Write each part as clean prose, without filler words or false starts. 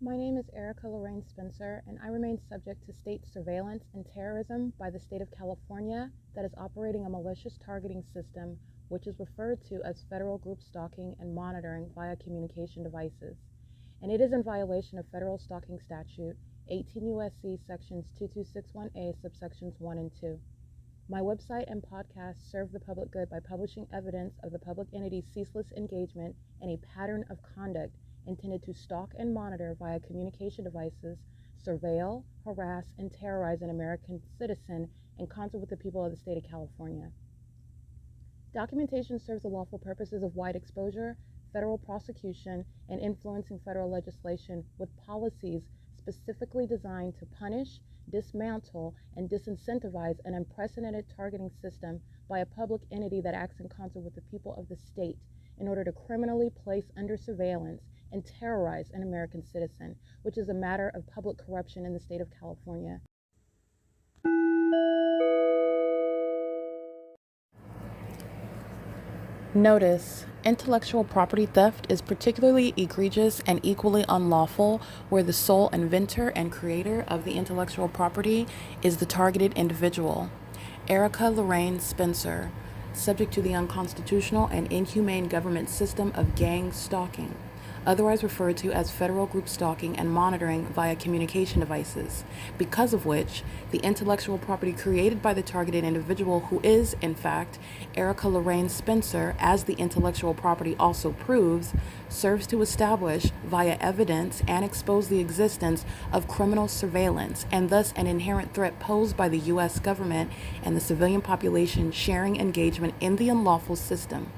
My name is Erica Lorraine Spencer, and I remain subject to state surveillance and terrorism by the state of California that is operating a malicious targeting system which is referred to as federal group stalking and monitoring via communication devices. And it is in violation of federal stalking statute 18 U.S.C. sections 2261A subsections 1 and 2. My website and podcast serve the public good by publishing evidence of the public entity's ceaseless engagement in a pattern of conduct intended to stalk and monitor via communication devices, surveil, harass, and terrorize an American citizen in concert with the people of the state of California. Documentation serves the lawful purposes of wide exposure, federal prosecution, and influencing federal legislation with policies specifically designed to punish, dismantle, and disincentivize an unprecedented targeting system by a public entity that acts in concert with the people of the state in order to criminally place under surveillance and terrorize an American citizen, which is a matter of public corruption in the state of California. Notice: intellectual property theft is particularly egregious and equally unlawful where the sole inventor and creator of the intellectual property is the targeted individual. Erica Lorraine Spencer, subject to the unconstitutional and inhumane government system of gang stalking, otherwise referred to as federal group stalking and monitoring via communication devices, because of which the intellectual property created by the targeted individual, who is, in fact, Erica Lorraine Spencer, as the intellectual property also proves, serves to establish via evidence and expose the existence of criminal surveillance and thus an inherent threat posed by the U.S. government and the civilian population sharing engagement in the unlawful system.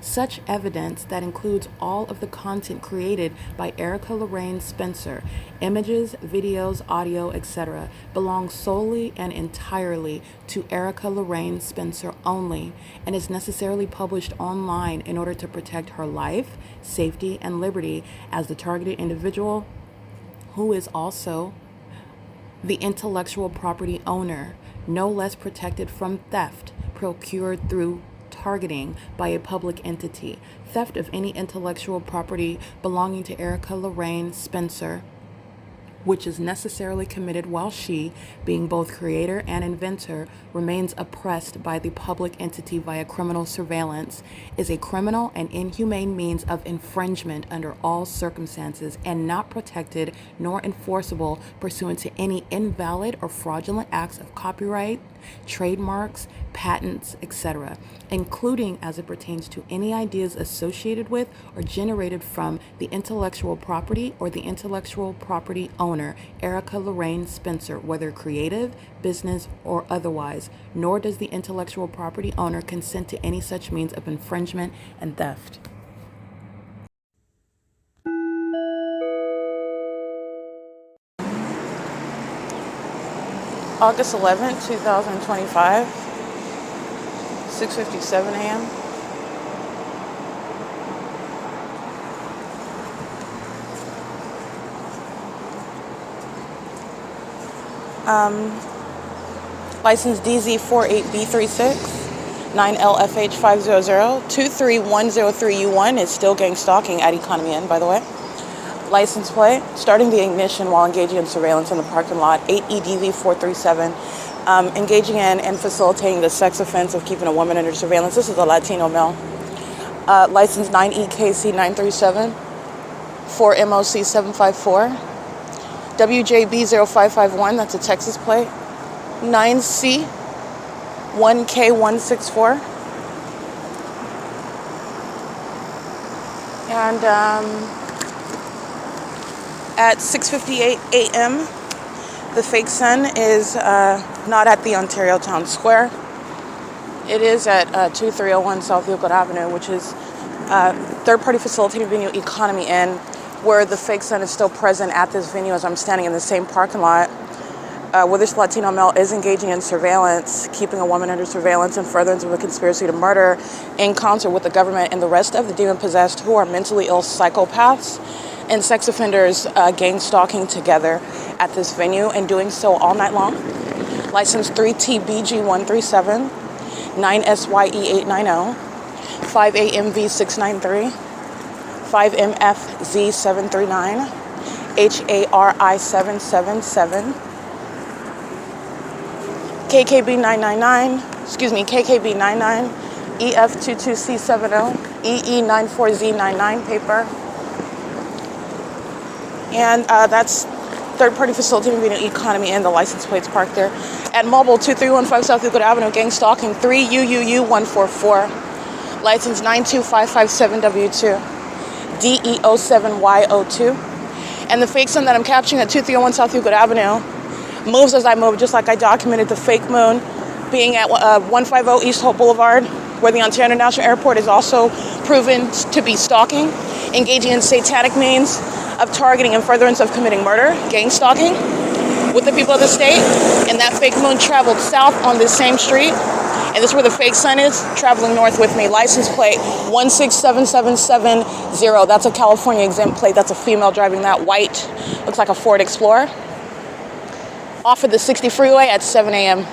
Such evidence, that includes all of the content created by Erica Lorraine Spencer, images, videos, audio, etc., belongs solely and entirely to Erica Lorraine Spencer only and is necessarily published online in order to protect her life, safety, and liberty as the targeted individual, who is also the intellectual property owner, no less protected from theft procured through targeting by a public entity. Theft of any intellectual property belonging to Erica Lorraine Spencer, which is necessarily committed while she, being both creator and inventor, remains oppressed by the public entity via criminal surveillance, is a criminal and inhumane means of infringement under all circumstances and not protected nor enforceable pursuant to any invalid or fraudulent acts of copyright, trademarks, patents, etc., including as it pertains to any ideas associated with or generated from the intellectual property or the intellectual property owner, Erica Lorraine Spencer, whether creative, business, or otherwise, nor does the intellectual property owner consent to any such means of infringement and theft. August 11th, 2025, 6:57 a.m. License DZ48B36, 9LFH500, 23103U1 is still gang stalking at Economy Inn, by the way. License plate, starting the ignition while engaging in surveillance in the parking lot, 8EDV437, engaging in and facilitating the sex offense of keeping a woman under surveillance. This is a Latino male. License 9EKC937, 4MOC754, WJB0551, that's a Texas plate, 9C1K164, and at 6:58 a.m., the fake sun is not at the Ontario Town Square. It is at 2301 South Euclid Avenue, which is third-party facilitating venue Economy Inn, where the fake sun is still present at this venue as I'm standing in the same parking lot, where this Latino male is engaging in surveillance, keeping a woman under surveillance in furtherance of a conspiracy to murder in concert with the government and the rest of the demon-possessed who are mentally ill psychopaths and sex offenders gang stalking together at this venue and doing so all night long. License 3TBG137, 9SYE890, 5AMV693, 5MFZ739, HARI777, KKB999, KKB99, EF22C70, EE94Z99 paper. And that's third-party facilitating video economy and the license plates parked there. At MOBIL 2315 South Euclid Avenue, gang stalking 3UUU144, license 92557W2, DE07Y02. And the fake sun that I'm capturing at 2301 South Euclid Avenue moves as I move, just like I documented the fake moon being at 150 East Hope Boulevard, where the Ontario International Airport is also proven to be stalking, engaging in satanic means of targeting and furtherance of committing murder, gang stalking with the people of the state. And that fake moon traveled south on this same street. And this is where the fake sun is, traveling north with me. License plate 167770. That's a California exempt plate. That's a female driving that white, looks like a Ford Explorer. Off of the 60 freeway at 7 a.m.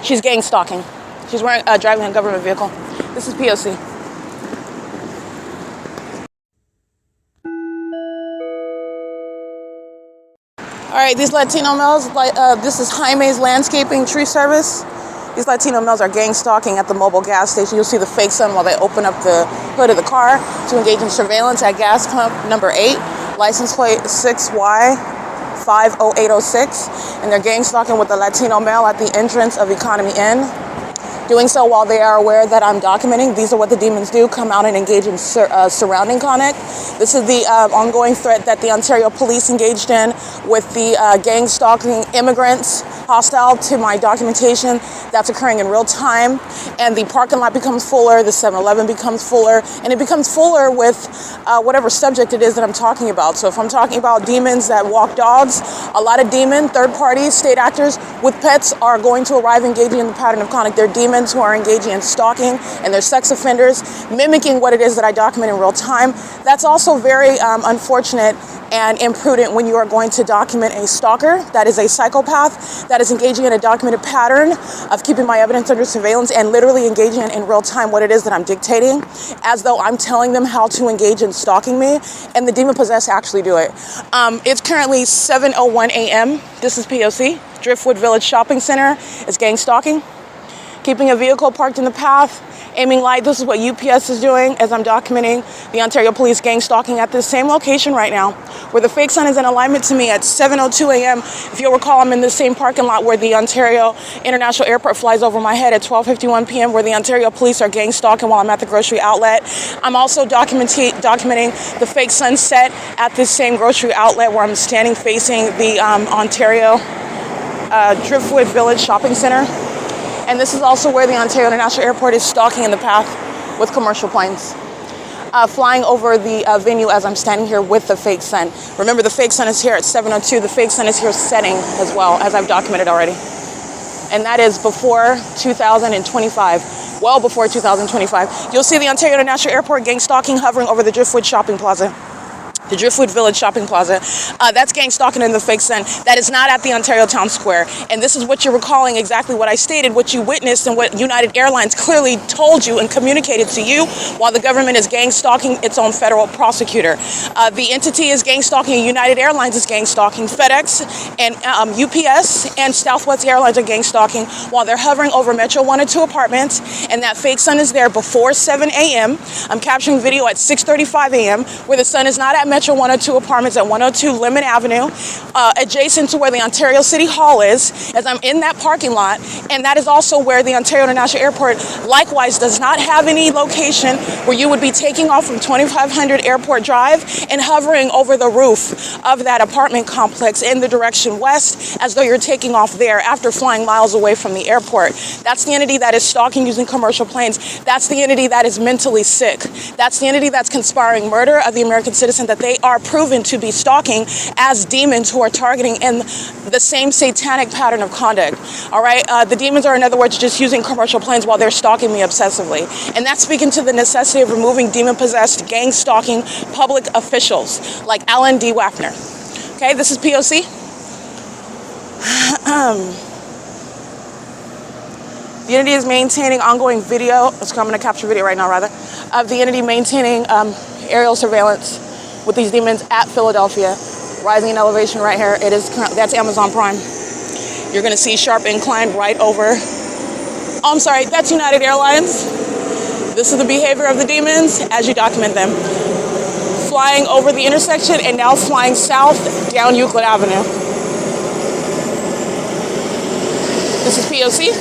She's gang stalking. She's driving a government vehicle. This is P.O.C. All right, these Latino males, this is Jaime's Landscaping Tree Service. These Latino males are gang stalking at the Mobil gas station. You'll see the fake sun while they open up the hood of the car to engage in surveillance at gas pump number 8, license plate 6Y50806. And they're gang stalking with the Latino male at the entrance of Economy Inn. Doing so while they are aware that I'm documenting. These are what the demons do, come out and engage in surrounding connect. This is the ongoing threat that the Ontario police engaged in with the gang stalking immigrants hostile to my documentation. That's occurring in real time. And the parking lot becomes fuller, the 7-Eleven becomes fuller, and it becomes fuller with whatever subject it is that I'm talking about. So if I'm talking about demons that walk dogs, a lot of demon, third parties, state actors with pets are going to arrive engaging in the pattern of conduct. They're demons who are engaging in stalking, and they're sex offenders, mimicking what it is that I document in real time. That's also very unfortunate and imprudent when you are going to document a stalker that is a psychopath that is engaging in a documented pattern of keeping my evidence under surveillance and literally engaging in real time what it is that I'm dictating, as though I'm telling them how to engage in stalking me, and the demon possessed actually do it. It's currently 7:01 a.m. This is P.O.C. Driftwood Village Shopping Center is gang stalking. Keeping a vehicle parked in the path, aiming light. This is what U.S. is doing as I'm documenting the Ontario Police gang stalking at this same location right now, where the fake sun is in alignment to me at 7:02 a.m. If you'll recall, I'm in the same parking lot where the Ontario International Airport flies over my head at 12:51 p.m., where the Ontario Police are gang stalking while I'm at the grocery outlet. I'm also documenting the fake sunset at this same grocery outlet where I'm standing facing the Ontario Driftwood Village Shopping Center. And this is also where the Ontario International Airport is stalking in the path with commercial planes, flying over the venue as I'm standing here with the fake sun. Remember, the fake sun is here at 7:02. The fake sun is here setting as well, as I've documented already. And that is before 2025, well before 2025. You'll see the Ontario International Airport gang stalking hovering over the Driftwood Shopping Plaza. The Driftwood Village Shopping Plaza. That's gang stalking in the fake sun. That is not at the Ontario Town Square. And this is what you're recalling, exactly what I stated, what you witnessed, and what United Airlines clearly told you and communicated to you, while the government is gang stalking its own federal prosecutor. The entity is gang stalking, United Airlines is gang stalking, FedEx and UPS and Southwest Airlines are gang stalking while they're hovering over Metro 102 apartments, and that fake sun is there before 7 a.m. I'm capturing video at 6:35 a.m. where the sun is not at Metro 102 apartments at 102 Lemon Avenue, adjacent to where the Ontario City Hall is, as I'm in that parking lot. And that is also where the Ontario International Airport likewise does not have any location where you would be taking off from 2500 Airport Drive and hovering over the roof of that apartment complex in the direction west, as though you're taking off there after flying miles away from the airport. That's the entity that is stalking using commercial planes. That's the entity that is mentally sick. That's the entity that's conspiring murder of the American citizen that they are proven to be stalking as demons who are targeting in the same satanic pattern of conduct. All right, the demons are, in other words, just using commercial planes while they're stalking me obsessively. And that's speaking to the necessity of removing demon-possessed, gang-stalking public officials like Alan D. WAPNER. Okay, this is P.O.C. The entity is maintaining ongoing video. I'm going to capture video right now, rather, of the entity maintaining aerial surveillance with these demons at Philadelphia, rising in elevation right here. It is currently, that's Amazon Prime. You're going to see sharp incline right over. Oh, I'm sorry, that's United Airlines. This is the behavior of the demons as you document them. Flying over the intersection and now flying south down Euclid Avenue. This is P.O.C.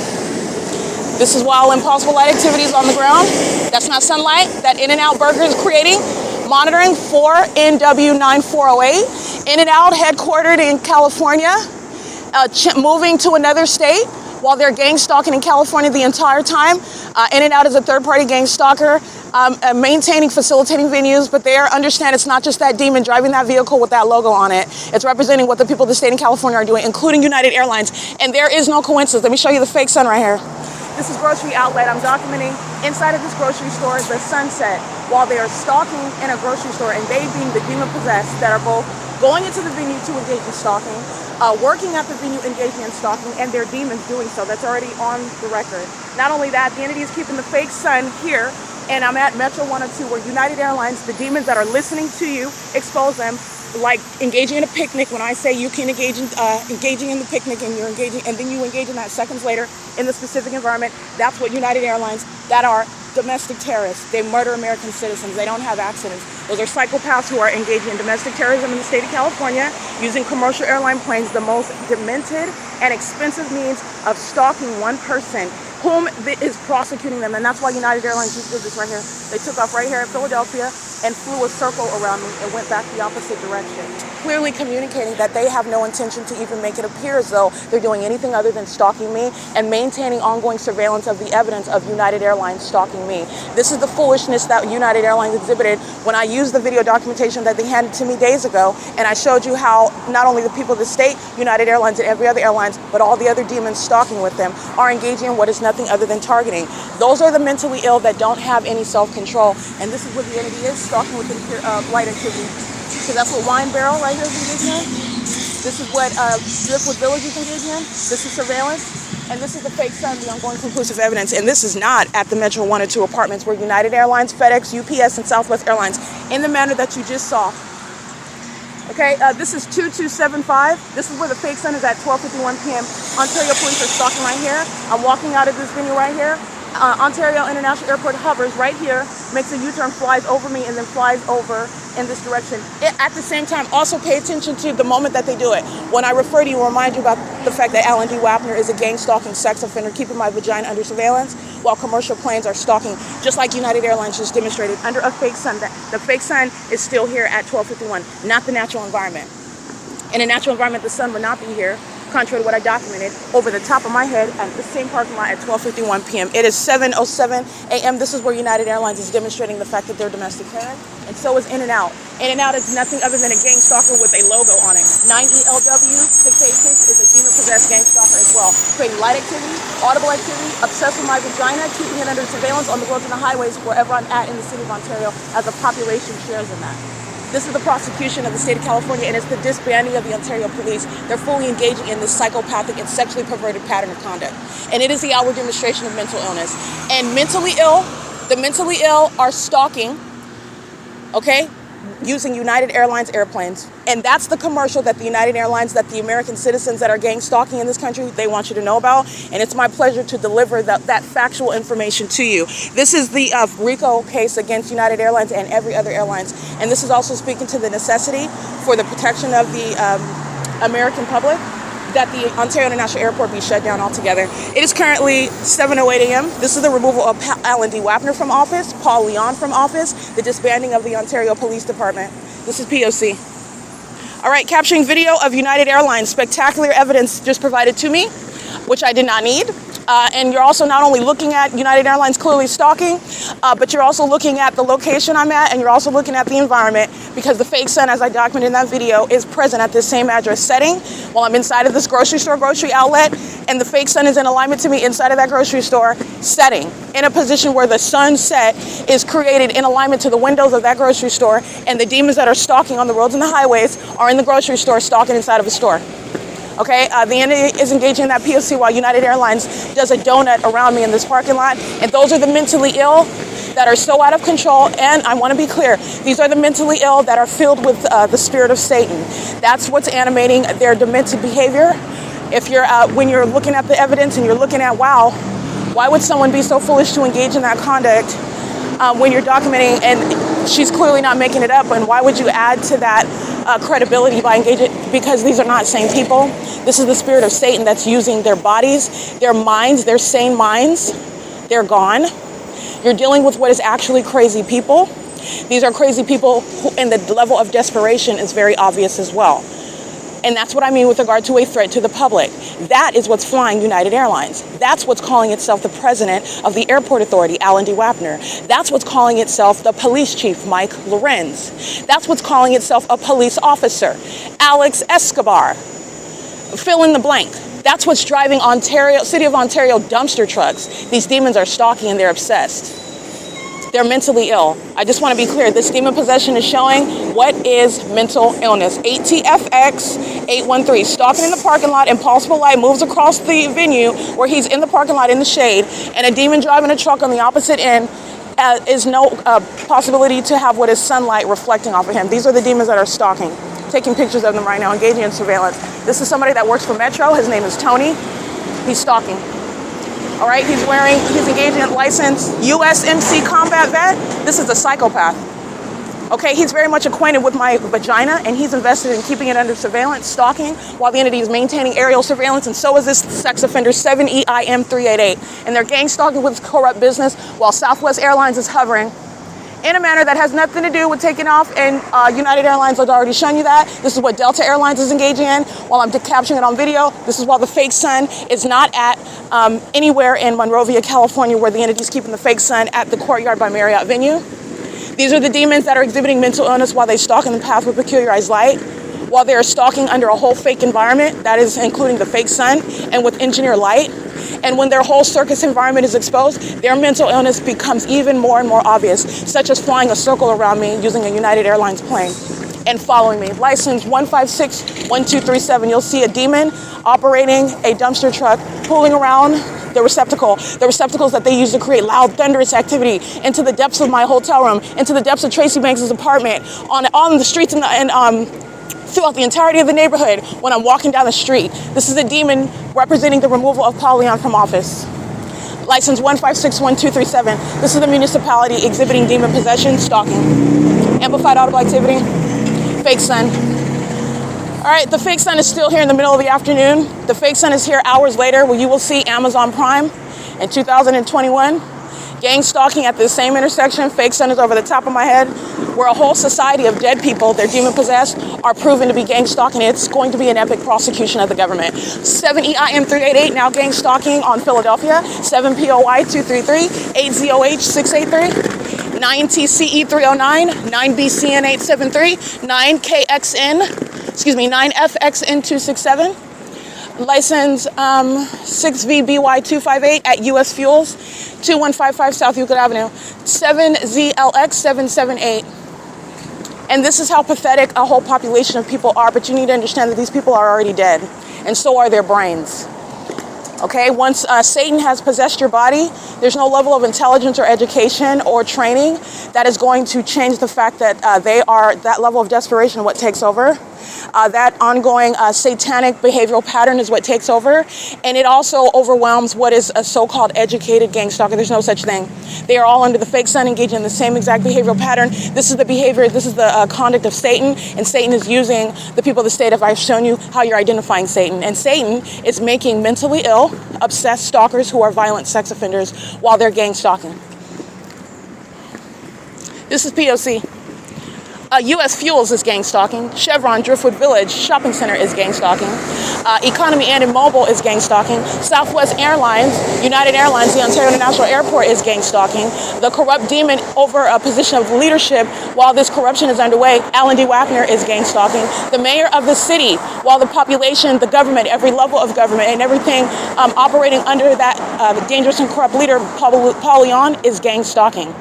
This is while impossible light activities on the ground. That's not sunlight. That In-N-Out Burger is creating. Monitoring for NW9408. In-N-Out headquartered in California, moving to another state while they're gang stalking in California the entire time. In-N-Out is a third-party gang stalker, maintaining, facilitating venues, but they understand it's not just that demon driving that vehicle with that logo on it. It's representing what the people of the state in California are doing, including United Airlines. And there is no coincidence. Let me show you the fake sun right here. This is grocery outlet. I'm documenting inside of this grocery store is the sunset while they are stalking in a grocery store, and they being the demon possessed that are both going into the venue to engage in stalking, working at the venue engaging in stalking, and their demons doing so. That's already on the record. Not only that, the entity is keeping the fake sun here, and I'm at Metro 102 where United Airlines, the demons that are listening to you, expose them, like engaging in a picnic. When I say you can engage in engaging in the picnic, and you're engaging, and then you engage in that seconds later in the specific environment, that's what United Airlines, that are domestic terrorists. They murder American citizens. They don't have accidents. Those are psychopaths who are engaging in domestic terrorism in the state of California, using commercial airline planes, the most demented and expensive means of stalking one person whom is prosecuting them. And that's why United Airlines just did this right here. They took off right here at Philadelphia and flew a circle around me and went back the opposite direction, clearly communicating that they have no intention to even make it appear as though they're doing anything other than stalking me and maintaining ongoing surveillance of the evidence of United Airlines stalking me. This is the foolishness that United Airlines exhibited when I used the video documentation that they handed to me days ago, and I showed you how not only the people of the state, United Airlines and every other airlines, but all the other demons stalking with them are engaging in what is nothing other than targeting. Those are the mentally ill that don't have any self-control, and this is what the entity is, stalking with light activity. So that's what Wine Barrel right here is engaging in. This is what Driftwood Village is engaging in. This is surveillance. And this is the fake sun, the ongoing conclusive evidence. And this is not at the Metro 102 apartments where United Airlines, FedEx, UPS, and Southwest Airlines, in the manner that you just saw. Okay, this is 2275. This is where the fake sun is at 12:51 p.m. Ontario police are stalking right here. I'm walking out of this venue right here. Ontario International Airport hovers right here, makes a U-turn, flies over me, and then flies over in this direction. At the same time, also pay attention to the moment that they do it. When I refer to you, remind you about the fact that Alan D. Wapner is a gang-stalking sex offender, keeping my vagina under surveillance, while commercial planes are stalking, just like United Airlines just demonstrated, under a fake sun. The fake sun is still here at 12:51, not the natural environment. In a natural environment, the sun would not be here, contrary to what I documented, over the top of my head at the same parking lot at 12:51 p.m. It is 7:07 a.m. This is where United Airlines is demonstrating the fact that they're domestic terrorists, and so is In-N-Out. In-N-Out is nothing other than a gang stalker with a logo on it. 9ELW686 is a demon-possessed gang stalker as well, creating light activity, audible activity, obsessed with my vagina, keeping it under surveillance on the roads and the highways wherever I'm at in the city of Ontario, as the population shares in that. This is the prosecution of the state of California, and it's the disbanding of the Ontario police. They're fully engaging in this psychopathic and sexually perverted pattern of conduct. And it is the outward demonstration of mental illness. And the mentally ill are stalking, okay, using United Airlines airplanes. And that's the commercial that the United Airlines, that the American citizens that are gang stalking in this country, they want you to know about. And it's my pleasure to deliver that factual information to you. This is the RICO case against United Airlines and every other airlines. And this is also speaking to the necessity for the protection of the American public, that the Ontario International Airport be shut down altogether. It is currently 7:08 a.m. This is the removal of Alan D. Wapner from office, Paul Leon from office, the disbanding of the Ontario Police Department. This is P.O.C. All right, capturing video of United Airlines. Spectacular evidence just provided to me, which I did not need. And you're also not only looking at United Airlines clearly stalking, but you're also looking at the location I'm at, and you're also looking at the environment, because the fake sun, as I documented in that video, is present at this same address setting while I'm inside of this grocery store, grocery outlet, and the fake sun is in alignment to me inside of that grocery store setting, in a position where the sunset is created in alignment to the windows of that grocery store, and the demons that are stalking on the roads and the highways are in the grocery store stalking inside of a store. Okay, the entity is engaging in that P.O.C. while United Airlines does a donut around me in this parking lot. And those are the mentally ill that are so out of control. And I want to be clear, these are the mentally ill that are filled with the spirit of Satan. That's what's animating their demented behavior. If you're when you're looking at the evidence and you're looking at, wow, why would someone be so foolish to engage in that conduct when you're documenting, and she's clearly not making it up, and why would you add to that credibility by engaging? Because these are not sane people. This is the spirit of Satan that's using their bodies, their minds, their sane minds. They're gone. You're dealing with what is actually crazy people. These are crazy people who, and the level of desperation is very obvious as well. And that's what I mean with regard to a threat to the public. That is what's flying United Airlines. That's what's calling itself the president of the airport authority, Alan D. Wapner. That's what's calling itself the police chief, Mike Lorenz. That's what's calling itself a police officer, Alex Escobar. Fill in the blank. That's what's driving City of Ontario dumpster trucks. These demons are stalking and they're obsessed. They're mentally ill. I just want to be clear. This demon possession is showing what is mental illness. ATFX 813, stalking in the parking lot, impulsive light moves across the venue where he's in the parking lot in the shade, and a demon driving a truck on the opposite end is no possibility to have what is sunlight reflecting off of him. These are the demons that are stalking. Taking pictures of them right now, engaging in surveillance. This is somebody that works for Metro. His name is Tony. He's stalking. All right, he's engaging in licensed U.S.C. combat vet. This is a psychopath. Okay, he's very much acquainted with my vagina, and he's invested in keeping it under surveillance, stalking, while the entity is maintaining aerial surveillance, and so is this sex offender 7EIM388. And they're gang stalking with corrupt business while Southwest Airlines is hovering in a manner that has nothing to do with taking off, and United Airlines has already shown you that. This is what Delta Airlines is engaging in while I'm capturing it on video. This is while the fake sun is not at anywhere in Monrovia, California, where the entity's keeping the fake sun at the Courtyard by Marriott venue. These are the demons that are exhibiting mental illness while they stalk in the path with peculiarized light, while they are stalking under a whole fake environment, that is including the fake sun, and with engineered light. And when their whole circus environment is exposed, their mental illness becomes even more and more obvious, such as flying a circle around me using a United Airlines plane and following me. License 1561237. You'll see a demon operating a dumpster truck, pulling around the receptacles that they use to create loud, thunderous activity into the depths of my hotel room, into the depths of Tracy Banks' apartment, on the streets and throughout the entirety of the neighborhood when I'm walking down the street. This is a demon representing the removal of Paul Leon from office. License 1561237. This is the municipality exhibiting demon possession, stalking. Amplified audible activity, fake sun. All right, the fake sun is still here in the middle of the afternoon. The fake sun is here hours later, where you will see Amazon Prime in 2021. Gang stalking at the same intersection. Fake sun is over the top of my head, where a whole society of dead people, they're demon possessed, are proven to be gang stalking. It's going to be an epic prosecution of the government. 7EIM388 now gang stalking on Philadelphia. 7POY 233, 8ZOH 683, 9TCE309, 9BCN 873, 9FXN 267. License 6VBY258 at U.S. Fuels, 2155 South Euclid Avenue, 7ZLX778. And this is how pathetic a whole population of people are, but you need to understand that these people are already dead, and so are their brains. Okay, once Satan has possessed your body, there's no level of intelligence or education or training that is going to change the fact that that level of desperation what takes over. That ongoing satanic behavioral pattern is what takes over, and it also overwhelms what is a so-called educated gang stalker. There's no such thing. They are all under the fake sun, engaging in the same exact behavioral pattern. This is the behavior, this is the conduct of Satan, and Satan is using the people of the state. If I've shown you how you're identifying Satan, and Satan is making mentally ill, obsessed stalkers who are violent sex offenders while they're gang stalking. This is P.O.C. U.S. Fuels is gang stalking. Chevron Driftwood Village Shopping Center is gang stalking. Economy and MOBIL is gang stalking. Southwest Airlines, United Airlines, the Ontario International Airport is gang stalking. The corrupt demon over a position of leadership while this corruption is underway, Alan D. Wapner, is gang stalking. The mayor of the city, while the population, the government, every level of government and everything operating under that dangerous and corrupt leader, Paul Leon, is gang stalking.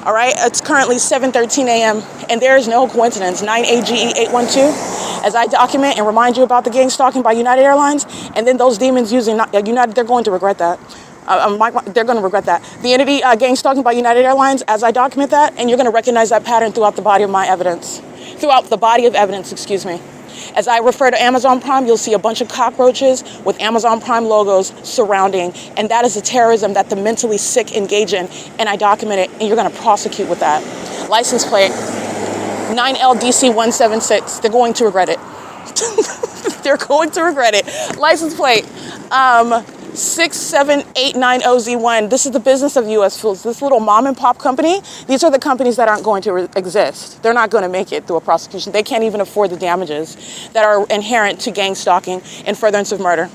All right, it's currently 7:13 a.m. and there is no coincidence. 9AGE812, as I document and remind you about the gang stalking by United Airlines, and then those demons using United, they're going to regret that. They're going to regret that. The entity gang stalking by United Airlines, as I document that, and you're going to recognize that pattern throughout the body of my evidence. Throughout the body of evidence, excuse me. As I refer to Amazon Prime, you'll see a bunch of cockroaches with Amazon Prime logos surrounding, and that is the terrorism that the mentally sick engage in, and I document it, and you're going to prosecute with that. License plate, 9LDC176. They're going to regret it. They're going to regret it. License plate, 67890Z1. This is the business of U.S. Foods. This little mom and pop company, these are the companies that aren't going to exist. They're not going to make it through a prosecution. They can't even afford the damages that are inherent to gang stalking and furtherance of murder.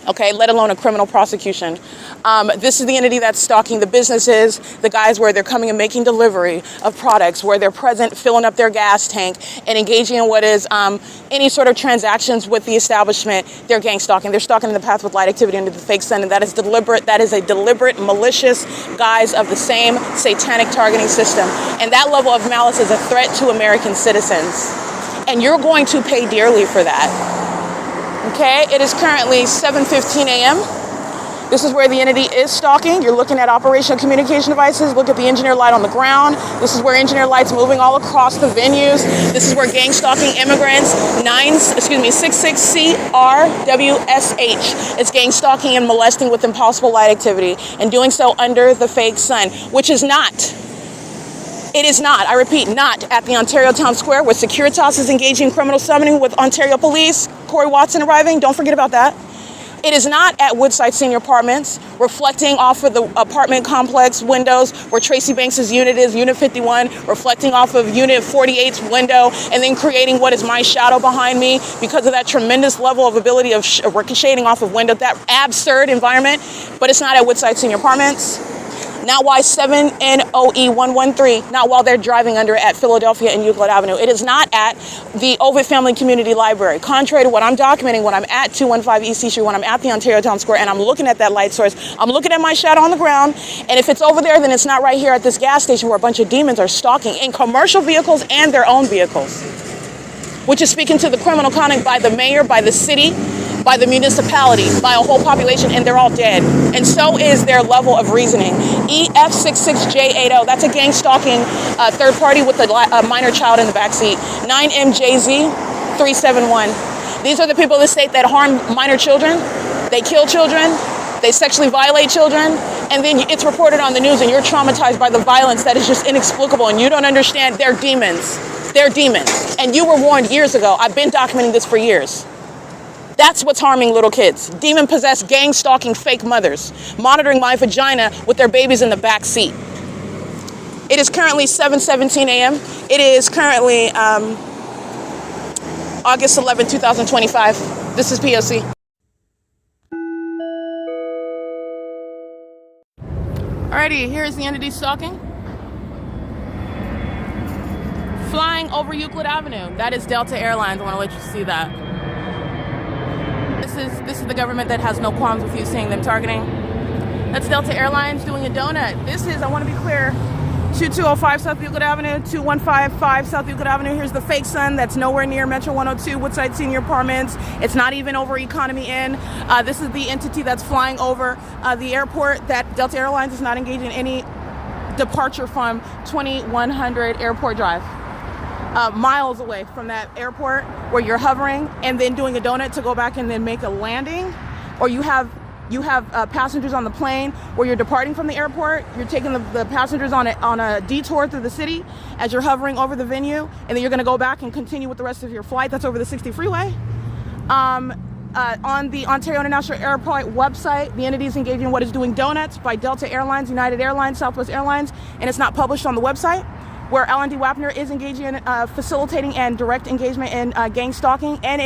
Okay, let alone a criminal prosecution. This is the entity that's stalking the businesses, the guys where they're coming and making delivery of products, where they're present, filling up their gas tank, and engaging in what is any sort of transactions with the establishment. They're gang stalking. They're stalking in the path with light activity under the fake sun, and that is deliberate. That is a deliberate, malicious guise of the same satanic targeting system. And that level of malice is a threat to American citizens. And you're going to pay dearly for that. Okay, it is currently 7:15 a.m. This is where the entity is stalking. You're looking at operational communication devices. Look at the engineer light on the ground. This is where engineer light's moving all across the venues. This is where gang stalking immigrants, 66CRWSH. It's gang stalking and molesting with impossible light activity, and doing so under the fake sun, which is not. It is not, I repeat, not at the Ontario Town Square where Securitas is engaging in criminal summoning with Ontario Police, Corey Watson arriving, don't forget about that. It is not at Woodside Senior Apartments, reflecting off of the apartment complex windows where Tracy Banks' unit is, Unit 51, reflecting off of Unit 48's window, and then creating what is my shadow behind me because of that tremendous level of ability of ricocheting off of window, that absurd environment. But it's not at Woodside Senior Apartments. Not Y7NOE113, not while they're driving under it at Philadelphia and Euclid Avenue. It is not at the OVITT Family Community Library. Contrary to what I'm documenting when I'm at 215 EC Street, when I'm at the Ontario Town Square, and I'm looking at that light source, I'm looking at my shadow on the ground, and if it's over there, then it's not right here at this gas station where a bunch of demons are stalking in commercial vehicles and their own vehicles, which is speaking to the criminal conduct by the mayor, by the city, by the municipality, by a whole population, and they're all dead. And so is their level of reasoning. EF66J80, that's a gang stalking third party with a minor child in the backseat. 9MJZ371. These are the people of the state that harm minor children. They kill children. They sexually violate children. And then it's reported on the news and you're traumatized by the violence that is just inexplicable, and you don't understand. They're demons. They're demons. And you were warned years ago. I've been documenting this for years. That's what's harming little kids. Demon-possessed, gang-stalking fake mothers, monitoring my vagina with their babies in the back seat. It is currently 7:17 a.m. It is currently August 11, 2025. This is P.O.C. Alrighty, here's the entity stalking. Flying over Euclid Avenue. That is Delta Airlines. I want to let you see that. This is the government that has no qualms with you seeing them targeting. That's Delta Airlines doing a donut. This is, I want to be clear, 2205 South Euclid Avenue, 2155 South Euclid Avenue. Here's the fake sun that's nowhere near Metro 102, Woodside Senior Apartments. It's not even over Economy Inn. This is the entity that's flying over the airport that Delta Airlines is not engaging in any departure from 2100 Airport Drive. Miles away from that airport where you're hovering and then doing a donut to go back and then make a landing, or you have passengers on the plane where you're departing from the airport, you're taking the passengers on a detour through the city as you're hovering over the venue, and then you're going to go back and continue with the rest of your flight. That's over the 60 freeway. On the Ontario International Airport website, the entity is engaging in what is doing donuts by Delta Airlines, United Airlines, Southwest Airlines, and it's not published on the website, where L&D WAPNER is engaging in facilitating and direct engagement in gang stalking, and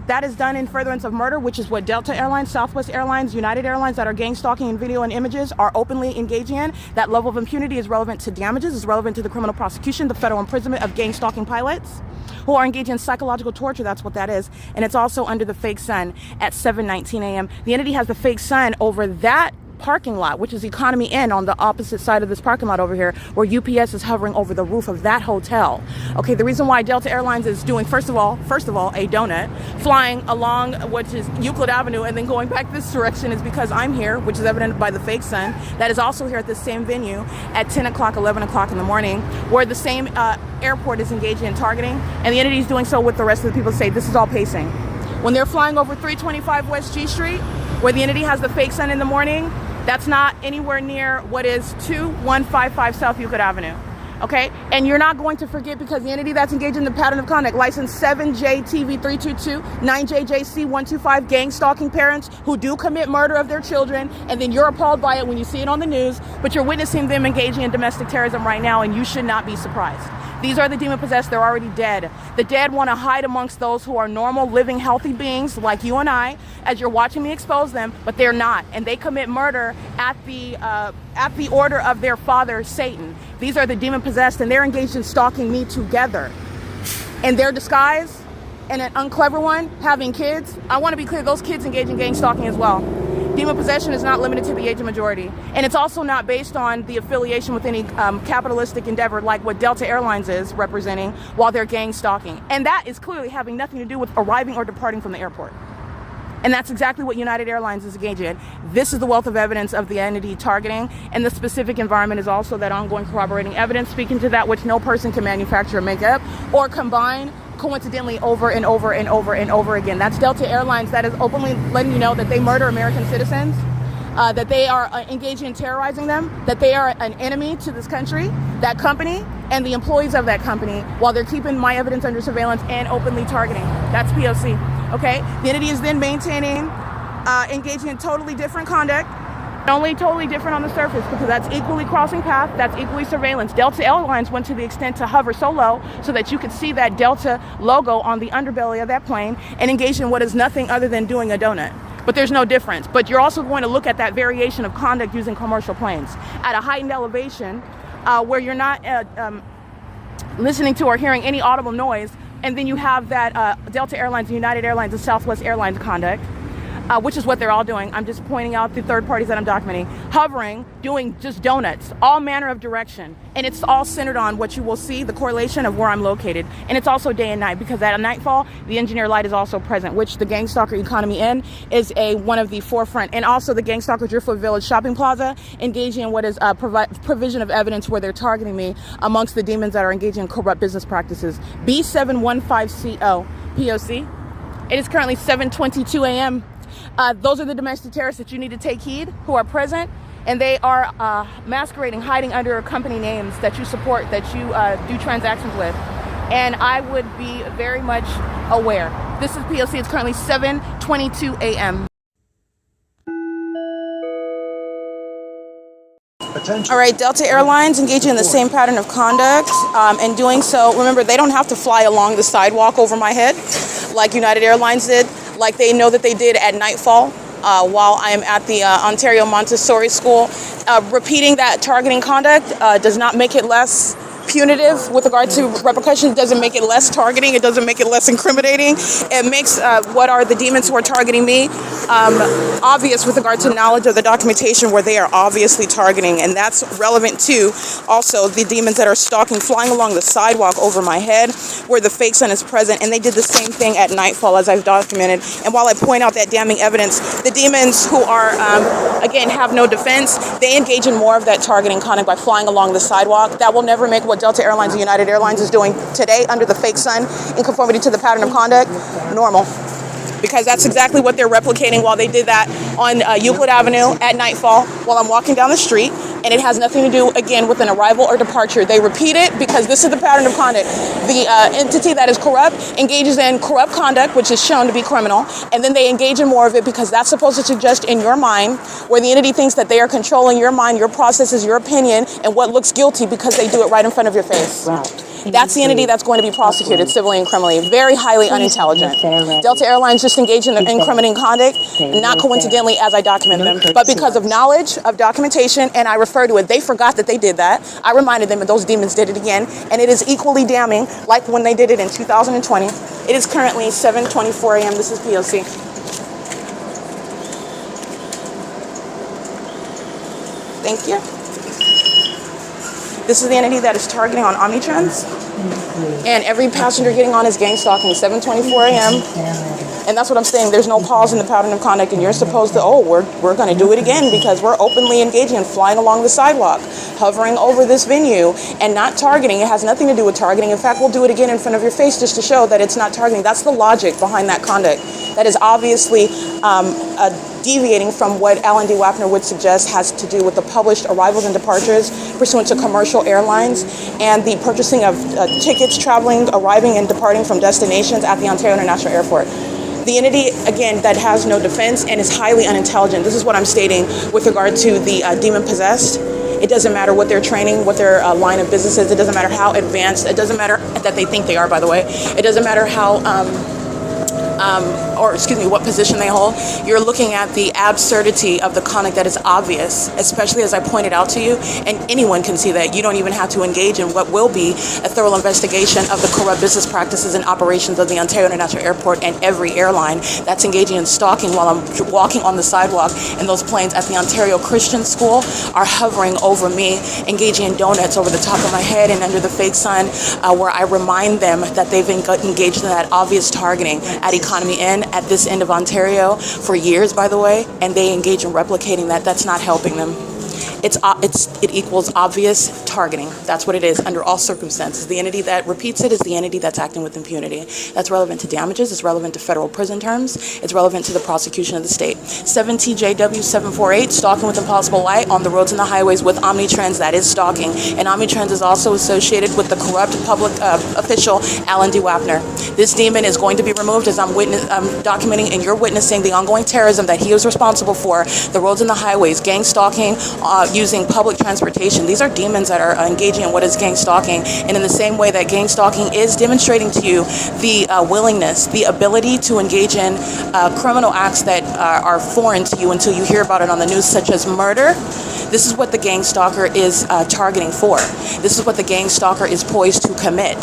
that is done in furtherance of murder, which is what Delta Airlines, Southwest Airlines, United Airlines that are gang stalking in video and images are openly engaging in. That level of impunity is relevant to damages, is relevant to the criminal prosecution, the federal imprisonment of gang stalking pilots who are engaging in psychological torture. That's what that is. And it's also under the fake sun at 7:19 a.m. The entity has the fake sun over that parking lot, which is Economy Inn on the opposite side of this parking lot over here, where UPS is hovering over the roof of that hotel. Okay, the reason why Delta Airlines is doing, first of all, a donut, flying along, which is Euclid Avenue, and then going back this direction is because I'm here, which is evident by the fake sun, that is also here at this same venue at 10 o'clock, 11 o'clock in the morning, where the same airport is engaging in targeting, and the entity is doing so with the rest of the people say this is all pacing. When they're flying over 325 West G Street, where the entity has the fake sun in the morning, that's not anywhere near what is 2155 South Euclid Avenue. Okay, and you're not going to forget, because the entity that's engaged in the pattern of conduct, license 7JTV322, 9JJC125, gang stalking parents who do commit murder of their children, and then you're appalled by it when you see it on the news, but you're witnessing them engaging in domestic terrorism right now, and you should not be surprised. These are the demon-possessed. They're already dead. The dead want to hide amongst those who are normal, living, healthy beings like you and I, as you're watching me expose them, but they're not. And they commit murder at the order of their father, Satan. These are the demon-possessed, and they're engaged in stalking me together. In their disguise, and an unclever one, having kids. I want to be clear, those kids engage in gang stalking as well. Demon possession is not limited to the age of majority. And it's also not based on the affiliation with any capitalistic endeavor like what Delta Airlines is representing while they're gang stalking. And that is clearly having nothing to do with arriving or departing from the airport. And that's exactly what United Airlines is engaged in. This is the wealth of evidence of the entity targeting, and the specific environment is also that ongoing corroborating evidence speaking to that which no person can manufacture or make up or combine coincidentally over and over and over and over again. That's Delta Airlines that is openly letting you know that they murder American citizens, that they are engaging in terrorizing them, that they are an enemy to this country, that company, and the employees of that company, while they're keeping my evidence under surveillance and openly targeting. That's P.O.C. Okay? The entity is then maintaining, engaging in totally different conduct, only totally different on the surface, because that's equally crossing path, that's equally surveillance. Delta Airlines went to the extent to hover so low so that you could see that Delta logo on the underbelly of that plane and engage in what is nothing other than doing a donut. But there's no difference. But you're also going to look at that variation of conduct using commercial planes at a heightened elevation where you're not listening to or hearing any audible noise, and then you have that Delta Airlines, United Airlines, and Southwest Airlines conduct. Which is what they're all doing. I'm just pointing out the third parties that I'm documenting. Hovering, doing just donuts, all manner of direction. And it's all centered on what you will see, the correlation of where I'm located. And it's also day and night, because at nightfall, the engineer light is also present, which the Gang Stalker Economy Inn is one of the forefront. And also the Gang Stalker Driftwood Village Shopping Plaza, engaging in what is provision of evidence where they're targeting me amongst the demons that are engaging in corrupt business practices. B715CO, P.O.C. It is currently 7:22 a.m. Those are the domestic terrorists that you need to take heed, who are present, and they are masquerading, hiding under company names that you support, that you do transactions with. And I would be very much aware. This is P.O.C. It's currently 7:22 a.m. All right, Delta Airlines engaging in the same pattern of conduct, and doing so, remember, they don't have to fly along the sidewalk over my head like United Airlines did, like they know that they did at nightfall while I am at the Ontario Montessori School. Repeating that targeting conduct does not make it less punitive with regard to repercussions. It doesn't make it less targeting. It doesn't make it less incriminating. It makes what are the demons who are targeting me obvious with regard to knowledge of the documentation where they are obviously targeting. And that's relevant to also the demons that are stalking, flying along the sidewalk over my head where the fake sun is present. And they did the same thing at nightfall, as I've documented. And while I point out that damning evidence, the demons who are, again, have no defense, they engage in more of that targeting conduct by flying along the sidewalk. That will never make what Delta Airlines and United Airlines is doing today under the fake sun in conformity to the pattern of conduct normal, because that's exactly what they're replicating while they did that on Euclid Avenue at nightfall while I'm walking down the street, and it has nothing to do, again, with an arrival or departure. They repeat it because this is the pattern of conduct. The entity that is corrupt engages in corrupt conduct, which is shown to be criminal, and then they engage in more of it because that's supposed to suggest in your mind, where the entity thinks that they are controlling your mind, your processes, your opinion, and what looks guilty because they do it right in front of your face. That's the entity that's going to be prosecuted civilly and criminally. Very highly unintelligent. Delta Airlines just engaged in incriminating conduct, not coincidentally as I document them, but because of knowledge of documentation, and I refer to it. They forgot that they did that. I reminded them that those demons did it again, and it is equally damning like when they did it in 2020. It is currently 7:24 a.m. This is P.O.C. Thank you. This is the entity that is targeting on OMNITRANS. And every passenger getting on is gang stalking, 7:24 a.m. And that's what I'm saying. There's no pause in the pattern of conduct, and you're supposed to, we're going to do it again because we're openly engaging and flying along the sidewalk, hovering over this venue, and not targeting. It has nothing to do with targeting. In fact, we'll do it again in front of your face just to show that it's not targeting. That's the logic behind that conduct. That is obviously deviating from what Alan D. WAPNER would suggest has to do with the published arrivals and departures pursuant to commercial airlines and the purchasing of tickets traveling, arriving, and departing from destinations at the Ontario International Airport. The entity, again, that has no defense and is highly unintelligent. This is what I'm stating with regard to the demon-possessed. It doesn't matter what their training, what their line of business is. It doesn't matter how advanced. It doesn't matter that they think they are, by the way. It doesn't matter how what position they hold. You're looking at the absurdity of the conduct that is obvious, especially as I pointed out to you, and anyone can see that. You don't even have to engage in what will be a thorough investigation of the corrupt business practices and operations of the Ontario International Airport and every airline that's engaging in stalking while I'm walking on the sidewalk, and those planes at the Ontario Christian School are hovering over me, engaging in donuts over the top of my head and under the fake sun, where I remind them that they've engaged in that obvious targeting at Economy Inn at this end of Ontario for years, by the way, and they engage in replicating that. That's not helping them. It equals obvious targeting. That's what it is under all circumstances. The entity that repeats it is the entity that's acting with impunity. That's relevant to damages. It's relevant to federal prison terms. It's relevant to the prosecution of the state. 7TJW 748, stalking with impossible light on the roads and the highways with OMNITRANS. That is stalking. And OMNITRANS is also associated with the corrupt public official Alan D. WAPNER. This demon is going to be removed as I'm documenting and you're witnessing the ongoing terrorism that he is responsible for. The roads and the highways, gang stalking, using public transportation. These are demons that are engaging in what is gang stalking. And in the same way that gang stalking is demonstrating to you the willingness, the ability to engage in criminal acts that are foreign to you until you hear about it on the news, such as murder. This is what the gang stalker is targeting for. This is what the gang stalker is poised to commit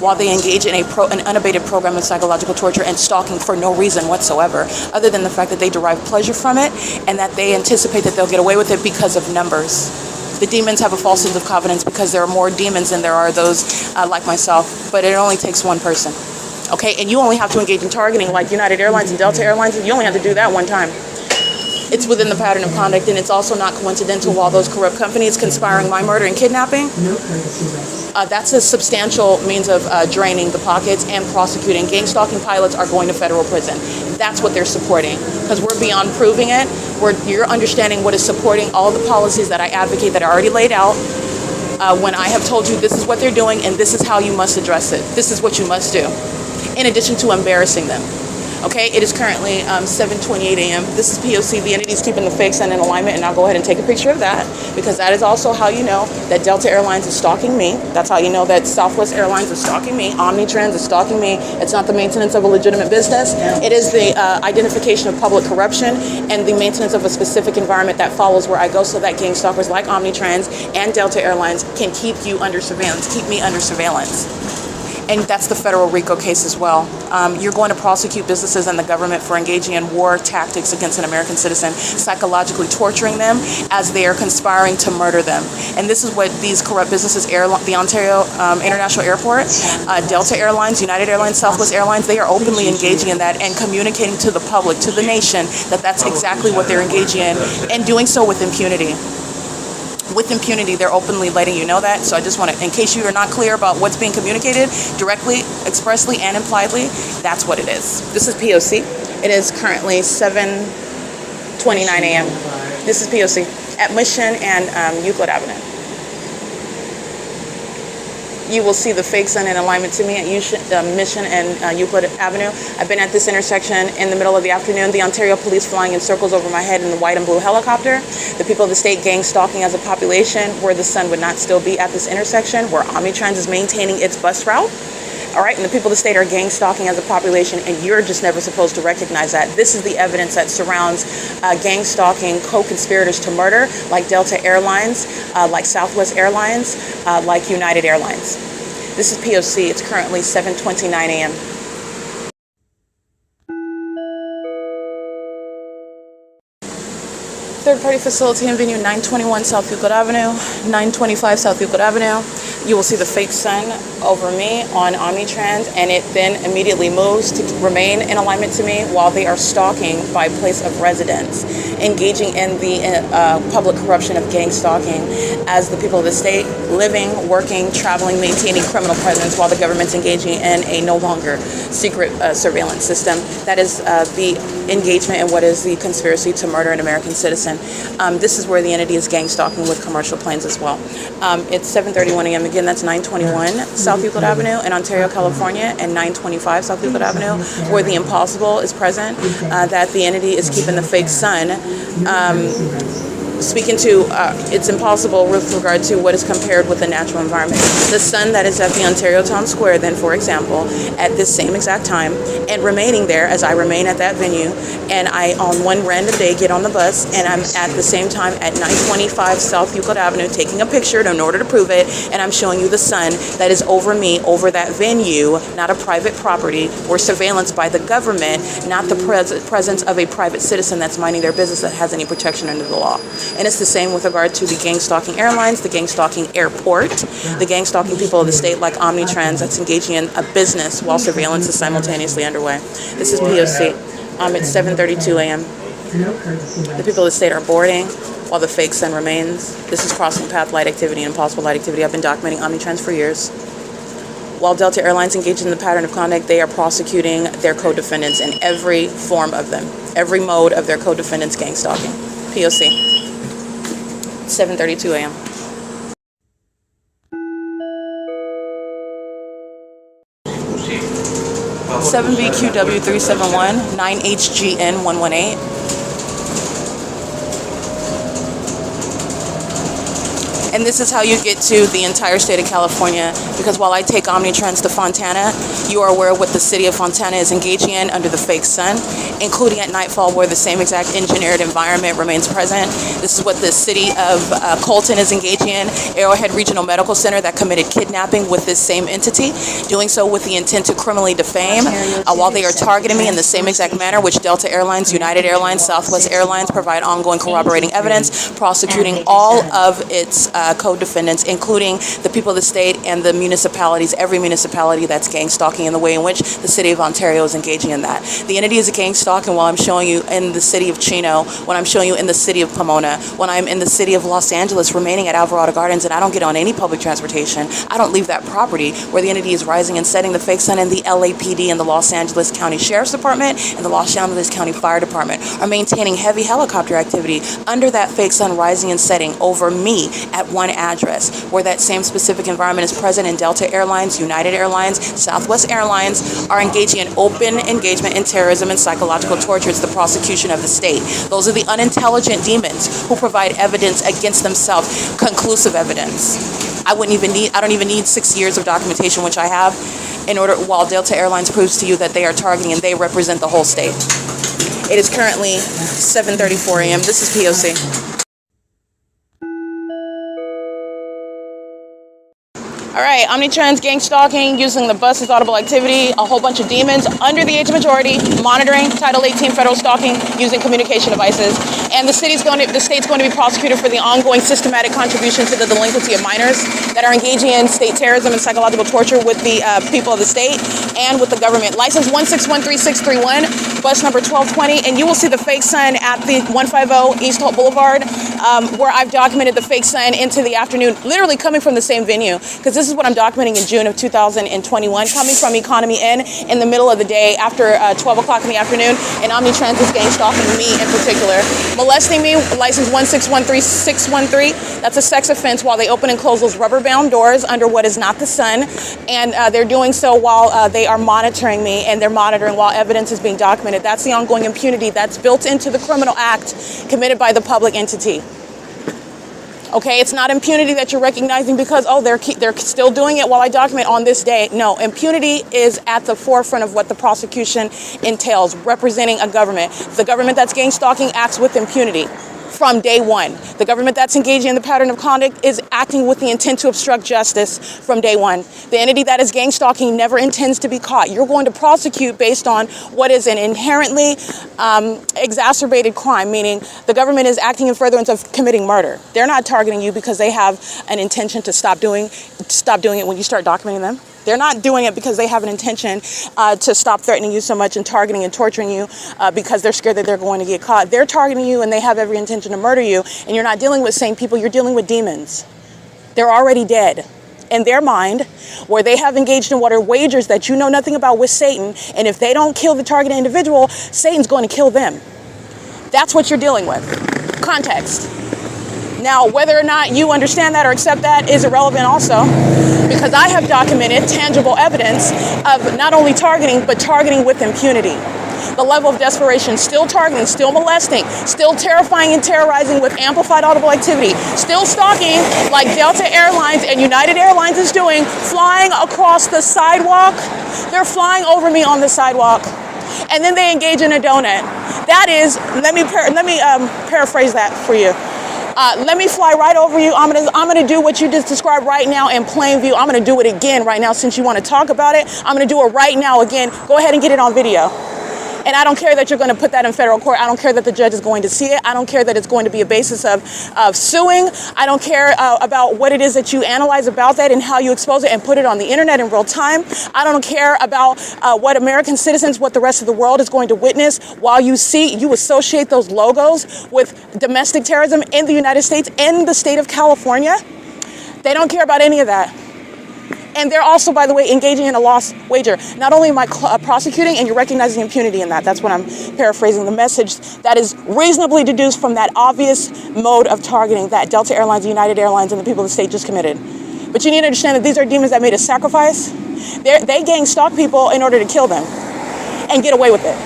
while they engage in an unabated program of psychological torture and stalking for no reason whatsoever, other than the fact that they derive pleasure from it and that they anticipate that they'll get away with it because of numbers. The demons have a false sense of confidence because there are more demons than there are those like myself, but it only takes one person. Okay, and you only have to engage in targeting like United Airlines and Delta Airlines, and you only have to do that one time. It's within the pattern of conduct, and it's also not coincidental while those corrupt companies conspiring my murder and kidnapping. That's a substantial means of draining the pockets and prosecuting. Gang stalking pilots are going to federal prison. That's what they're supporting, because we're beyond proving it. You're understanding what is supporting all the policies that I advocate that are already laid out. When I have told you this is what they're doing and this is how you must address it. This is what you must do, in addition to embarrassing them. Okay, it is currently 7:28 a.m. This is P.O.C. The entity's keeping the fake sun in alignment, and I'll go ahead and take a picture of that, because that is also how you know that Delta Airlines is stalking me. That's how you know that Southwest Airlines is stalking me. OMNITRANS is stalking me. It's not the maintenance of a legitimate business. It is the identification of public corruption and the maintenance of a specific environment that follows where I go, so that gang stalkers like OMNITRANS and Delta Airlines can keep you under surveillance, keep me under surveillance. And that's the federal RICO case as well. You're going to prosecute businesses and the government for engaging in war tactics against an American citizen, psychologically torturing them as they are conspiring to murder them. And this is what these corrupt businesses, the Ontario International Airport, Delta Airlines, United Airlines, Southwest Airlines, they are openly engaging in that and communicating to the public, to the nation, that that's exactly what they're engaging in, and doing so with impunity. With impunity, they're openly letting you know that. So I just want to, in case you are not clear about what's being communicated directly, expressly, and impliedly, that's what it is. This is P.O.C. It is currently 7:29 a.m. This is P.O.C. at Mission and Euclid Avenue. You will see the fake sun in alignment to me at Mission and Euclid Avenue. I've been at this intersection in the middle of the afternoon. The Ontario police flying in circles over my head in the white and blue helicopter. The people of the state gang stalking as a population, where the sun would not still be at this intersection, where OMNITRANS is maintaining its bus route. All right, and the people of the state are gang stalking as a population, and you're just never supposed to recognize that. This is the evidence that surrounds gang stalking co-conspirators to murder, like Delta Airlines, like Southwest Airlines, like United Airlines. This is P.O.C. It's currently 7:29 a.m. third-party facilitating venue, 921 South Euclid Avenue, 925 South Euclid Avenue. You will see the fake sun over me on OMNITRANS, and it then immediately moves to remain in alignment to me while they are stalking by place of residence, engaging in the public corruption of gang stalking as the people of the state living, working, traveling, maintaining criminal presence while the government's engaging in a no longer secret surveillance system. That is the engagement in what is the conspiracy to murder an American citizen. This is where the entity is gang stalking with commercial planes as well. It's 7:31 a.m. Again, that's 921 South Euclid Avenue in Ontario, California, and 925 South Euclid Avenue, where the impossible is present, that the entity is keeping the fake sun. Speaking to it's impossible with regard to what is compared with the natural environment. The sun that is at the Ontario Town Square, then, for example, at this same exact time, and remaining there as I remain at that venue, and I, on one random day, get on the bus, and I'm at the same time at 925 South Euclid Avenue taking a picture in order to prove it, and I'm showing you the sun that is over me, over that venue, not a private property, or surveillance by the government, not the presence of a private citizen that's minding their business that has any protection under the law. And it's the same with regard to the gang stalking airlines, the gang stalking airport, the gang stalking people of the state like OMNITRANS that's engaging in a business while surveillance is simultaneously underway. This is P.O.C. It's 7:32 a.m. The people of the state are boarding while the fake sun remains. This is crossing path light activity and impossible light activity. I've been documenting OMNITRANS for years. While Delta Airlines engage in the pattern of conduct, they are prosecuting their co-defendants in every form of them, every mode of their co-defendants gang stalking. P.O.C. 7:32 a.m. (7BQW 371 9HGN 118). And this is how you get to the entire state of California, because while I take OMNITRANS to Fontana, you are aware of what the city of Fontana is engaging in under the fake sun, including at nightfall where the same exact engineered environment remains present. This is what the city of Colton is engaging in, Arrowhead Regional Medical Center that committed kidnapping with this same entity, doing so with the intent to criminally defame while they are targeting me in the same exact manner, which Delta Airlines, United Airlines, Southwest Airlines provide ongoing corroborating evidence, prosecuting all of its co-defendants, including the people of the state and the municipalities, every municipality that's gang stalking in the way in which the city of Ontario is engaging in that. The entity is a gang stalking while I'm showing you in the city of Chino, when I'm showing you in the city of Pomona, when I'm in the city of Los Angeles remaining at Alvarado Gardens, and I don't get on any public transportation. I don't leave that property where the entity is rising and setting the fake sun, and the LAPD and the Los Angeles County Sheriff's Department and the Los Angeles County Fire Department are maintaining heavy helicopter activity under that fake sun rising and setting over me at one address where that same specific environment is present, and Delta Airlines, United Airlines, Southwest Airlines are engaging in open engagement in terrorism and psychological torture. It's the prosecution of the state. Those are the unintelligent demons who provide evidence against themselves, conclusive evidence. I don't even need 6 years of documentation, which I have, in order, while Delta Airlines proves to you that they are targeting and they represent the whole state. It is currently 7:34 a.m. This is P.O.C. All right, OMNITRANS gang stalking using the bus as audible activity, a whole bunch of demons under the age of majority, monitoring Title 18 federal stalking using communication devices. And the state's going to be prosecuted for the ongoing systematic contribution to the delinquency of minors that are engaging in state terrorism and psychological torture with the people of the state and with the government. License 1613631, bus number 1220, and you will see the fake sun at the 150 East Holt Boulevard, where I've documented the fake sun into the afternoon, literally coming from the same venue, because this is what I'm documenting in June of 2021, coming from Economy in the middle of the day after 12 o'clock in the afternoon, and OMNITRANS is gang stalking me in particular. Molesting me, license 1613613, that's a sex offense while they open and close those rubber-bound doors under what is not the sun, and they're doing so while they are monitoring me, and they're monitoring while evidence is being documented. That's the ongoing impunity that's built into the criminal act committed by the public entity. Okay, it's not impunity that you're recognizing because, oh, they're still doing it while I document on this day. No, impunity is at the forefront of what the prosecution entails, representing a government. The government that's gang stalking acts with impunity. from day one. The government that's engaging in the pattern of conduct is acting with the intent to obstruct justice from day one. The entity that is gang stalking never intends to be caught. You're going to prosecute based on what is an inherently exacerbated crime, meaning the government is acting in furtherance of committing murder. They're not targeting you because they have an intention to stop doing it when you start documenting them. They're not doing it because they have an intention to stop threatening you so much and targeting and torturing you because they're scared that they're going to get caught. They're targeting you and they have every intention to murder you. And you're not dealing with sane people, you're dealing with demons. They're already dead. In their mind, where they have engaged in what are wagers that you know nothing about with Satan, and if they don't kill the targeted individual, Satan's going to kill them. That's what you're dealing with. Context. Now, whether or not you understand that or accept that is irrelevant also, because I have documented tangible evidence of not only targeting, but targeting with impunity. The level of desperation, still targeting, still molesting, still terrifying and terrorizing with amplified audible activity, still stalking like Delta Airlines and United Airlines is doing, flying across the sidewalk. They're flying over me on the sidewalk, and then they engage in a donut. That is, let me paraphrase that for you. Let me fly right over you. I'm gonna do what you just described right now in plain view. I'm gonna do it again right now since you want to talk about it. I'm gonna do it right now again. Go ahead and get it on video. And I don't care that you're going to put that in federal court. I don't care that the judge is going to see it. I don't care that it's going to be a basis of suing. I don't care about what it is that you analyze about that and how you expose it and put it on the internet in real time. I don't care about what American citizens, what the rest of the world is going to witness while you associate those logos with domestic terrorism in the United States and the state of California. They don't care about any of that. And they're also, by the way, engaging in a lost wager. Not only am I prosecuting, and you're recognizing impunity in that. That's what I'm paraphrasing. The message that is reasonably deduced from that obvious mode of targeting that Delta Airlines, United Airlines, and the people of the state just committed. But you need to understand that these are demons that made a sacrifice. They gang stalk people in order to kill them and get away with it.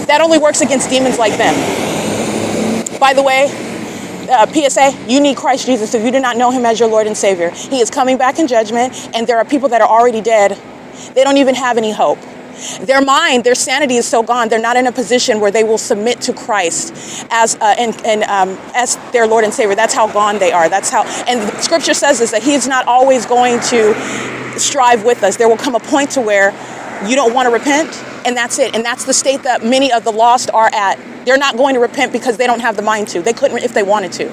That only works against demons like them. By the way, PSA, you need Christ Jesus if you do not know him as your Lord and Savior. He is coming back in judgment, and there are people that are already dead. They don't even have any hope. Their mind, their sanity is so gone, they're not in a position where they will submit to Christ as their Lord and Savior. That's how gone they are. That's how, and the scripture says this, that he's not always going to strive with us. There will come a point to where you don't want to repent, and that's it. And that's the state that many of the lost are at. They're not going to repent because they don't have the mind to. They couldn't if they wanted to.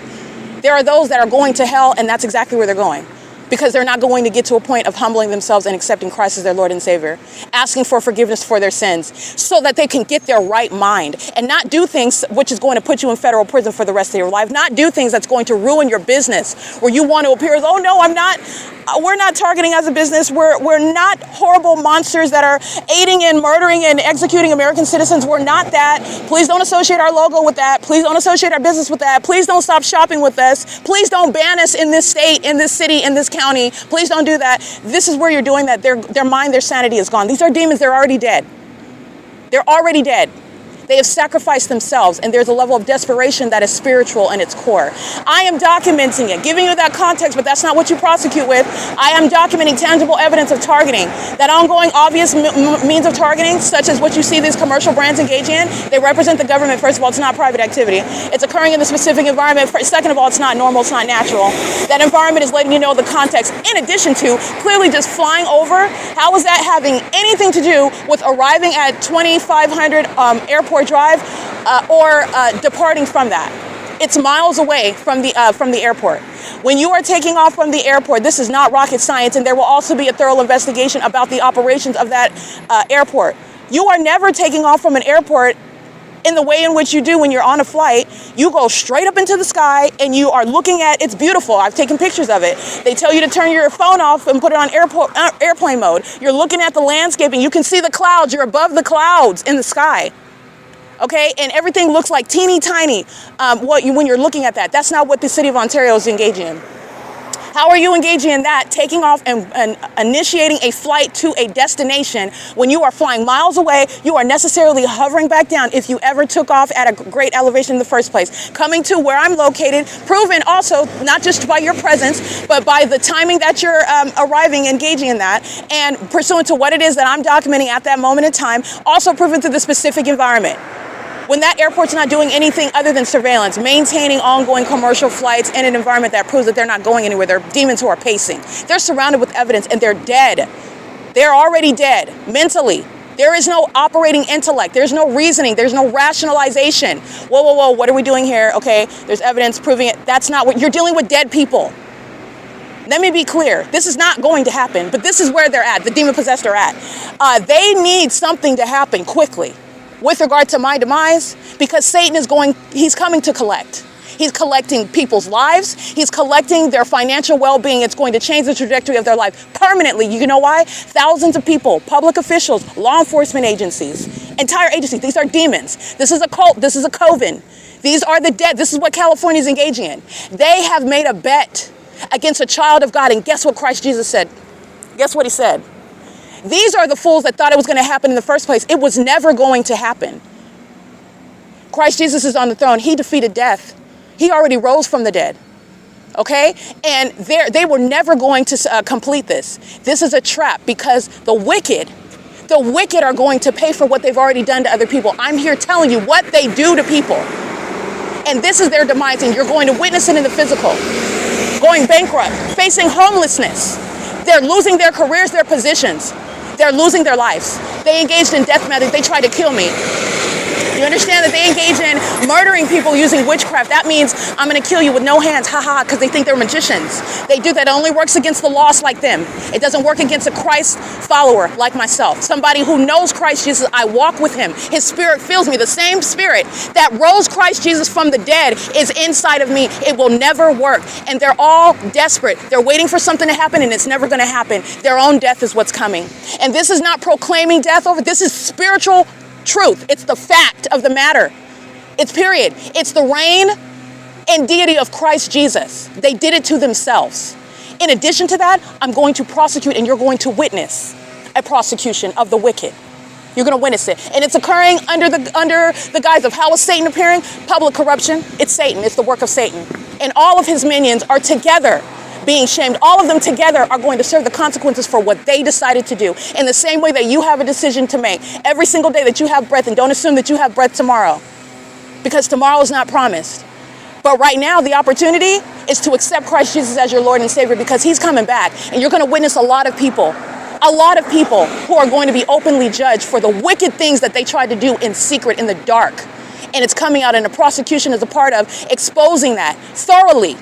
There are those that are going to hell, and that's exactly where they're going, because they're not going to get to a point of humbling themselves and accepting Christ as their Lord and Savior, asking for forgiveness for their sins so that they can get their right mind and not do things which is going to put you in federal prison for the rest of your life, not do things that's going to ruin your business where you want to appear as, oh no, I'm not, we're not targeting as a business. We're not horrible monsters that are aiding and murdering and executing American citizens. We're not that. Please don't associate our logo with that. Please don't associate our business with that. Please don't stop shopping with us. Please don't ban us in this state, in this city, in this county. Please don't do that. This is where you're doing that. Their mind, their sanity is gone. These are demons. They're already dead. They're already dead. They have sacrificed themselves, and there's a level of desperation that is spiritual in its core. I am documenting it, giving you that context, but that's not what you prosecute with. I am documenting tangible evidence of targeting. That ongoing obvious means of targeting, such as what you see these commercial brands engage in, they represent the government. First of all, it's not private activity. It's occurring in a specific environment. Second of all, it's not normal, it's not natural. That environment is letting you know the context, in addition to clearly just flying over. How is that having anything to do with arriving at 2500 Airport Drive or departing from that? It's miles away from the airport. When you are taking off from the airport, this is not rocket science, and there will also be a thorough investigation about the operations of that airport. You are never taking off from an airport in the way in which you do when you're on a flight. You go straight up into the sky and you are looking at, it's beautiful. I've taken pictures of it. They tell you to turn your phone off and put it on airplane mode. You're looking at the landscape and you can see the clouds. You're above the clouds in the sky. Okay, and everything looks like teeny tiny when you're looking at that. That's not what the city of Ontario is engaging in. How are you engaging in that, taking off and initiating a flight to a destination when you are flying miles away? You are necessarily hovering back down if you ever took off at a great elevation in the first place. Coming to where I'm located, proven also not just by your presence, but by the timing that you're arriving, engaging in that, and pursuant to what it is that I'm documenting at that moment in time, also proven to the specific environment. When that airport's not doing anything other than surveillance, maintaining ongoing commercial flights in an environment that proves that they're not going anywhere. They're demons who are pacing. They're surrounded with evidence and they're dead. They're already dead mentally. There is no operating intellect. There's no reasoning. There's no rationalization. Whoa, whoa, whoa, what are we doing here? Okay, there's evidence proving it. That's not what you're dealing with. Dead people. Let me be clear. This is not going to happen, but this is where they're at. The demon-possessed are at. They need something to happen quickly with regard to my demise, because Satan is he's coming to collect. He's collecting people's lives. He's collecting their financial well-being. It's going to change the trajectory of their life permanently. You know why? Thousands of people, public officials, law enforcement agencies, entire agencies. These are demons. This is a cult. This is a coven. These are the dead. This is what California is engaging in. They have made a bet against a child of God. And guess what Christ Jesus said? Guess what he said? These are the fools that thought it was going to happen in the first place. It was never going to happen. Christ Jesus is on the throne. He defeated death. He already rose from the dead. Okay? And they were never going to complete this. This is a trap because the wicked are going to pay for what they've already done to other people. I'm here telling you what they do to people. And this is their demise, and you're going to witness it in the physical. Going bankrupt, facing homelessness. They're losing their careers, their positions. They're losing their lives. They engaged in death methods. They tried to kill me. You understand that they engage in murdering people using witchcraft? That means I'm going to kill you with no hands, haha, because they think they're magicians. They do that. It only works against the lost like them. It doesn't work against a Christ follower like myself. Somebody who knows Christ Jesus. I walk with him. His spirit fills me. The same spirit that rose Christ Jesus from the dead is inside of me. It will never work. And they're all desperate. They're waiting for something to happen, and it's never going to happen. Their own death is what's coming. And this is not proclaiming death over. This is spiritual truth. It's the fact of the matter. It's period. It's the reign and deity of Christ Jesus. They did it to themselves. In addition to that, I'm going to prosecute, and you're going to witness a prosecution of the wicked. You're going to witness it. And it's occurring under the guise of how is Satan appearing? Public corruption. It's Satan. It's the work of Satan. And all of his minions are together being shamed. All of them together are going to serve the consequences for what they decided to do. In the same way that you have a decision to make every single day that you have breath, and don't assume that you have breath tomorrow, because tomorrow is not promised. But right now, the opportunity is to accept Christ Jesus as your Lord and Savior, because he's coming back. And you're going to witness a lot of people who are going to be openly judged for the wicked things that they tried to do in secret, in the dark. And it's coming out, and the prosecution is a part of exposing that thoroughly.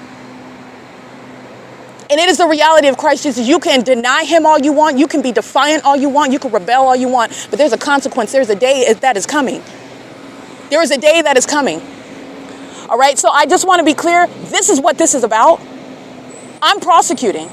And it is the reality of Christ Jesus. You can deny him all you want. You can be defiant all you want. You can rebel all you want. But there's a consequence. There's a day that is coming. There is a day that is coming. All right? So I just want to be clear. This is what this is about. I'm prosecuting.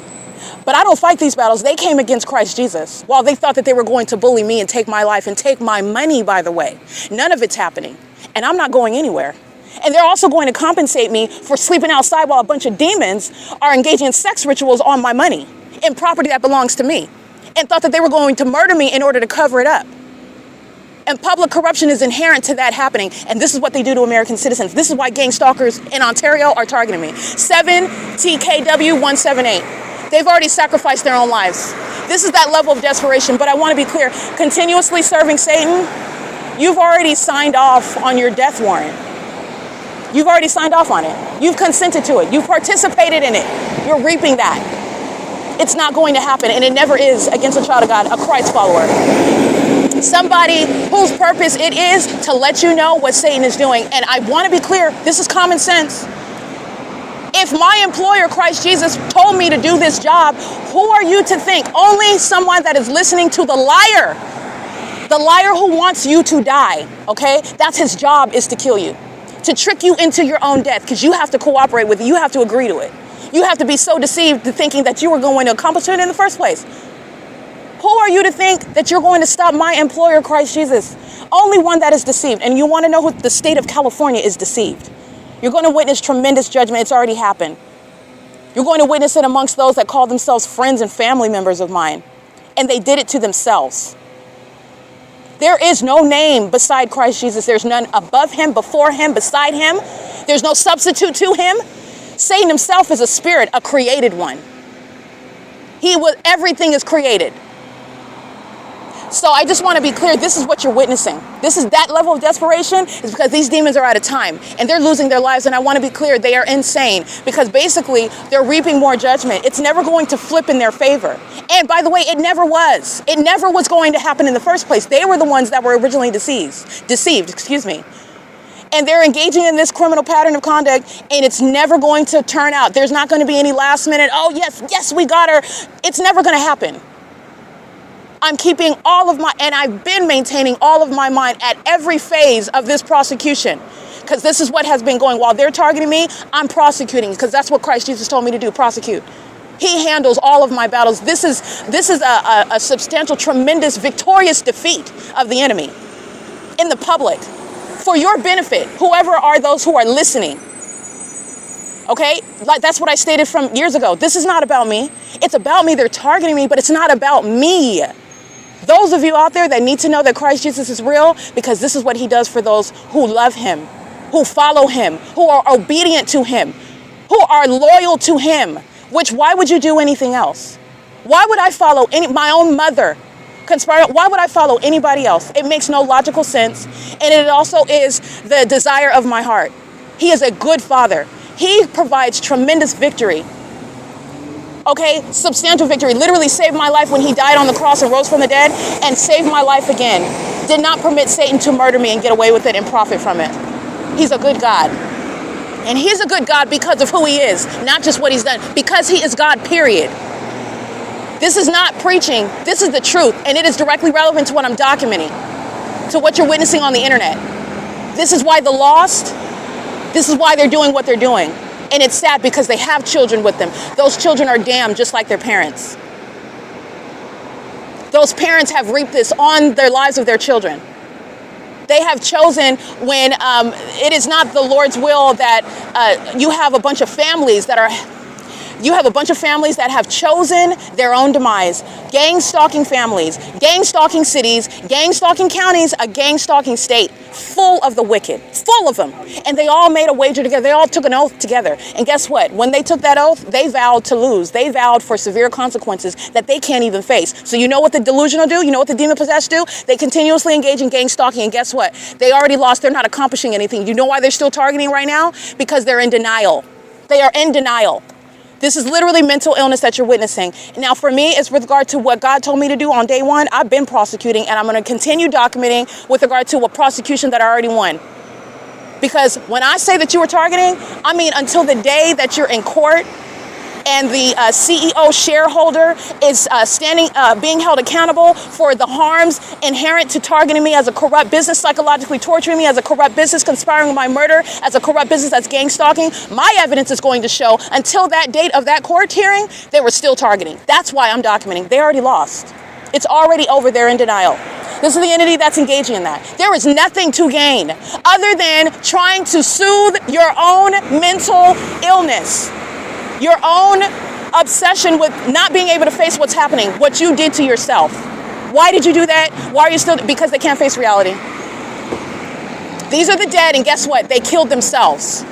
But I don't fight these battles. They came against Christ Jesus. While they thought that they were going to bully me and take my life and take my money, by the way. None of it's happening. And I'm not going anywhere. And they're also going to compensate me for sleeping outside while a bunch of demons are engaging in sex rituals on my money and property that belongs to me, and thought that they were going to murder me in order to cover it up. And public corruption is inherent to that happening. And this is what they do to American citizens. This is why gang stalkers in Ontario are targeting me. 7 TKW 178. They've already sacrificed their own lives. This is that level of desperation. But I want to be clear. Continuously serving Satan, you've already signed off on your death warrant. You've already signed off on it. You've consented to it. You've participated in it. You're reaping that. It's not going to happen, and it never is against a child of God, a Christ follower. Somebody whose purpose it is to let you know what Satan is doing. And I want to be clear, this is common sense. If my employer, Christ Jesus, told me to do this job, who are you to think? Only someone that is listening to the liar who wants you to die, okay? That's his job, is to kill you. To trick you into your own death, because you have to cooperate with it. You have to agree to it. You have to be so deceived to thinking that you were going to accomplish it in the first place. Who are you to think that you're going to stop my employer, Christ Jesus? Only one that is deceived. And you want to know who the state of California is deceived. You're going to witness tremendous judgment. It's already happened. You're going to witness it amongst those that call themselves friends and family members of mine. And they did it to themselves. There is no name beside Christ Jesus. There's none above him, before him, beside him. There's no substitute to him. Satan himself is a spirit, a created one. Everything is created. So I just want to be clear, this is what you're witnessing. This is that level of desperation is because these demons are out of time and they're losing their lives. And I want to be clear, they are insane because basically they're reaping more judgment. It's never going to flip in their favor. And by the way, it never was. It never was going to happen in the first place. They were the ones that were originally deceived, excuse me. And they're engaging in this criminal pattern of conduct, and it's never going to turn out. There's not going to be any last minute, oh yes, we got her. It's never going to happen. I'm keeping all of my, and I've been maintaining all of my mind at every phase of this prosecution, because this is what has been going. While they're targeting me, I'm prosecuting, because that's what Christ Jesus told me to do, prosecute. He handles all of my battles. This is a substantial, tremendous, victorious defeat of the enemy in the public for your benefit, whoever are those who are listening. Okay, like that's what I stated from years ago. This is not about me. It's about me. They're targeting me, but it's not about me. Those of you out there that need to know that Christ Jesus is real, because this is what he does for those who love him, who follow him, who are obedient to him, who are loyal to him, which why would you do anything else? Why would I follow my own mother? Why would I follow anybody else? It makes no logical sense. And it also is the desire of my heart. He is a good father. He provides tremendous victory. Okay, substantial victory. Literally saved my life when he died on the cross and rose from the dead, and saved my life again. Did not permit Satan to murder me and get away with it and profit from it. He's a good God. And he's a good God because of who he is, not just what he's done, because he is God, period. This is not preaching. This is the truth, and it is directly relevant to what I'm documenting, to what you're witnessing on the internet. This is why the lost, this is why they're doing what they're doing. And it's sad because they have children with them. Those children are damned just like their parents. Those parents have reaped this on their lives of their children. They have chosen when it is not the Lord's will that you have a bunch of families that have chosen their own demise. Gang stalking families, gang stalking cities, gang stalking counties, a gang stalking state full of the wicked, full of them. And they all made a wager together. They all took an oath together. And guess what? When they took that oath, they vowed to lose. They vowed for severe consequences that they can't even face. So you know what the delusional do? You know what the demon-possessed do? They continuously engage in gang stalking. And guess what? They already lost. They're not accomplishing anything. You know why they're still targeting right now? Because they're in denial. They are in denial. This is literally mental illness that you're witnessing. Now, for me, it's with regard to what God told me to do on day one. I've been prosecuting, and I'm going to continue documenting with regard to a prosecution that I already won. Because when I say that you were targeting, I mean until the day that you're in court and the CEO shareholder is being held accountable for the harms inherent to targeting me as a corrupt business, psychologically torturing me as a corrupt business, conspiring with my murder as a corrupt business that's gang stalking. My evidence is going to show until that date of that court hearing, they were still targeting. That's why I'm documenting. They already lost. It's already over. They're in denial. This is the entity that's engaging in that. There is nothing to gain other than trying to soothe your own mental illness. Your own obsession with not being able to face what's happening, what you did to yourself. Why did you do that? Why are you still? Because they can't face reality. These are the dead, and guess what? They killed themselves.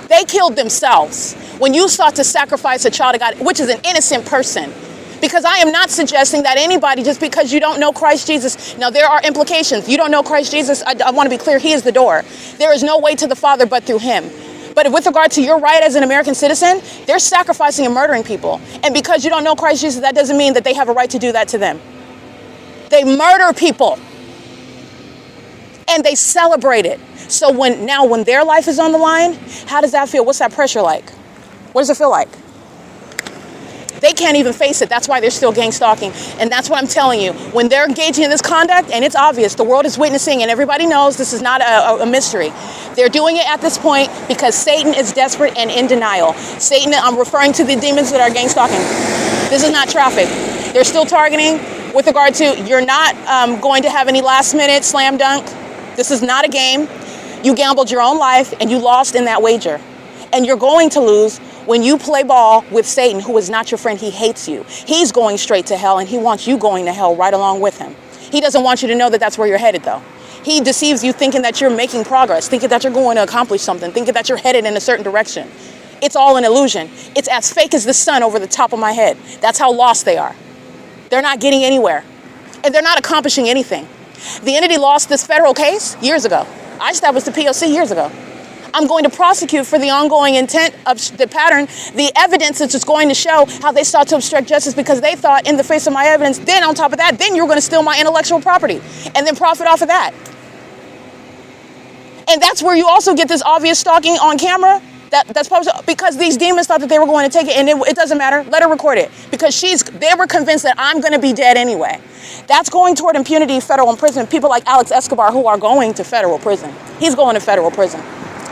They killed themselves when you sought to sacrifice a child of God, which is an innocent person. Because I am not suggesting that anybody, just because you don't know Christ Jesus, now there are implications. You don't know Christ Jesus, I want to be clear, he is the door. There is no way to the Father but through him. But with regard to your right as an American citizen, they're sacrificing and murdering people. And because you don't know Christ Jesus, that doesn't mean that they have a right to do that to them. They murder people. And they celebrate it. So when their life is on the line, how does that feel? What's that pressure like? What does it feel like? They can't even face it. That's why they're still gang stalking. And that's what I'm telling you. When they're engaging in this conduct, and it's obvious, the world is witnessing, and everybody knows this is not a mystery. They're doing it at this point because Satan is desperate and in denial. Satan, I'm referring to the demons that are gang stalking. This is not traffic. They're still targeting with regard to you're not going to have any last minute slam dunk. This is not a game. You gambled your own life and you lost in that wager. And you're going to lose when you play ball with Satan, who is not your friend. He hates you. He's going straight to hell, and he wants you going to hell right along with him. He doesn't want you to know that that's where you're headed, though. He deceives you thinking that you're making progress, thinking that you're going to accomplish something, thinking that you're headed in a certain direction. It's all an illusion. It's as fake as the sun over the top of my head. That's how lost they are. They're not getting anywhere. And they're not accomplishing anything. The entity lost this federal case years ago. I established the P.O.C. years ago. I'm going to prosecute for the ongoing intent of the pattern, the evidence that's just going to show how they sought to obstruct justice because they thought in the face of my evidence, then on top of that, then you're going to steal my intellectual property and then profit off of that. And that's where you also get this obvious stalking on camera. That's probably because these demons thought that they were going to take it, and it doesn't matter. Let her record it because they were convinced that I'm going to be dead anyway. That's going toward impunity, federal imprisonment. People like Alex Escobar who are going to federal prison. He's going to federal prison.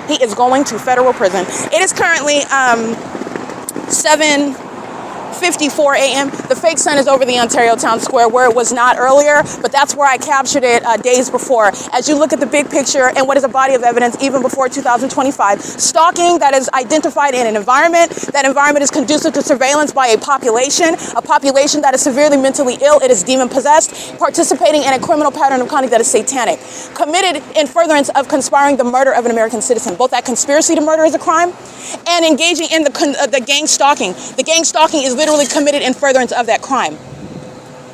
He is going to federal prison. It is currently 7:54 a.m. The fake sun is over the Ontario Town Square where it was not earlier, but that's where I captured it days before. As you look at the big picture and what is a body of evidence even before 2025, stalking that is identified in an environment, that environment is conducive to surveillance by a population that is severely mentally ill, it is demon possessed, participating in a criminal pattern of conduct that is satanic, committed in furtherance of conspiring the murder of an American citizen. Both that conspiracy to murder is a crime and engaging in the gang stalking. The gang stalking is literally committed in furtherance of that crime.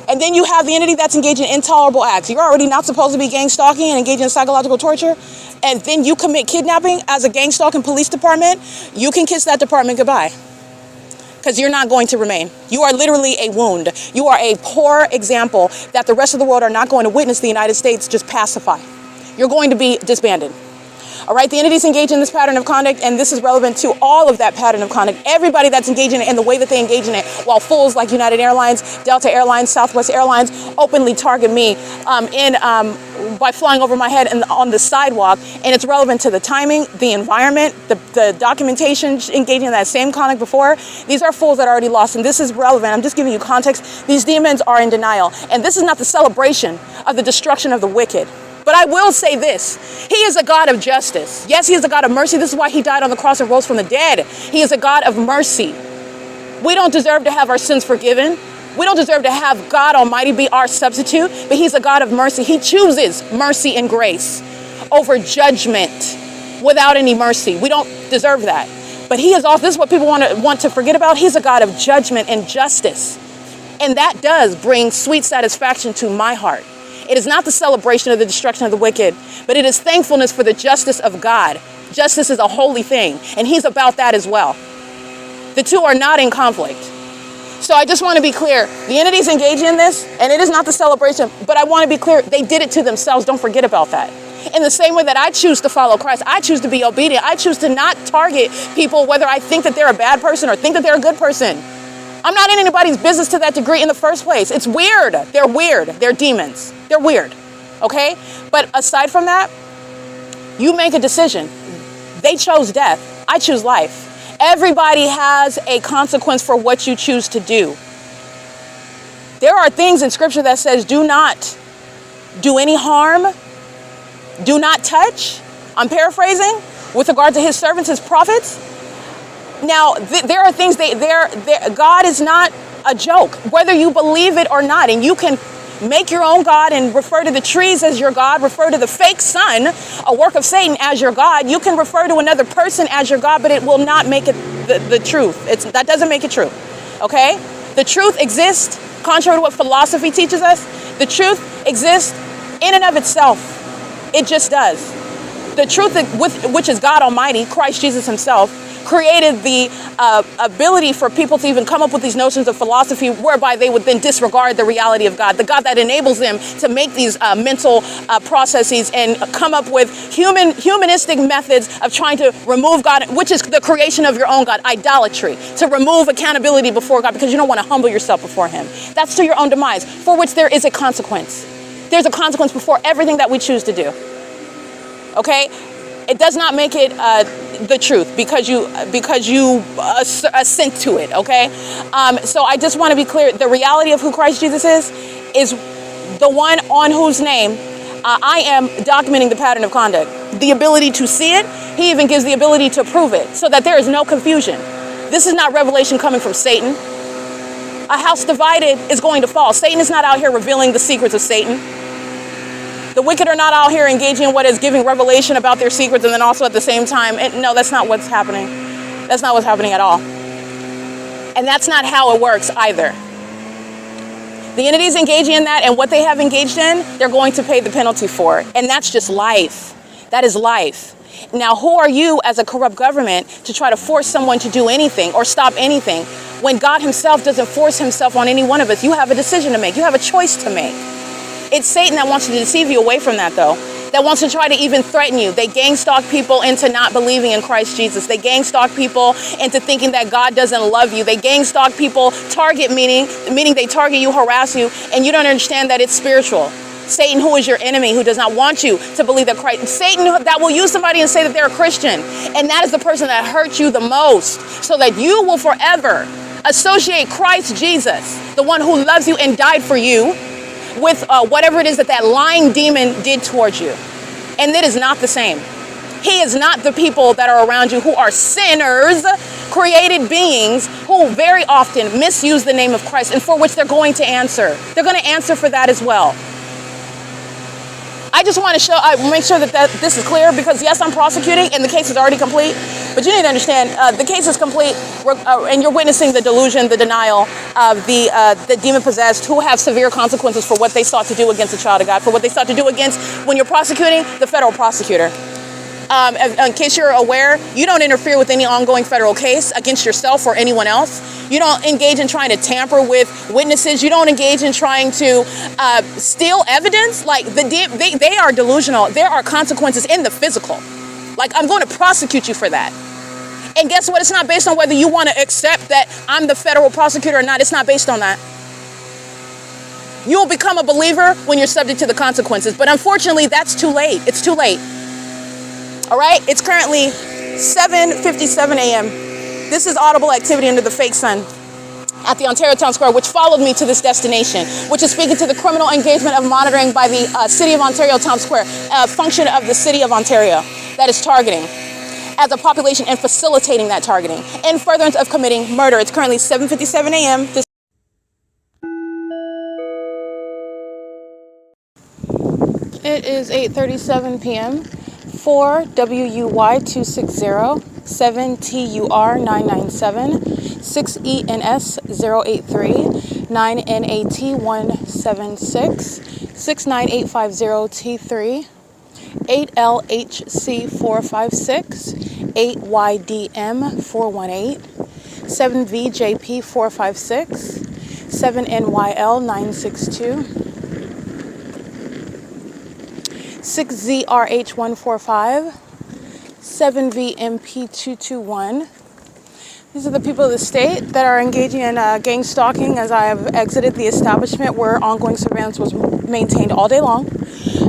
And then you have the entity that's engaging in intolerable acts. You're already not supposed to be gang stalking and engaging in psychological torture. And then you commit kidnapping as a gang stalking police department. You can kiss that department goodbye. Because you're not going to remain. You are literally a wound. You are a poor example that the rest of the world are not going to witness the United States just pacify. You're going to be disbanded. All right, the entities engaged in this pattern of conduct, and this is relevant to all of that pattern of conduct. Everybody that's engaging in it and the way that they engage in it, while fools like United Airlines, Delta Airlines, Southwest Airlines openly target me by flying over my head and on the sidewalk. And it's relevant to the timing, the environment, the documentation engaging in that same conduct before. These are fools that are already lost, and this is relevant. I'm just giving you context. These demons are in denial, and this is not the celebration of the destruction of the wicked. But I will say this, he is a God of justice. Yes, he is a God of mercy. This is why he died on the cross and rose from the dead. He is a God of mercy. We don't deserve to have our sins forgiven. We don't deserve to have God Almighty be our substitute, but he's a God of mercy. He chooses mercy and grace over judgment without any mercy. We don't deserve that. But he is also, this is what people want to forget about. He's a God of judgment and justice. And that does bring sweet satisfaction to my heart. It is not the celebration of the destruction of the wicked, but it is thankfulness for the justice of God. Justice is a holy thing, and he's about that as well. The two are not in conflict. So I just want to be clear. The entities engaging in this, and it is not the celebration, but I want to be clear, they did it to themselves. Don't forget about that. In the same way that I choose to follow Christ, I choose to be obedient. I choose to not target people whether I think that they're a bad person or think that they're a good person. I'm not in anybody's business to that degree in the first place. It's weird. They're weird. They're demons. They're weird. Okay? But aside from that, you make a decision. They chose death. I choose life. Everybody has a consequence for what you choose to do. There are things in scripture that says do not do any harm. Do not touch. I'm paraphrasing with regard to his servants, his prophets. Now, there are things, God is not a joke, whether you believe it or not. And you can make your own God and refer to the trees as your God, refer to the fake sun, a work of Satan, as your God. You can refer to another person as your God, but it will not make it the truth. That doesn't make it true, okay? The truth exists, contrary to what philosophy teaches us. The truth exists in and of itself. It just does. The truth, which is God Almighty, Christ Jesus himself, created the ability for people to even come up with these notions of philosophy whereby they would then disregard the reality of God, the God that enables them to make these mental processes and come up with humanistic methods of trying to remove God, which is the creation of your own God, idolatry, to remove accountability before God because you don't want to humble yourself before him. That's to your own demise, for which there is a consequence. There's a consequence before everything that we choose to do. Okay? It does not make it the truth because you assent to it, okay? So I just want to be clear. The reality of who Christ Jesus is the one on whose name I am documenting the pattern of conduct. The ability to see it, he even gives the ability to prove it so that there is no confusion. This is not revelation coming from Satan. A house divided is going to fall. Satan is not out here revealing the secrets of Satan. The wicked are not out here engaging in what is giving revelation about their secrets and then also at the same time. No, that's not what's happening. That's not what's happening at all. And that's not how it works either. The entities engaging in that and what they have engaged in, they're going to pay the penalty for it. And that's just life. That is life. Now, who are you as a corrupt government to try to force someone to do anything or stop anything when God himself doesn't force himself on any one of us? You have a decision to make. You have a choice to make. It's Satan that wants to deceive you away from that, though. That wants to try to even threaten you. They gang stalk people into not believing in Christ Jesus. They gang stalk people into thinking that God doesn't love you. They gang stalk people, target meaning they target you, harass you, and you don't understand that it's spiritual. Satan, who is your enemy, who does not want you to believe that Christ, Satan that will use somebody and say that they're a Christian. And that is the person that hurts you the most, so that you will forever associate Christ Jesus, the one who loves you and died for you, with whatever it is that lying demon did towards you. And it is not the same. He is not the people that are around you who are sinners, created beings who very often misuse the name of Christ, and for which they're going to answer. They're going to answer for that as well. I just want to make sure that this is clear, because yes, I'm prosecuting and the case is already complete, but you need to understand the case is complete, and you're witnessing the delusion, the denial of the demon-possessed who have severe consequences for what they sought to do against the child of God, for what they sought to do against, when you're prosecuting, the federal prosecutor. In case you're aware, you don't interfere with any ongoing federal case against yourself or anyone else. You don't engage in trying to tamper with witnesses. You don't engage in trying to steal evidence. Like they are delusional. There are consequences in the physical. Like, I'm going to prosecute you for that. And guess what? It's not based on whether you want to accept that I'm the federal prosecutor or not. It's not based on that. You'll become a believer when you're subject to the consequences. But unfortunately, that's too late. It's too late. All right, it's currently 7:57 a.m. This is audible activity under the fake sun at the Ontario Town Square, which followed me to this destination, which is speaking to the criminal engagement of monitoring by the City of Ontario Town Square, a function of the City of Ontario that is targeting as a population and facilitating that targeting in furtherance of committing murder. It's currently 7:57 a.m. It is 8:37 p.m. 4 WUY 260, 7 TUR 997, 6 ENS 083, 9 NAT 176, 69850 T3, 8 LHC 456, 8 YDM 418, 7 VJP 456, 7 NYL 962, 6ZRH145, 7VMP221. These are the people of the state that are engaging in gang stalking as I have exited the establishment where ongoing surveillance was maintained all day long.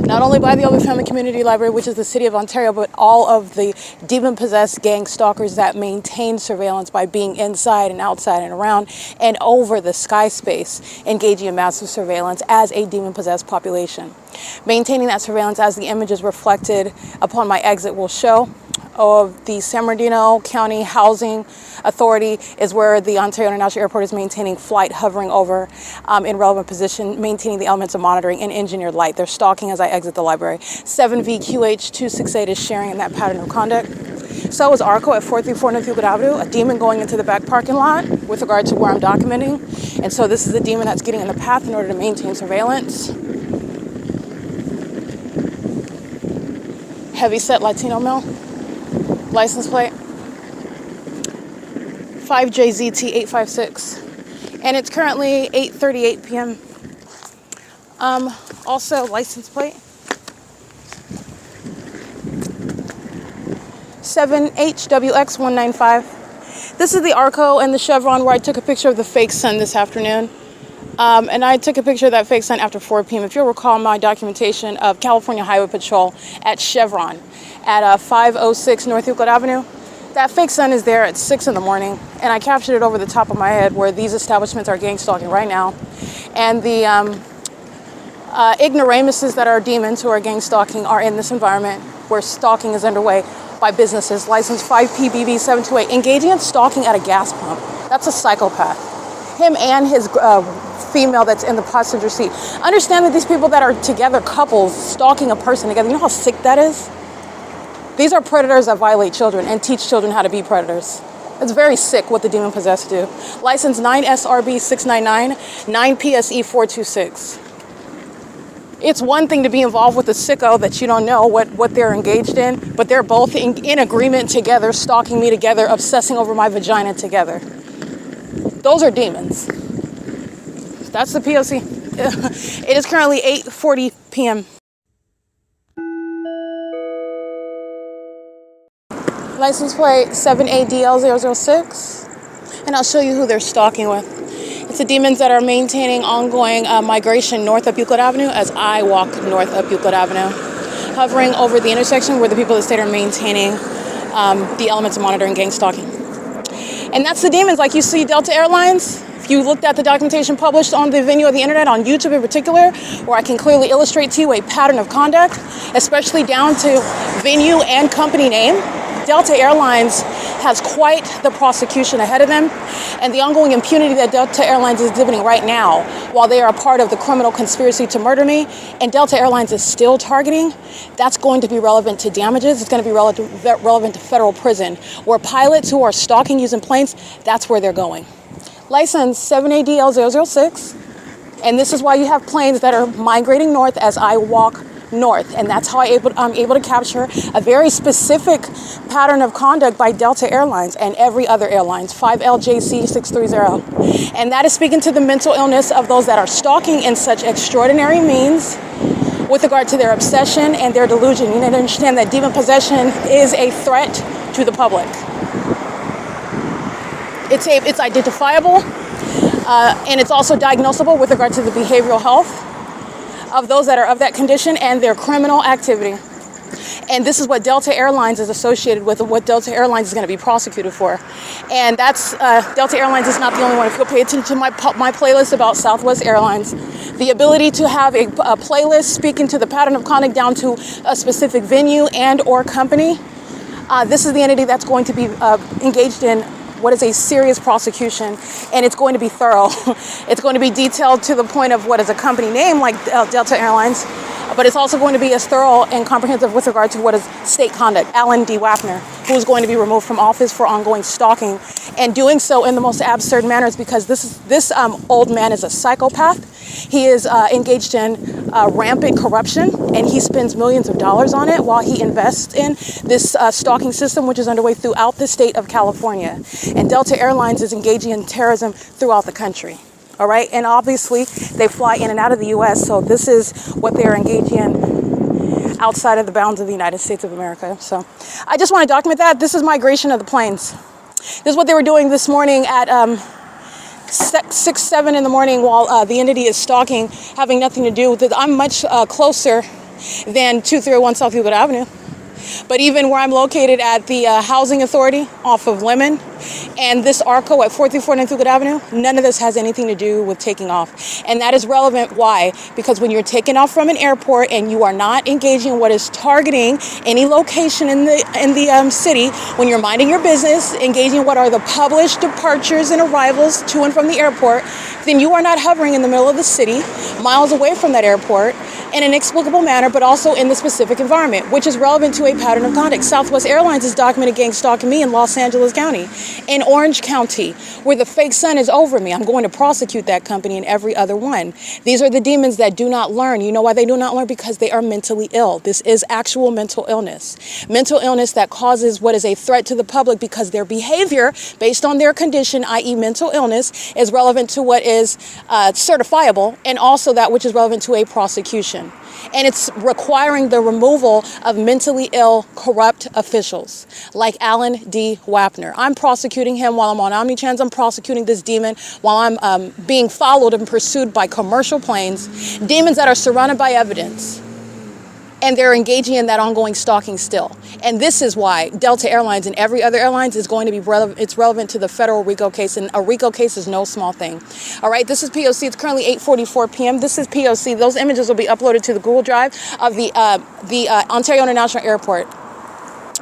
Not only by the OVITT Family Community Library, which is the City of Ontario, but all of the demon-possessed gang stalkers that maintain surveillance by being inside and outside and around and over the sky space, engaging in massive surveillance as a demon-possessed population. Maintaining that surveillance, as the images reflected upon my exit will show, of the San Bernardino County Housing Authority is where the Ontario International Airport is maintaining flight hovering over in relevant position, maintaining the elements of monitoring and engineered light. They're stalking as I exit the library. 7VQH268 is sharing in that pattern of conduct. So is ARCO at 434 North Euclid Avenue, a demon going into the back parking lot with regard to where I'm documenting. And so this is the demon that's getting in the path in order to maintain surveillance. Heavy set Latino male. License plate 5JZT856, and it's currently 8:38 p.m. Also license plate 7HWX195. This is the ARCO and the Chevron where I took a picture of the fake sun this afternoon. And I took a picture of that fake sun after 4 p.m. If you'll recall my documentation of California Highway Patrol at Chevron at 506 North Euclid Avenue, that fake sun is there at 6 in the morning, and I captured it over the top of my head where these establishments are gang stalking right now. And the ignoramuses that are demons who are gang stalking are in this environment where stalking is underway by businesses. License 5PBB728, engaging in stalking at a gas pump. That's a psychopath. Him and his female that's in the passenger seat. Understand that these people that are together, couples, stalking a person together, you know how sick that is? These are predators that violate children and teach children how to be predators. It's very sick what the demon possessed do. License 9SRB 699, 9PSE 426. It's one thing to be involved with a sicko that you don't know what they're engaged in, but they're both in agreement together, stalking me together, obsessing over my vagina together. Those are demons. That's the P.O.C. It is currently 8:40 p.m. License plate 7ADL006. And I'll show you who they're stalking with. It's the demons that are maintaining ongoing migration north up Euclid Avenue as I walk north up Euclid Avenue, hovering over the intersection where the people of the state are maintaining the elements of monitoring gang stalking. And that's the demons, like you see Delta Airlines. If you looked at the documentation published on the venue of the internet, on YouTube in particular, where I can clearly illustrate to you a pattern of conduct, especially down to venue and company name, Delta Airlines has quite the prosecution ahead of them, and the ongoing impunity that Delta Airlines is exhibiting right now, while they are a part of the criminal conspiracy to murder me, and Delta Airlines is still targeting, that's going to be relevant to damages. It's going to be relevant to federal prison, where pilots who are stalking using planes, that's where they're going. License 7ADL006, and this is why you have planes that are migrating north as I walk north, and that's how I'm able to capture a very specific pattern of conduct by Delta Airlines and every other airlines, 5LJC630. And that is speaking to the mental illness of those that are stalking in such extraordinary means with regard to their obsession and their delusion. You need to understand that demon possession is a threat to the public. It's identifiable, and it's also diagnosable with regard to the behavioral health of those that are of that condition and their criminal activity. And this is what Delta Airlines is associated with, and what Delta Airlines is going to be prosecuted for. And that's, Delta Airlines is not the only one. If you'll pay attention to my playlist about Southwest Airlines, the ability to have a playlist speaking to the pattern of conduct down to a specific venue and or company, this is the entity that's going to be engaged in what is a serious prosecution, and it's going to be thorough. It's going to be detailed to the point of what is a company name like Delta Airlines, but it's also going to be as thorough and comprehensive with regard to what is state conduct. Alan D. WAPNER, who is going to be removed from office for ongoing stalking, and doing so in the most absurd manners, because this old man is a psychopath. He is engaged in rampant corruption, and he spends millions of dollars on it while he invests in this stalking system, which is underway throughout the state of California. And Delta Airlines is engaging in terrorism throughout the country. All right. And obviously they fly in and out of the U.S. So this is what they're engaging in outside of the bounds of the United States of America. So I just want to document that. This is migration of the planes. This is what they were doing this morning at 6, 7 in the morning while the entity is stalking, having nothing to do with it. I'm much closer than 2301 South Euclid Avenue. But even where I'm located at the Housing Authority off of Lemon and this ARCO at 4349 Euclid Avenue, none of this has anything to do with taking off. And that is relevant. Why? Because when you're taking off from an airport and you are not engaging in what is targeting any location in the city, when you're minding your business, engaging in what are the published departures and arrivals to and from the airport, then you are not hovering in the middle of the city, miles away from that airport, in an inexplicable manner, but also in the specific environment, which is relevant to a pattern of conduct. Southwest Airlines has documented gang stalking me in Los Angeles County, in Orange County, where the fake sun is over me. I'm going to prosecute that company and every other one. These are the demons that do not learn. You know why they do not learn? Because they are mentally ill. This is actual mental illness. Mental illness that causes what is a threat to the public because their behavior based on their condition, i.e. mental illness, is relevant to what is certifiable, and also that which is relevant to a prosecution. And it's requiring the removal of mentally ill, corrupt officials like Alan D. WAPNER. I'm prosecuting him while I'm on OMNITRANS. I'm prosecuting this demon while I'm being followed and pursued by commercial planes, demons that are surrounded by evidence. And they're engaging in that ongoing stalking still. And this is why Delta Airlines and every other airlines is going to be relevant. It's relevant to the federal RICO case, and a RICO case is no small thing. All right, this is P.O.C. It's currently 8:44 p.m. This is P.O.C. Those images will be uploaded to the Google Drive of the Ontario International Airport.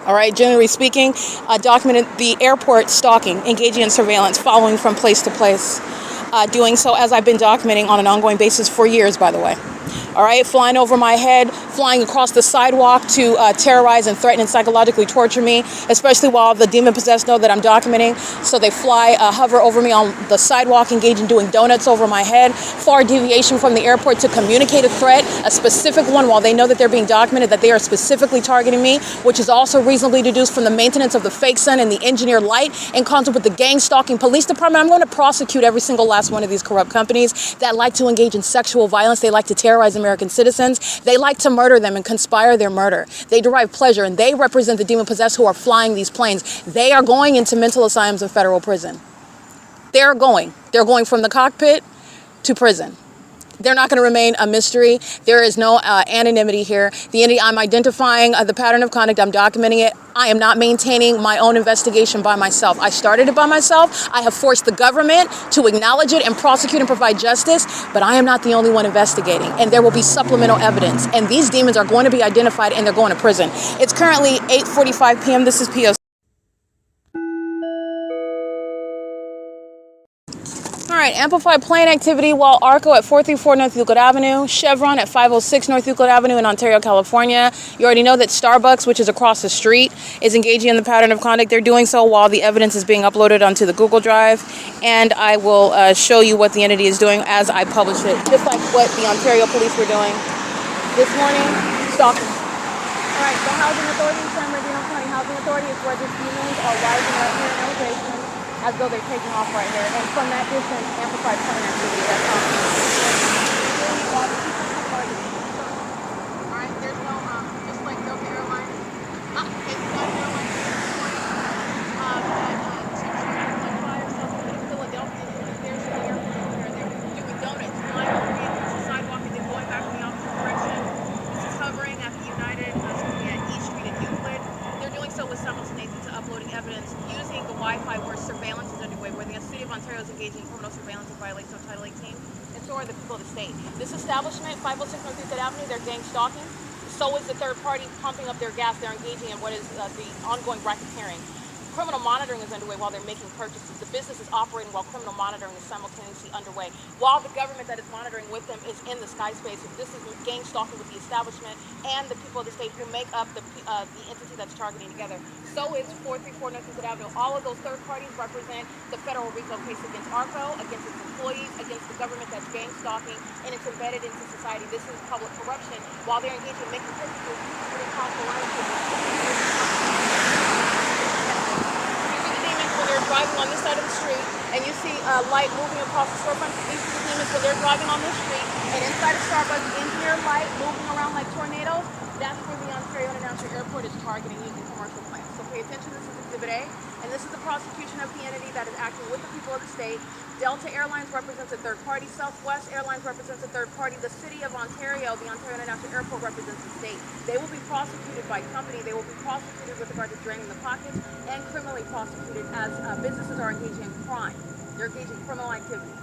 All right, generally speaking, documented the airport stalking, engaging in surveillance, following from place to place, doing so as I've been documenting on an ongoing basis for years, by the way. all right, flying over my head, flying across the sidewalk to terrorize and threaten and psychologically torture me, especially while the demon-possessed know that I'm documenting. So they fly, hover over me on the sidewalk, engage in doing donuts over my head, far deviation from the airport to communicate a threat, a specific one, while they know that they're being documented, that they are specifically targeting me, which is also reasonably deduced from the maintenance of the fake sun and the engineered light in concert with the gang-stalking police department. I'm going to prosecute every single last one of these corrupt companies that like to engage in sexual violence. They like to terrorize American citizens. They like to murder them and conspire their murder. They derive pleasure, and they represent the demon-possessed who are flying these planes. They are going into mental asylums and federal prison. They're going from the cockpit to prison. They're not going to remain a mystery. There is no anonymity here. I'm identifying the pattern of conduct. I'm documenting it. I am not maintaining my own investigation by myself. I started it by myself. I have forced the government to acknowledge it and prosecute and provide justice, but I am not the only one investigating. And there will be supplemental evidence. And these demons are going to be identified, and they're going to prison. It's currently 8:45 p.m. This is P.O.C. All right, amplified plane activity while ARCO at 434 North Euclid Avenue, Chevron at 506 North Euclid Avenue in Ontario, California. You already know that Starbucks, which is across the street, is engaging in the pattern of conduct. They're doing so while the evidence is being uploaded onto the Google Drive. And I will show you what the entity is doing as I publish it, just like what the Ontario police were doing this morning. Stalking. All right, the Housing Authority, San Bernardino County Housing Authority is where these demons are rising up here in elevation, as though they're taking off right here. And from that distance, amplified plane activity. That's all. All right, there's no, just like Delta Airlines. It's Delta Airlines this morning at 2:05 or something in Philadelphia. There's the airport over there. They're doing donuts, flying over me across the sidewalk and then going back in the opposite direction. This is hovering at the United, at E Street in Euclid. They're doing so with simultaneously to uploading evidence using the Wi-Fi where surveillance is underway, where the city of Ontario is engaging in criminal surveillance in violation of Title 18, and so are the people of the state. This establishment, 506 North Euclid Avenue, they're gang stalking. So is the third party pumping up their gas. They're engaging in what is the ongoing racketeering. Criminal monitoring is underway while they're making purchases. The business is operating while criminal monitoring is simultaneously underway. While the government that is monitoring with them is in the sky space. This is gang stalking with the establishment and the people of the state who make up the entity that's targeting together. So is 434 North Euclid Avenue. All of those third parties represent the federal RICO case against ARCO, against its employees, against the government that's gang stalking, and it's embedded into society. This is public corruption. While they're engaged in making purchases, they cross the line to they're driving on this side of the street, and you see light moving across the storefront. These are the demons when they're driving on this street, and inside of Starbucks, engineer light moving around like tornadoes. That's where the Ontario International Airport is targeting using commercial planes. So pay attention. This is Exhibit A, and this is the prosecution of the entity that is acting with the people of the state. Delta Airlines represents a third party. Southwest Airlines represents a third party. The city of Ontario, the Ontario International Airport, represents the state. They will be prosecuted by company. They will be prosecuted with regard to draining the pockets and criminally prosecuted as businesses are engaging in crime. They're engaging in criminal activity.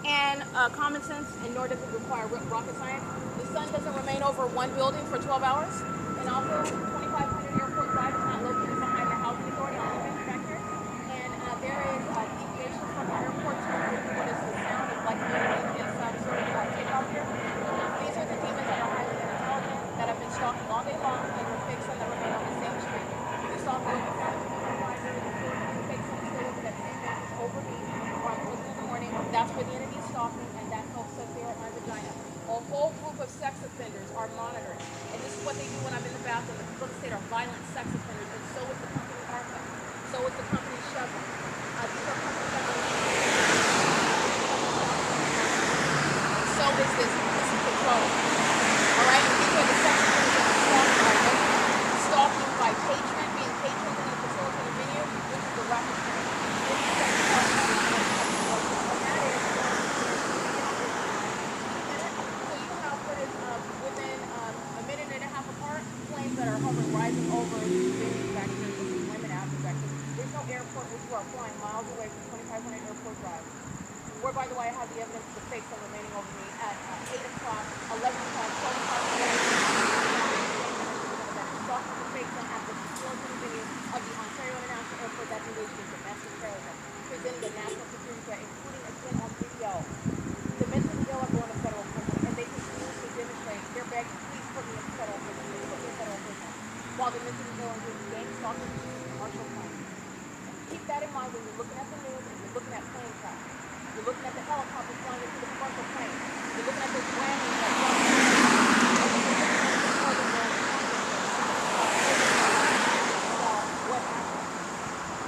And common sense, and nor does it require rocket science. The sun doesn't remain over one building for 12 hours. And also, 2500 Airport Drive is not located behind the Housing Authority on the bench back here. And there is deviation from the airport to what is the sound of like it's sort of takeoff here. These are the demons that are highly intelligent, that have been stalking all day long, and the fake sun that remain on the same street. You saw the fake sun still over that same bench over me around 4 in the morning. That's where the enemy is stalking, and that folks says they are at my vagina. A whole group of sex offenders are monitoring. And this is what they do when I'm in the bathroom. The people of the state are violent sex offenders, and so is the company ARCO. So is the company Chevron. These are companies that are so is this control. All right? And these are the sex offenders that are stalking by patron, being patrons in the facility in the venue, which is the racketeering. This is sex stalking. That are hovering, rising over venues back here. This is women after back here. There's no airport which you are flying miles away from 2500 Airport Drive. Where, by the way, I have the evidence of the fake sun remaining over me at 8 o'clock, 11 o'clock, 12 o'clock. Stalking the fake sun at the facility venue of the Ontario International Airport that's engaged in domestic terrorism, presenting the national security threat, including again on video. The mentally ill are going to federal prison, and they continue to while the mentally ill engage in gang stalking and commercial planes. Keep that in mind when you're looking at the news and you're looking at plane crashes. You're looking at the helicopters flying into the commercial planes. You're looking at those landings that fly what happened.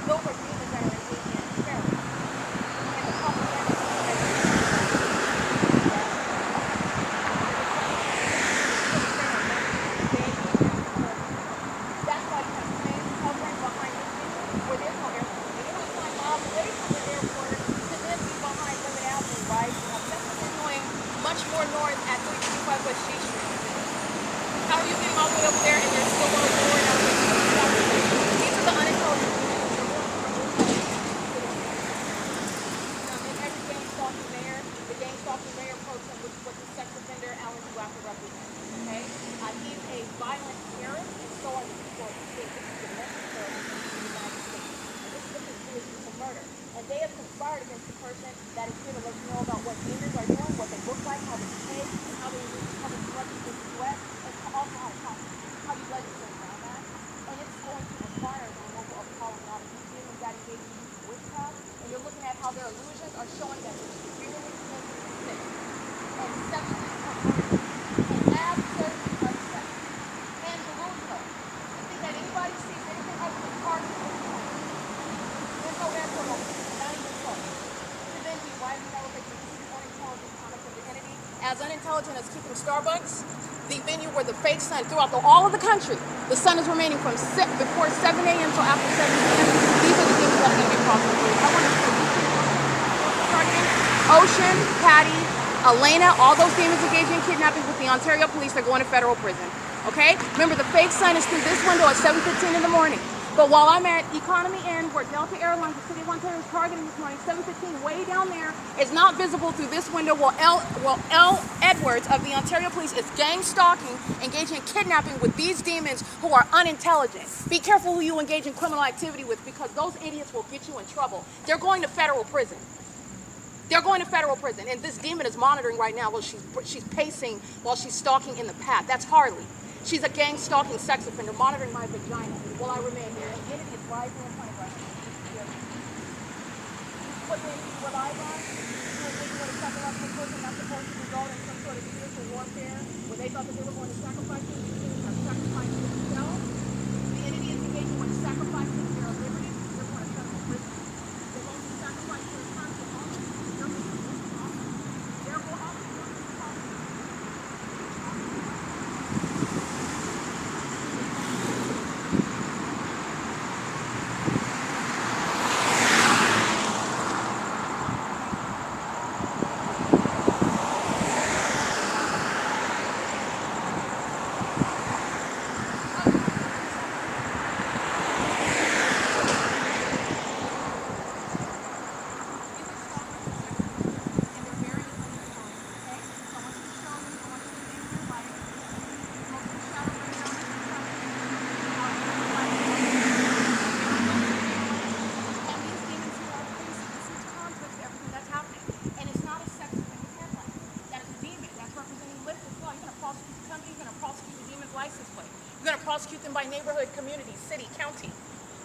Those are demons that are engaging in terror. And the propaganda that's why you have planes hovering behind this venue where there's no airport. And it was like miles away from the airport to then be behind Lemon Avenue, right? That's what they're doing much more north at 325 West G Street. How are you getting all the way over there and there's still one more down there? These are the unintelligent in every gang stalking mayor, the gang stalking mayor program, which is what the sex offender WAPNER represents. Okay? He's a violent terrorist, and so are the people of the state. This is domestic terrorism in the United States. And this is the conspiracy to murder. And they have conspired against the person that is here to let you know about what demons are doing, what they look like, how they behave, and how they become corrupted in the U.S., and also how to how you legislate around that. And it's going to require the removal of calling out of these demons that engage in use of witchcraft. And you're looking at how their illusions are showing that they're severely mentally sick and sexually perverted and absolutely upset and delusional. You think that anybody sees anything other than cars at this point? There's no airport open, not even close. To then be riding out with a completely unintelligent conduct of the entity, as unintelligent as keeping Starbucks, the venue where the fake sun throughout all of the country, the sun is remaining from before 7 a.m. till after 7 p.m. These are the things that are going to be crossing through. I want to Ocean, Patty, Elena, all those demons engaged in kidnapping with the Ontario police are going to federal prison. Okay? Remember, the fake sun is through this window at 7:15 in the morning. But while I'm at Economy Inn, where Delta Airlines, the city of Ontario, is targeting this morning, 7:15, way down there, is not visible through this window. L. Edwards of the Ontario Police is gang stalking, engaging in kidnapping with these demons who are unintelligent. Be careful who you engage in criminal activity with, because those idiots will get you in trouble. They're going to federal prison. They're going to federal prison, and this demon is monitoring right now while she's pacing while she's stalking in the path. That's Harley. She's a gang stalking sex offender monitoring my vagina while I remain here. And Kennedy is rising in front of us. What they rely on, they want to sacrifice a person not supposed to result in some sort of spiritual warfare, where they thought that they were going to sacrifice them, sacrifice themselves. The entity is engaging with sacrificing their liberty. They're going to federal prison. They're going to sacrifice their time to office. They're going to office. Therefore, office. Prosecute them by neighborhood, community, city, county.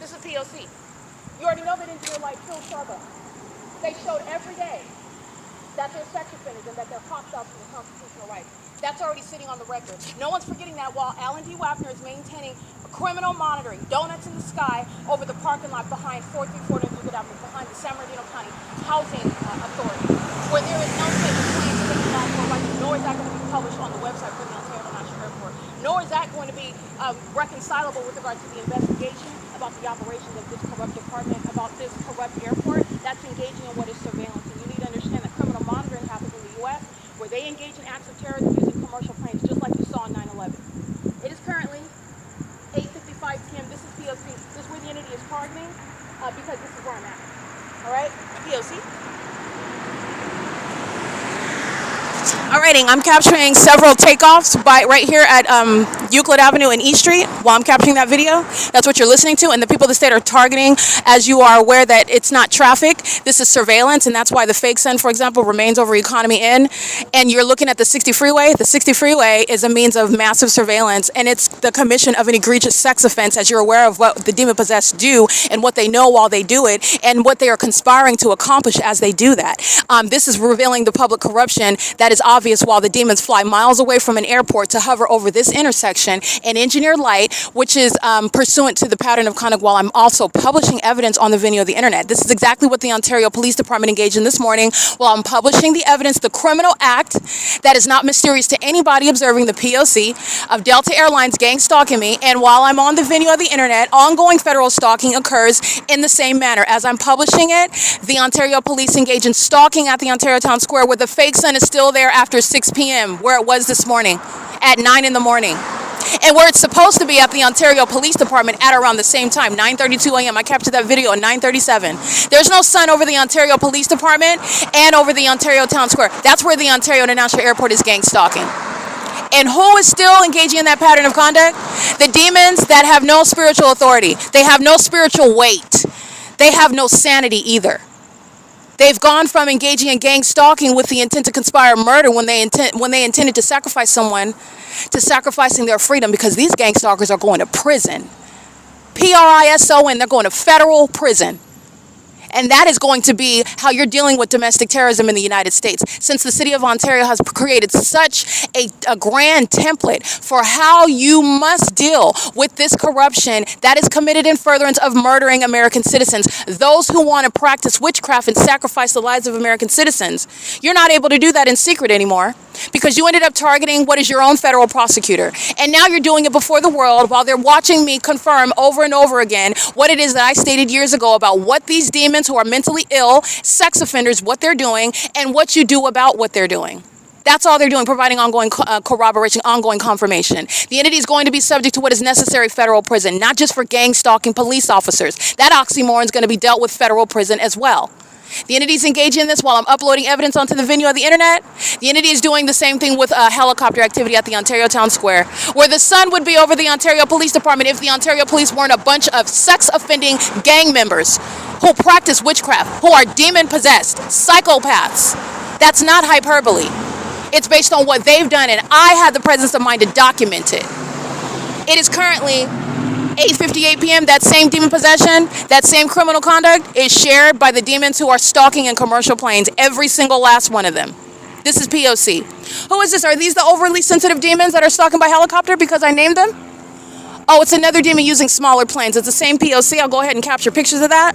This is P.O.C. You already know that in your life killed Starbucks. They showed every day that they're sex offenders and that they're hostile to the constitutional rights. That's already sitting on the record. No one's forgetting that while Alan D. WAPNER is maintaining criminal monitoring, donuts in the sky over the parking lot behind 434 Euclid Avenue, behind the San Bernardino County Housing Authority, where there is no such claim to taking lawful rights, nor is that going to be published on the website for the Ontario International Airport, nor is that going to be reconcilable with regard to the investigation about the operations of this corrupt department, about this corrupt airport that's engaging in what is surveillance. And you need to understand that criminal monitoring happens in the U.S., where they engage in acts of terrorism using commercial planes, just like you saw on 9/11. It is currently 8:55 p.m. This is P.O.C. This is where the entity is targeting, because this is where I'm at. All right? P.O.C. All righty, I'm capturing several takeoffs right here at Euclid Avenue and E Street while I'm capturing that video. That's what you're listening to, and the people of the state are targeting, as you are aware, that it's not traffic. This is surveillance, and that's why the fake sun, for example, remains over Economy Inn. And you're looking at the 60 freeway. The 60 freeway is a means of massive surveillance, and it's the commission of an egregious sex offense, as you're aware of what the demon-possessed do and what they know while they do it, and what they are conspiring to accomplish as they do that. This is revealing the public corruption that is obvious while the demons fly miles away from an airport to hover over this intersection in engineered light, which is pursuant to the pattern of conduct while I'm also publishing evidence on the video of the internet. This is exactly what the Ontario Police Department engaged in this morning while I'm publishing the evidence, the criminal act that is not mysterious to anybody observing the P.O.C. of Delta Airlines gang stalking me. And while I'm on the video of the internet, ongoing federal stalking occurs in the same manner. As I'm publishing it, the Ontario Police engage in stalking at the Ontario Town Square, where the fake sun is still there after 6 p.m., where it was this morning at 9 in the morning. And where it's supposed to be at the Ontario Police Department at around the same time, 9:32 a.m. I captured that video at 9:37. There's no sun over the Ontario Police Department and over the Ontario Town Square. That's where the Ontario International Airport is gang stalking. And who is still engaging in that pattern of conduct? The demons that have no spiritual authority. They have no spiritual weight. They have no sanity either. They've gone from engaging in gang stalking with the intent to conspire murder when they intended to sacrifice someone, to sacrificing their freedom, because these gang stalkers are going to prison. PRISON, they're going to federal prison. And that is going to be how you're dealing with domestic terrorism in the United States. Since the city of Ontario has created such a grand template for how you must deal with this corruption that is committed in furtherance of murdering American citizens, those who want to practice witchcraft and sacrifice the lives of American citizens, you're not able to do that in secret anymore, because you ended up targeting what is your own federal prosecutor. And now you're doing it before the world while they're watching me confirm over and over again what it is that I stated years ago about what these demons who are mentally ill, sex offenders, what they're doing, and what you do about what they're doing. That's all they're doing, providing ongoing corroboration, ongoing confirmation. The entity is going to be subject to what is necessary federal prison, not just for gang stalking police officers. That oxymoron is going to be dealt with federal prison as well. The entity is engaging in this while I'm uploading evidence onto the video of the internet. The entity is doing the same thing with helicopter activity at the Ontario Town Square, where the sun would be over the Ontario Police Department if the Ontario Police weren't a bunch of sex-offending gang members who practice witchcraft, who are demon-possessed, psychopaths. That's not hyperbole. It's based on what they've done, and I had the presence of mind to document it. It is currently 8:58 p.m. That same demon possession, that same criminal conduct is shared by the demons who are stalking in commercial planes, every single last one of them. This is P.O.C. Who is this? Are these the overly sensitive demons that are stalking by helicopter because I named them? Oh, it's another demon using smaller planes. It's the same P.O.C. I'll go ahead and capture pictures of that.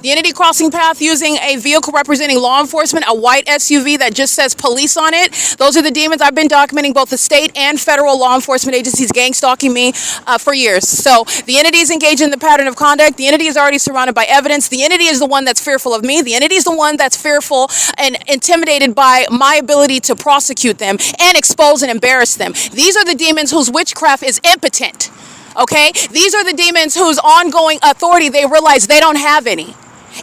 The entity crossing path using a vehicle representing law enforcement, a white SUV that just says police on it. Those are the demons. I've been documenting both the state and federal law enforcement agencies gang stalking me for years. So the entity is engaged in the pattern of conduct. The entity is already surrounded by evidence. The entity is the one that's fearful of me. The entity is the one that's fearful and intimidated by my ability to prosecute them and expose and embarrass them. These are the demons whose witchcraft is impotent. Okay? These are the demons whose ongoing authority they realize they don't have any.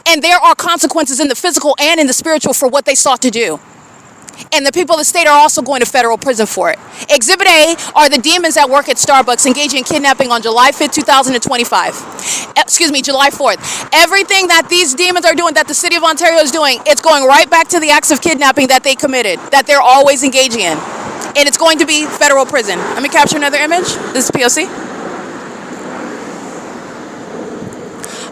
And there are consequences in the physical and in the spiritual for what they sought to do. And the people of the state are also going to federal prison for it. Exhibit A are the demons that work at Starbucks engaging in kidnapping on July 5th, 2025. Excuse me, July 4th. Everything that these demons are doing, that the city of Ontario is doing, it's going right back to the acts of kidnapping that they committed, that they're always engaging in. And it's going to be federal prison. Let me capture another image. This is P.O.C.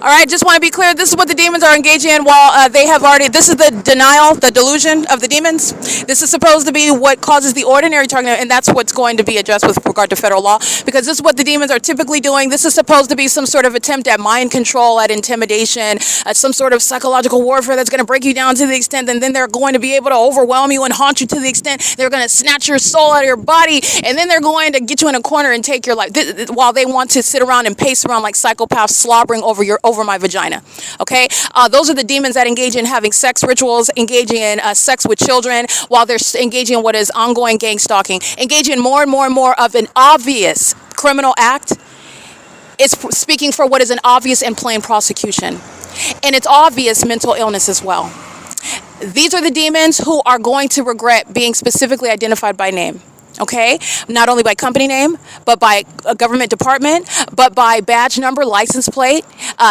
All right, just want to be clear, this is what the demons are engaging in while they have already, this is the denial, the delusion of the demons. This is supposed to be what causes the ordinary target, and that's what's going to be addressed with regard to federal law, because this is what the demons are typically doing. This is supposed to be some sort of attempt at mind control, at intimidation, at some sort of psychological warfare that's going to break you down to the extent, and then they're going to be able to overwhelm you and haunt you to the extent they're going to snatch your soul out of your body, and then they're going to get you in a corner and take your life, while they want to sit around and pace around like psychopaths, slobbering over my vagina. Okay, those are the demons that engage in having sex rituals, engaging in sex with children, while they're engaging in what is ongoing gang stalking, engaging in more and more and more of an obvious criminal act. It's speaking for what is an obvious and plain prosecution, and it's obvious mental illness as well. These are the demons who are going to regret being specifically identified by name. okay? Not only by company name, but by a government department, but by badge number, license plate,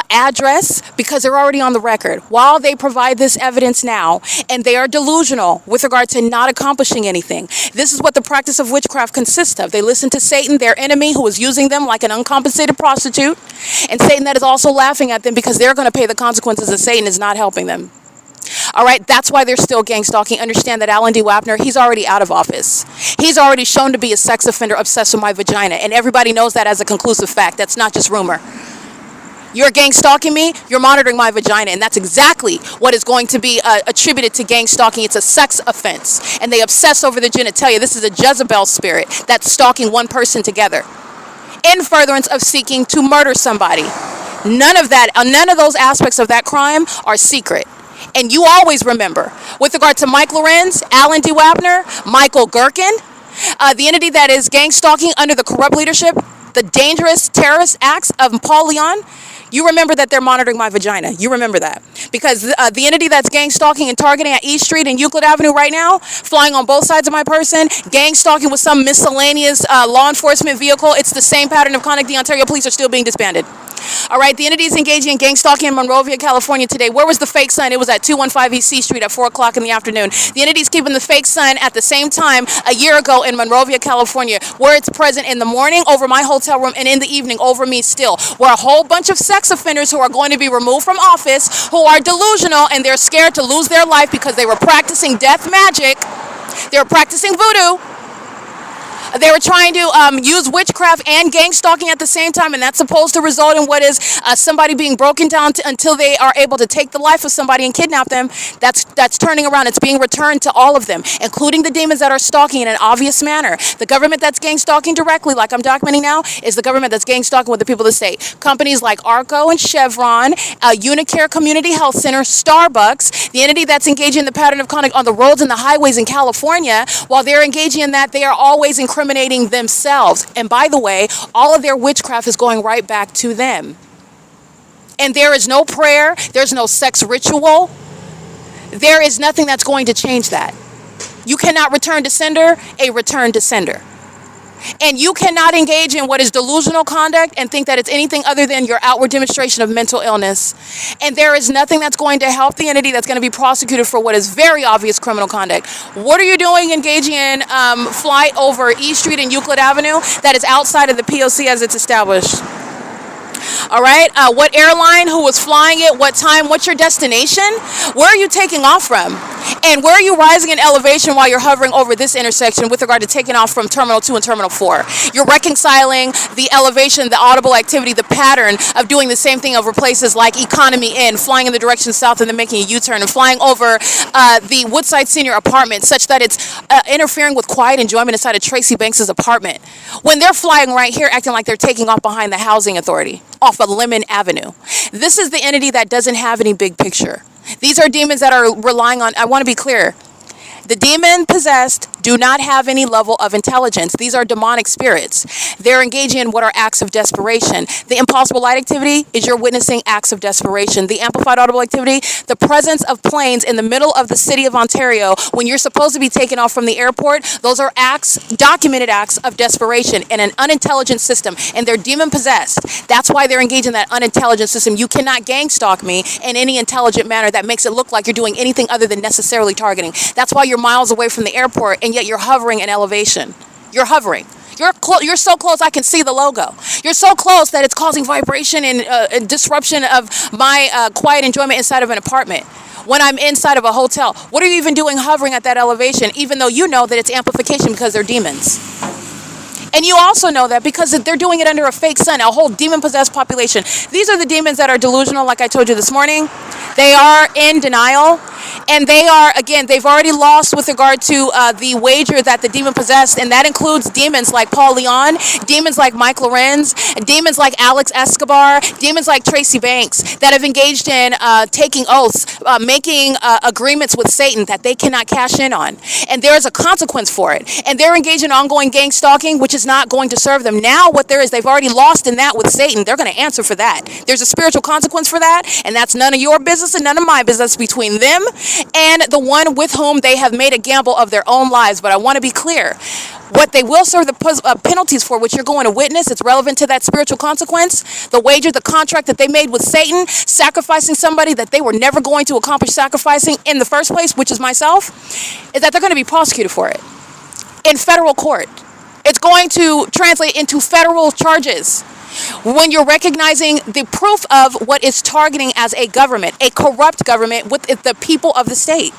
address, because they're already on the record. While they provide this evidence now, and they are delusional with regard to not accomplishing anything. This is what the practice of witchcraft consists of. They listen to Satan, their enemy, who is using them like an uncompensated prostitute, and Satan that is also laughing at them because they're going to pay the consequences of Satan is not helping them. All right, that's why they're still gang stalking. Understand that Alan D. Wapner, he's already out of office. He's already shown to be a sex offender obsessed with my vagina, and everybody knows that as a conclusive fact. That's not just rumor. You're gang stalking me, you're monitoring my vagina, and that's exactly what is going to be attributed to gang stalking. It's a sex offense, and they obsess over the genitalia. This is a Jezebel spirit that's stalking one person together in furtherance of seeking to murder somebody. None of those aspects of that crime are secret. And you always remember, with regard to Mike Lorenz, Alan D. Wapner, Michael GERKEN, the entity that is gang stalking under the corrupt leadership, the dangerous terrorist acts of Paul Leon, you remember that they're monitoring my vagina. You remember that. Because the entity that's gang stalking and targeting at East Street and Euclid Avenue right now, flying on both sides of my person, gang stalking with some miscellaneous law enforcement vehicle, it's the same pattern of conduct. The Ontario police are still being disbanded. All right, the entity is engaging in gang stalking in Monrovia, California today. Where was the fake sign? It was at 215 East C Street at 4 o'clock in the afternoon. The entity is keeping the fake sign at the same time a year ago in Monrovia, California, where it's present in the morning over my hotel room and in the evening over me still, where a whole bunch of sex offenders who are going to be removed from office, who are delusional and they're scared to lose their life because they were practicing death magic, they were practicing voodoo. They were trying to use witchcraft and gang stalking at the same time, and that's supposed to result in what is somebody being broken down until they are able to take the life of somebody and kidnap them. That's turning around. It's being returned to all of them, including the demons that are stalking in an obvious manner. The government that's gang stalking directly, like I'm documenting now, is the government that's gang stalking with the people of the state. Companies like ARCO and Chevron, Unicare Community Health Center, Starbucks, the entity that's engaging in the pattern of conduct on the roads and the highways in California, while they're engaging in that, they are always incriminating themselves. And by the way, all of their witchcraft is going right back to them. And there is no prayer, there's no sex ritual, there is nothing that's going to change that. You cannot return to sender a return to sender. And you cannot engage in what is delusional conduct and think that it's anything other than your outward demonstration of mental illness. And there is nothing that's going to help the entity that's going to be prosecuted for what is very obvious criminal conduct. What are you doing engaging in flight over East Street and Euclid Avenue that is outside of the P.O.C. as it's established? All right, what airline, who was flying it, what time, what's your destination? Where are you taking off from? And where are you rising in elevation while you're hovering over this intersection with regard to taking off from Terminal 2 and Terminal 4? You're reconciling the elevation, the audible activity, the pattern of doing the same thing over places like Economy Inn, flying in the direction south and then making a U-turn, and flying over the Woodside Senior apartment such that it's interfering with quiet enjoyment inside of Tracy Banks's apartment. When they're flying right here, acting like they're taking off behind the Housing Authority off of Lemon Avenue. This is the entity that doesn't have any big picture. These are demons that are relying on, I want to be clear, the demon possessed do not have any level of intelligence. These are demonic spirits. They're engaging in what are acts of desperation. The impossible light activity is you're witnessing acts of desperation. The amplified audible activity, the presence of planes in the middle of the city of Ontario when you're supposed to be taken off from the airport, those are acts, documented acts of desperation in an unintelligent system, and they're demon possessed. That's why they're engaged in that unintelligent system. You cannot gang stalk me in any intelligent manner that makes it look like you're doing anything other than necessarily targeting. That's why you're miles away from the airport, and yet you're hovering in elevation. You're hovering. You're so close I can see the logo. You're so close that it's causing vibration and disruption of my quiet enjoyment inside of an apartment. When I'm inside of a hotel, what are you even doing hovering at that elevation, even though you know that it's amplification because they're demons? And you also know that because they're doing it under a fake sun, a whole demon-possessed population. These are the demons that are delusional, like I told you this morning. They are in denial. And they are, again, they've already lost with regard to the wager that the demon possessed, and that includes demons like Paul Leon, demons like Mike Lorenz, demons like Alex Escobar, demons like Tracy Banks that have engaged in taking oaths, making agreements with Satan that they cannot cash in on. And there is a consequence for it. And they're engaged in ongoing gang stalking, which is not going to serve them. Now what there is, they've already lost in that with Satan. They're going to answer for that. There's a spiritual consequence for that, and that's none of your business and none of my business between them and the one with whom they have made a gamble of their own lives. But I want to be clear. What they will serve the penalties for, which you're going to witness, it's relevant to that spiritual consequence, the wager, the contract that they made with Satan, sacrificing somebody that they were never going to accomplish sacrificing in the first place, which is myself, is that they're going to be prosecuted for it in federal court. It's going to translate into federal charges. When you're recognizing the proof of what is targeting as a government, a corrupt government with the people of the state.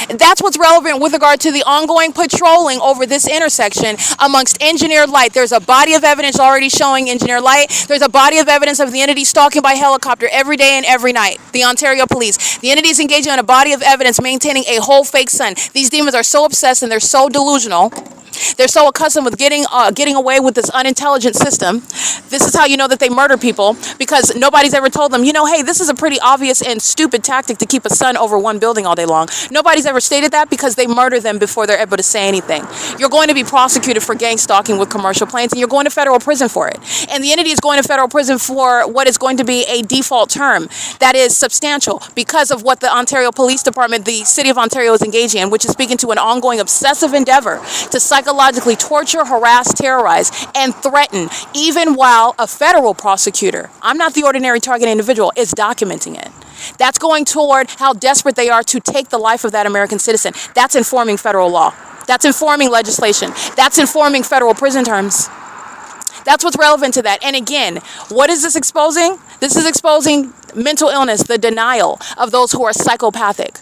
That's what's relevant with regard to the ongoing patrolling over this intersection amongst engineered light. There's a body of evidence already showing engineered light. There's a body of evidence of the entity stalking by helicopter every day and every night. The Ontario Police. The entity is engaging on a body of evidence maintaining a whole fake sun. These demons are so obsessed and they're so delusional. They're so accustomed with getting away with this unintelligent system. This is how you know that they murder people, because nobody's ever told them, you know, hey, this is a pretty obvious and stupid tactic to keep a sun over one building all day long. Nobody's ever stated that, because they murder them before they're able to say anything. You're going to be prosecuted for gang stalking with commercial planes, and you're going to federal prison for it. And the entity is going to federal prison for what is going to be a default term that is substantial because of what the Ontario Police Department, the City of Ontario, is engaging in, which is speaking to an ongoing obsessive endeavor to psychologically torture, harass, terrorize, and threaten, even while a federal prosecutor, I'm not the ordinary target individual, is documenting it. That's going toward how desperate they are to take the life of that American citizen. That's informing federal law. That's informing legislation. That's informing federal prison terms. That's what's relevant to that. And again, what is this exposing? This is exposing mental illness, the denial of those who are psychopathic.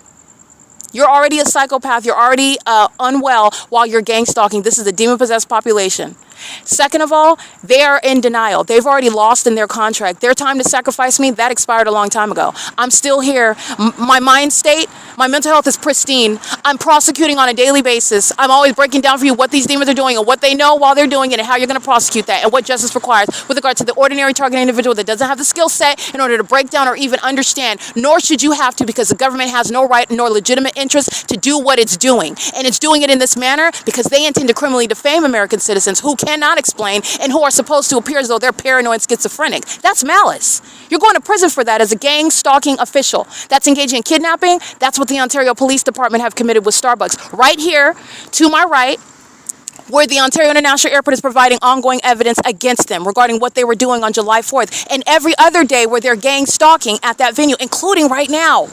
You're already a psychopath. You're already unwell while you're gang stalking. This is a demon-possessed population. Second of all, they are in denial. They've already lost in their contract. Their time to sacrifice me, that expired a long time ago. I'm still here. My mind state, my mental health is pristine. I'm prosecuting on a daily basis. I'm always breaking down for you what these demons are doing and what they know while they're doing it and how you're going to prosecute that and what justice requires with regard to the ordinary target individual that doesn't have the skill set in order to break down or even understand, nor should you have to, because the government has no right nor legitimate interest to do what it's doing. And it's doing it in this manner because they intend to criminally defame American citizens who cannot explain and who are supposed to appear as though they're paranoid schizophrenic. That's malice. You're going to prison for that as a gang stalking official. That's engaging in kidnapping. That's what the Ontario Police Department have committed with Starbucks. Right here, to my right, where the Ontario International Airport is providing ongoing evidence against them regarding what they were doing on July 4th and every other day where they're gang stalking at that venue, including right now.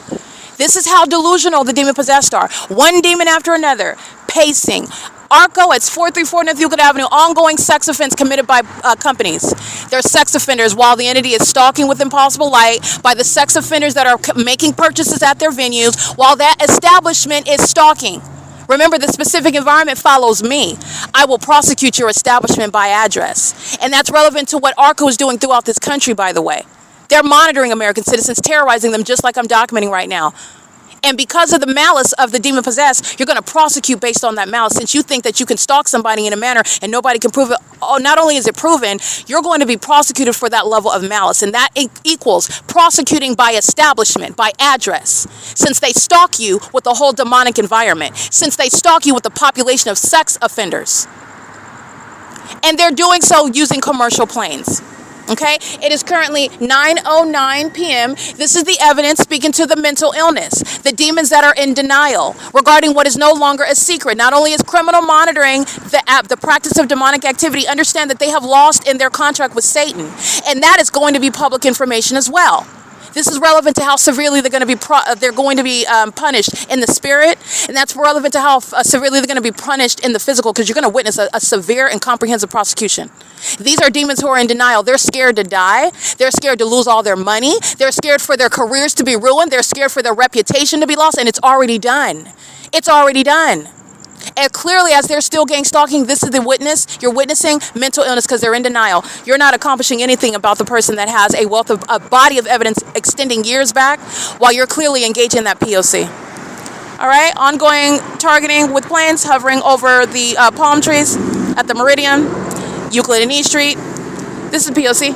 This is how delusional the demon-possessed are. One demon after another, pacing. ARCO, it's 434 North Euclid Avenue, ongoing sex offense committed by companies. They're sex offenders while the entity is stalking with impossible light by the sex offenders that are making purchases at their venues while that establishment is stalking. Remember, the specific environment follows me. I will prosecute your establishment by address. And that's relevant to what ARCO is doing throughout this country, by the way. They're monitoring American citizens, terrorizing them just like I'm documenting right now. And because of the malice of the demon-possessed, you're going to prosecute based on that malice. Since you think that you can stalk somebody in a manner and nobody can prove it, not only is it proven, you're going to be prosecuted for that level of malice. And that equals prosecuting by establishment, by address. Since they stalk you with the whole demonic environment. Since they stalk you with the population of sex offenders. And they're doing so using commercial planes. Okay, it is currently 9:09 p.m. This is the evidence speaking to the mental illness, the demons that are in denial regarding what is no longer a secret. Not only is criminal monitoring the practice of demonic activity, understand that they have lost in their contract with Satan, and that is going to be public information as well. This is relevant to how severely they're going to be punished in the spirit, and that's relevant to how severely they're going to be punished in the physical, because you're going to witness a severe and comprehensive prosecution. These are demons who are in denial. They're scared to die. They're scared to lose all their money. They're scared for their careers to be ruined. They're scared for their reputation to be lost, and it's already done. It's already done. And clearly, as they're still gang stalking, this is the witness. You're witnessing mental illness because they're in denial. You're not accomplishing anything about the person that has a wealth of a body of evidence extending years back, while you're clearly engaged in that P.O.C. All right, ongoing targeting with planes hovering over the palm trees at the Meridian, Euclid and E Street. This is P.O.C.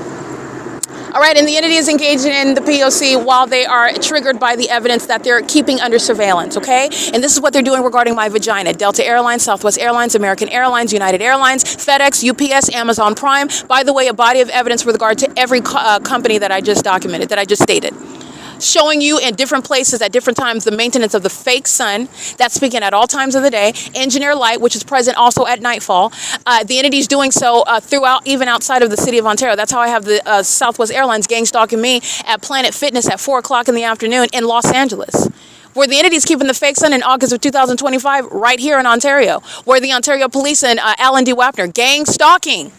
All right, and the entity is engaged in the P.O.C. while they are triggered by the evidence that they're keeping under surveillance, okay? And this is what they're doing regarding my vagina. Delta Airlines, Southwest Airlines, American Airlines, United Airlines, FedEx, UPS, Amazon Prime. By the way, a body of evidence with regard to every company that I just documented, that I just stated. showing you in different places at different times the maintenance of the fake sun that's speaking at all times of the day, engineer light, which is present also at nightfall. The entity is doing so throughout, even outside of the city of Ontario. That's how I have the Southwest Airlines gang stalking me at Planet Fitness at 4 o'clock in the afternoon in Los Angeles. Where the entity is keeping the fake sun in August of 2025 right here in Ontario. Where the Ontario Police and Alan D. WAPNER gang stalking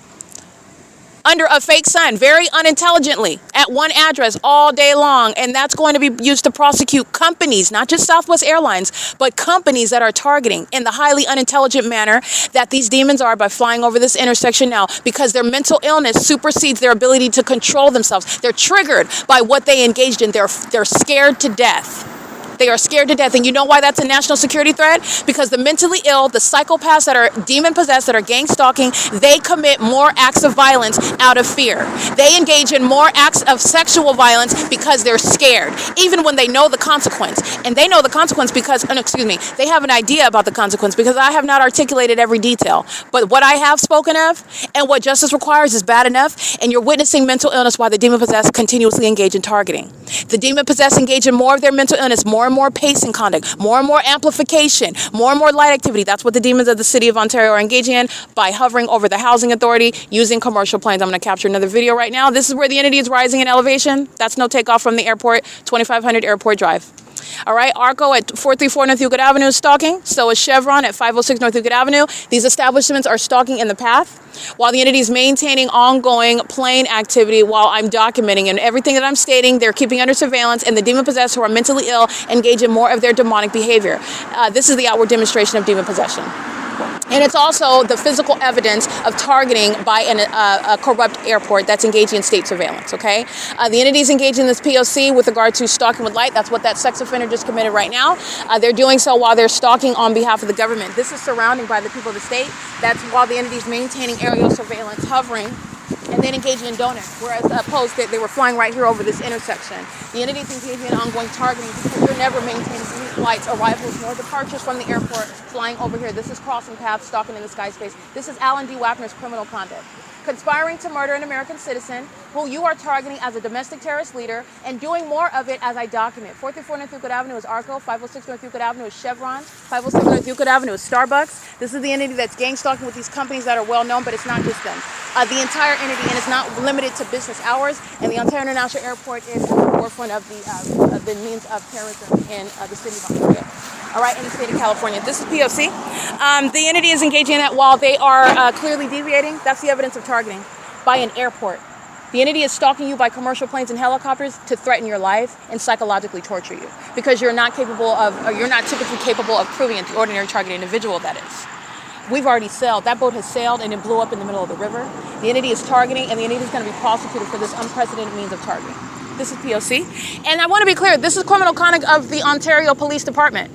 under a fake sign, very unintelligently, at one address all day long. And that's going to be used to prosecute companies, not just Southwest Airlines, but companies that are targeting in the highly unintelligent manner that these demons are by flying over this intersection now, because their mental illness supersedes their ability to control themselves. They're triggered by what they engaged in. They're scared to death. They are scared to death. And you know why that's a national security threat? Because the mentally ill, the psychopaths that are demon-possessed, that are gang stalking, they commit more acts of violence out of fear. They engage in more acts of sexual violence because they're scared, even when they know the consequence. And they know the consequence because, they have an idea about the consequence, because I have not articulated every detail. But what I have spoken of and what justice requires is bad enough, and you're witnessing mental illness while the demon-possessed continuously engage in targeting. The demon-possessed engage in more of their mental illness, more and more pacing conduct, more and more amplification, more and more light activity. That's what the demons of the city of Ontario are engaging in by hovering over the housing authority using commercial planes. I'm going to capture another video right now. This is where the entity is rising in elevation. That's no takeoff from the airport, 2500 Airport Drive. All right, ARCO at 434 North Euclid Avenue is stalking. So is Chevron at 506 North Euclid Avenue. These establishments are stalking in the path, while the entity is maintaining ongoing plane activity while I'm documenting. And everything that I'm stating, they're keeping under surveillance, and the demon-possessed who are mentally ill engage in more of their demonic behavior. This is the outward demonstration of demon possession. And it's also the physical evidence of targeting by a corrupt airport that's engaging in state surveillance, okay? The entity is engaging in this P.O.C. with regard to stalking with light. That's what that sex offender just committed right now. They're doing so while they're stalking on behalf of the government. This is surrounding by the people of the state. That's while the entity is maintaining aerial surveillance, hovering, and then engaging in donut, whereas opposed that they were flying right here over this intersection. The entity is engaging in ongoing targeting because you're never maintaining any flights, arrivals, nor departures from the airport flying over here. This is crossing paths, stalking in the sky space. This is Alan D. WAPNER's criminal conduct. Conspiring to murder an American citizen who you are targeting as a domestic terrorist leader, and doing more of it as I document. 434 North Euclid Avenue is ARCO, 506 North Euclid Avenue is Chevron, 506 North Euclid Avenue is Starbucks. This is the entity that's gang stalking with these companies that are well known, but it's not just them. The entire entity, and it's not limited to business hours, and the Ontario International Airport is at the forefront of the means of terrorism in the city of Ontario. All right, in the state of California. This is P.O.C. The entity is engaging in that while they are clearly deviating. That's the evidence of targeting by an airport. The entity is stalking you by commercial planes and helicopters to threaten your life and psychologically torture you, because you're not capable of, or you're not typically capable of proving it, the ordinary targeted individual that is. We've already sailed. That boat has sailed and it blew up in the middle of the river. The entity is targeting, and the entity is going to be prosecuted for this unprecedented means of targeting. This is P.O.C. And I want to be clear, this is criminal conduct of the Ontario Police Department.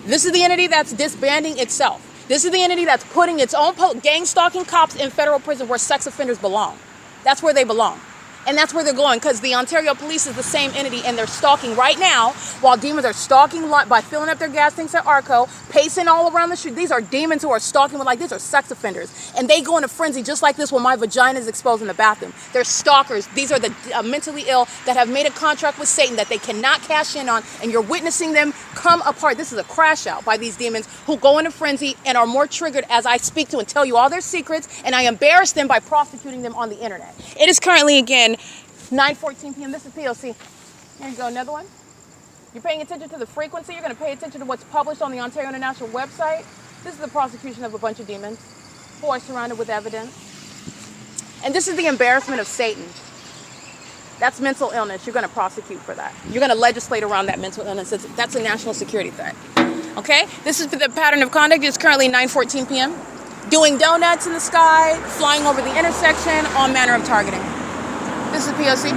This is the entity that's disbanding itself. This is the entity that's putting its own gang stalking cops in federal prison where sex offenders belong. That's where they belong. And that's where they're going, because the Ontario Police is the same entity, and they're stalking right now while demons are stalking by filling up their gas tanks at ARCO, pacing all around the street. These are demons who are stalking with, like, these are sex offenders. And they go in a frenzy just like this when my vagina is exposed in the bathroom. They're stalkers. These are the mentally ill that have made a contract with Satan that they cannot cash in on, and you're witnessing them come apart. This is a crash out by these demons who go in a frenzy and are more triggered as I speak to and tell you all their secrets, and I embarrass them by prosecuting them on the internet. It is currently, again, 9:14 p.m. This is P.O.C. Here you go, another one. You're paying attention to the frequency. You're going to pay attention to what's published on the Ontario International website. This is the prosecution of a bunch of demons who are surrounded with evidence. And this is the embarrassment of Satan. That's mental illness. You're going to prosecute for that. You're going to legislate around that mental illness. That's a national security threat. Okay? This is the pattern of conduct. It's currently 9:14 p.m. Doing donuts in the sky, flying over the intersection, all manner of targeting. This is P.O.C.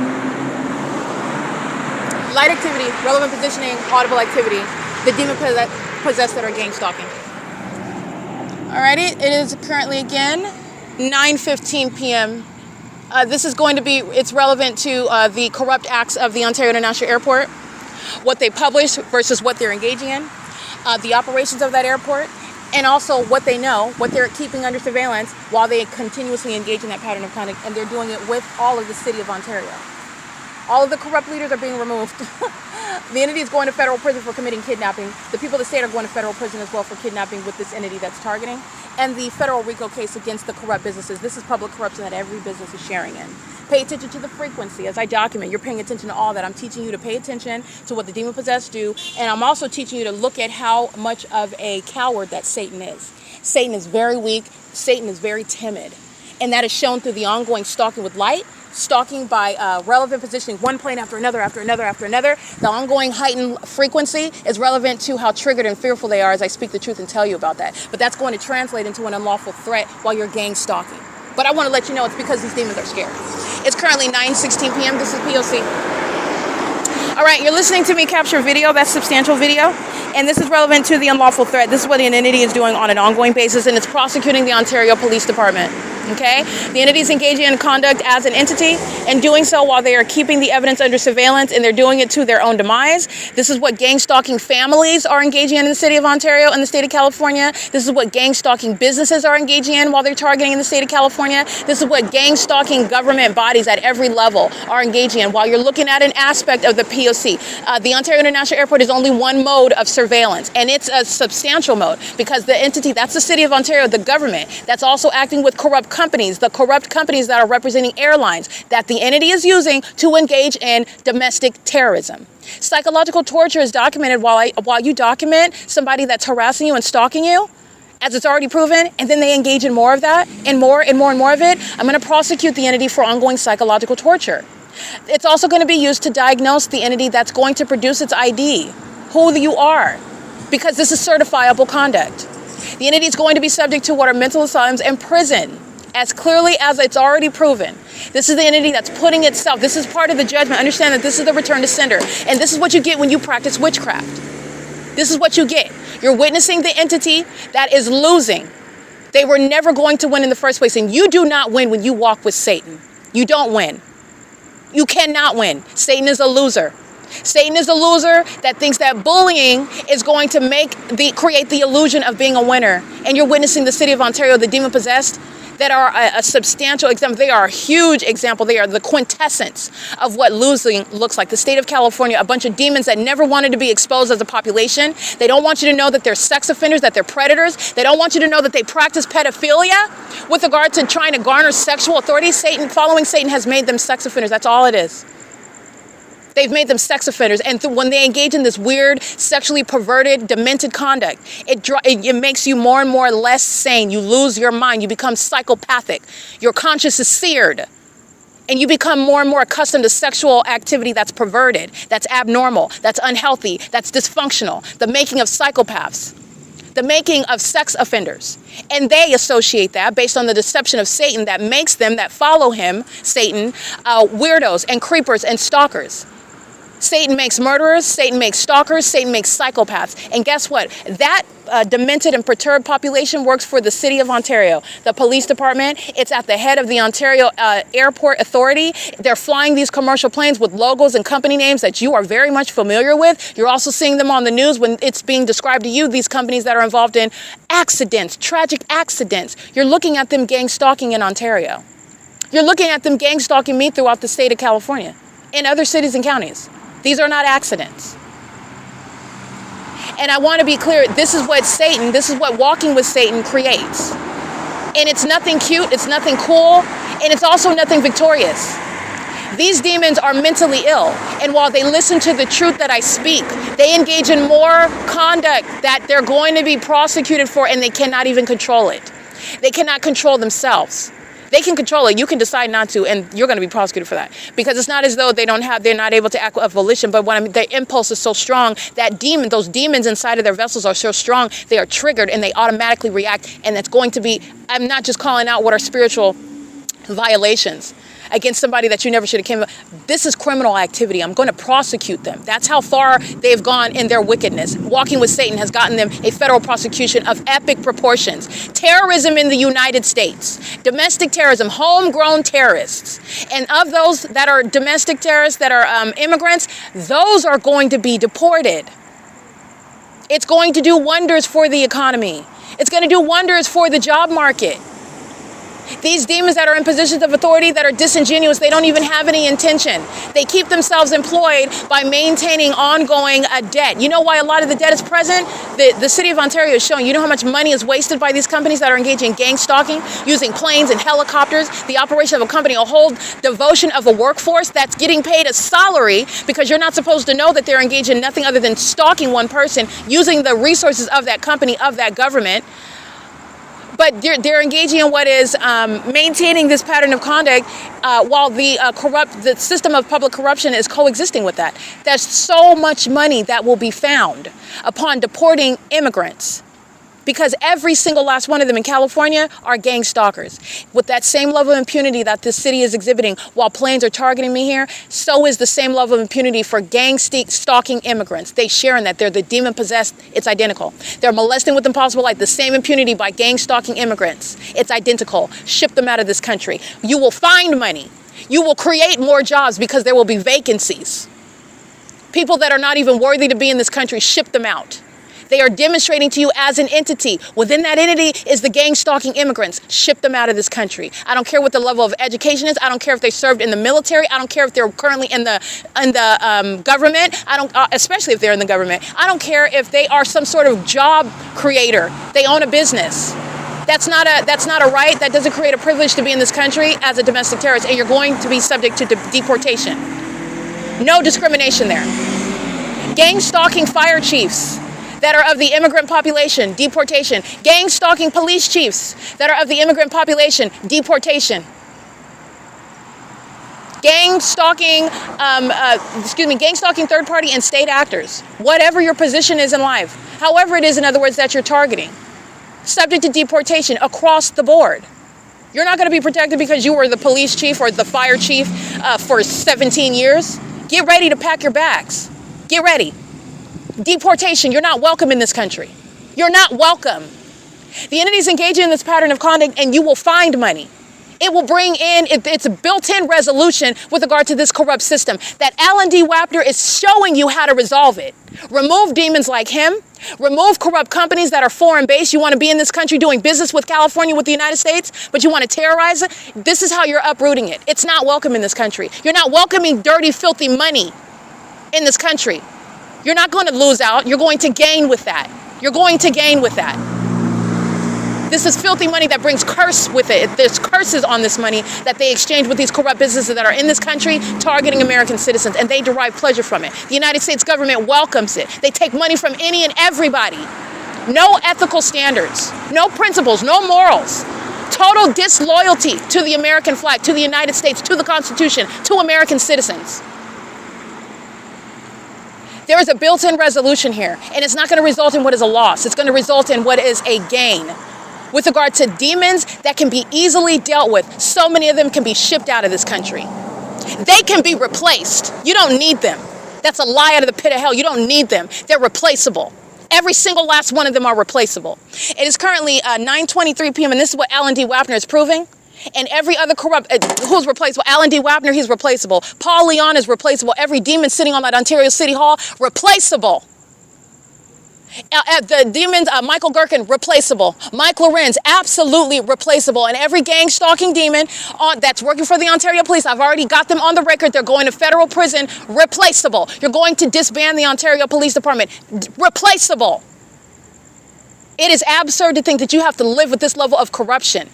Light activity, relevant positioning, audible activity. The demon possessed that are gang stalking. Alrighty, it is currently again 9:15 p.m. This is going to be, it's relevant to the corrupt acts of the Ontario International Airport, what they publish versus what they're engaging in, the operations of that airport, and also what they know, what they're keeping under surveillance while they continuously engage in that pattern of conduct, and they're doing it with all of the city of Ontario. All of the corrupt leaders are being removed. The entity is going to federal prison for committing kidnapping. The people of the state are going to federal prison as well for kidnapping with this entity that's targeting. And the federal RICO case against the corrupt businesses. This is public corruption that every business is sharing in. Pay attention to the frequency as I document. You're paying attention to all that. I'm teaching you to pay attention to what the demon-possessed do. And I'm also teaching you to look at how much of a coward that Satan is. Satan is very weak. Satan is very timid. And that is shown through the ongoing stalking with light, stalking by relevant positioning, one plane after another, after another, after another. The ongoing heightened frequency is relevant to how triggered and fearful they are as I speak the truth and tell you about that. But that's going to translate into an unlawful threat while you're gang stalking. But I want to let you know it's because these demons are scared. It's currently 9:16 p.m. This is P.O.C. All right, you're listening to me capture video. That's substantial video. And this is relevant to the unlawful threat. This is what an entity is doing on an ongoing basis, and it's prosecuting the Ontario Police Department. Okay? The entity is engaging in conduct as an entity and doing so while they are keeping the evidence under surveillance, and they're doing it to their own demise. This is what gang stalking families are engaging in the city of Ontario and the state of California. This is what gang stalking businesses are engaging in while they're targeting in the state of California. This is what gang stalking government bodies at every level are engaging in while you're looking at an aspect of the P.O.C. The Ontario International Airport is only one mode of surveillance, and it's a substantial mode because the entity, that's the city of Ontario, the government, that's also acting with corrupt companies, the corrupt companies that are representing airlines that the entity is using to engage in domestic terrorism. Psychological torture is documented while you document somebody that's harassing you and stalking you, as it's already proven, and then they engage in more of that and more and more and more of it. I'm going to prosecute the entity for ongoing psychological torture. It's also going to be used to diagnose the entity that's going to produce its ID, who you are, because this is certifiable conduct. The entity is going to be subject to what are mental asylums and prison, as clearly as it's already proven. This is the entity that's putting itself, this is part of the judgment. Understand that this is the return to sender. And this is what you get when you practice witchcraft. This is what you get. You're witnessing the entity that is losing. They were never going to win in the first place. And you do not win when you walk with Satan. You don't win. You cannot win. Satan is a loser. Satan is a loser that thinks that bullying is going to create the illusion of being a winner. And you're witnessing the city of Ontario, the demon-possessed, that are a substantial example. They are a huge example. They are the quintessence of what losing looks like. The state of California, a bunch of demons that never wanted to be exposed as a population. They don't want you to know that they're sex offenders, that they're predators. They don't want you to know that they practice pedophilia with regard to trying to garner sexual authority. Following Satan has made them sex offenders. That's all it is. They've made them sex offenders. And when they engage in this weird, sexually perverted, demented conduct, it makes you more and more less sane. You lose your mind. You become psychopathic. Your conscience is seared. And you become more and more accustomed to sexual activity that's perverted, that's abnormal, that's unhealthy, that's dysfunctional. The making of psychopaths. The making of sex offenders. And they associate that based on the deception of Satan that makes them, that follow him, Satan, weirdos and creepers and stalkers. Satan makes murderers, Satan makes stalkers, Satan makes psychopaths. And guess what? That demented and perturbed population works for the city of Ontario, the police department. It's at the head of the Ontario Airport Authority. They're flying these commercial planes with logos and company names that you are very much familiar with. You're also seeing them on the news when it's being described to you, these companies that are involved in accidents, tragic accidents. You're looking at them gang stalking in Ontario. You're looking at them gang stalking me throughout the state of California, in other cities and counties. These are not accidents. And I want to be clear, this is what walking with Satan creates. And it's nothing cute, it's nothing cool, and it's also nothing victorious. These demons are mentally ill, and while they listen to the truth that I speak, they engage in more conduct that they're going to be prosecuted for, and they cannot even control it. They cannot control themselves. They can control it. You can decide not to, and you're going to be prosecuted for that. Because it's not as though they're not able to act with volition, but their impulse is so strong that those demons inside of their vessels are so strong, they are triggered and they automatically react. And that's going to be, I'm not just calling out what are spiritual violations against somebody that you never should have came. This is criminal activity. I'm going to prosecute them. That's how far they've gone in their wickedness. Walking with Satan has gotten them a federal prosecution of epic proportions. Terrorism in the United States. Domestic terrorism, homegrown terrorists. And of those that are domestic terrorists, that are immigrants, those are going to be deported. It's going to do wonders for the economy. It's going to do wonders for the job market. These demons that are in positions of authority that are disingenuous, they don't even have any intention. They keep themselves employed by maintaining ongoing debt. You know why a lot of the debt is present? The city of Ontario is showing, you know how much money is wasted by these companies that are engaging in gang stalking, using planes and helicopters, the operation of a company, a whole devotion of a workforce that's getting paid a salary because you're not supposed to know that they're engaged in nothing other than stalking one person, using the resources of that company, of that government. But they're engaging in what is maintaining this pattern of conduct while the system of public corruption is coexisting with that. There's so much money that will be found upon deporting immigrants, because every single last one of them in California are gang stalkers. With that same level of impunity that this city is exhibiting while planes are targeting me here, so is the same level of impunity for gang stalking immigrants. They share in that. They're the demon-possessed. It's identical. They're molesting with impossible light. The same impunity by gang stalking immigrants. It's identical. Ship them out of this country. You will find money. You will create more jobs because there will be vacancies. People that are not even worthy to be in this country, ship them out. They are demonstrating to you as an entity. Within that entity is the gang stalking immigrants. Ship them out of this country. I don't care what the level of education is. I don't care if they served in the military. I don't care if they're currently in the government. I don't, especially if they're in the government. I don't care if they are some sort of job creator. They own a business. That's not a right. That doesn't create a privilege to be in this country as a domestic terrorist, and you're going to be subject to deportation. No discrimination there. Gang stalking fire chiefs that are of the immigrant population, deportation. Gang stalking police chiefs that are of the immigrant population, deportation. Gang stalking, gang stalking third party and state actors. Whatever your position is in life, however it is, in other words, that you're targeting, subject to deportation across the board. You're not going to be protected because you were the police chief or the fire chief for 17 years. Get ready to pack your bags. Get ready. Deportation, you're not welcome in this country. You're not welcome. The entities engaging in this pattern of conduct, and you will find money. It will bring in, it's a built-in resolution with regard to this corrupt system that Alan D. WAPNER is showing you how to resolve it. Remove demons like him. Remove corrupt companies that are foreign-based. You want to be in this country doing business with California, with the United States, but you want to terrorize it? This is how you're uprooting it. It's not welcome in this country. You're not welcoming dirty, filthy money in this country. You're not going to lose out. You're going to gain with that. You're going to gain with that. This is filthy money that brings curse with it. There's curses on this money that they exchange with these corrupt businesses that are in this country targeting American citizens, and they derive pleasure from it. The United States government welcomes it. They take money from any and everybody. No ethical standards, no principles, no morals. Total disloyalty to the American flag, to the United States, to the Constitution, to American citizens. There is a built-in resolution here, and it's not going to result in what is a loss. It's going to result in what is a gain. With regard to demons that can be easily dealt with, so many of them can be shipped out of this country. They can be replaced. You don't need them. That's a lie out of the pit of hell. You don't need them. They're replaceable. Every single last one of them are replaceable. It is currently 9:23 p.m., and this is what Alan D. WAPNER is proving. And every other corrupt, who's replaceable? Alan D. WAPNER, he's replaceable. Paul Leon is replaceable. Every demon sitting on that Ontario City Hall, replaceable. The demons, Michael GERKEN, replaceable. Mike LORENZ, absolutely replaceable. And every gang stalking demon that's working for the Ontario Police, I've already got them on the record. They're going to federal prison, replaceable. You're going to disband the Ontario Police Department, replaceable. It is absurd to think that you have to live with this level of corruption,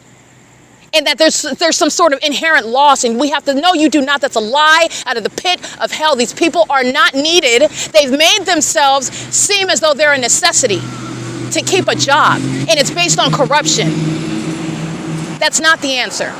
and that there's some sort of inherent loss, and we have to know you do not. That's a lie out of the pit of hell. These people are not needed. They've made themselves seem as though they're a necessity to keep a job, and it's based on corruption. That's not the answer,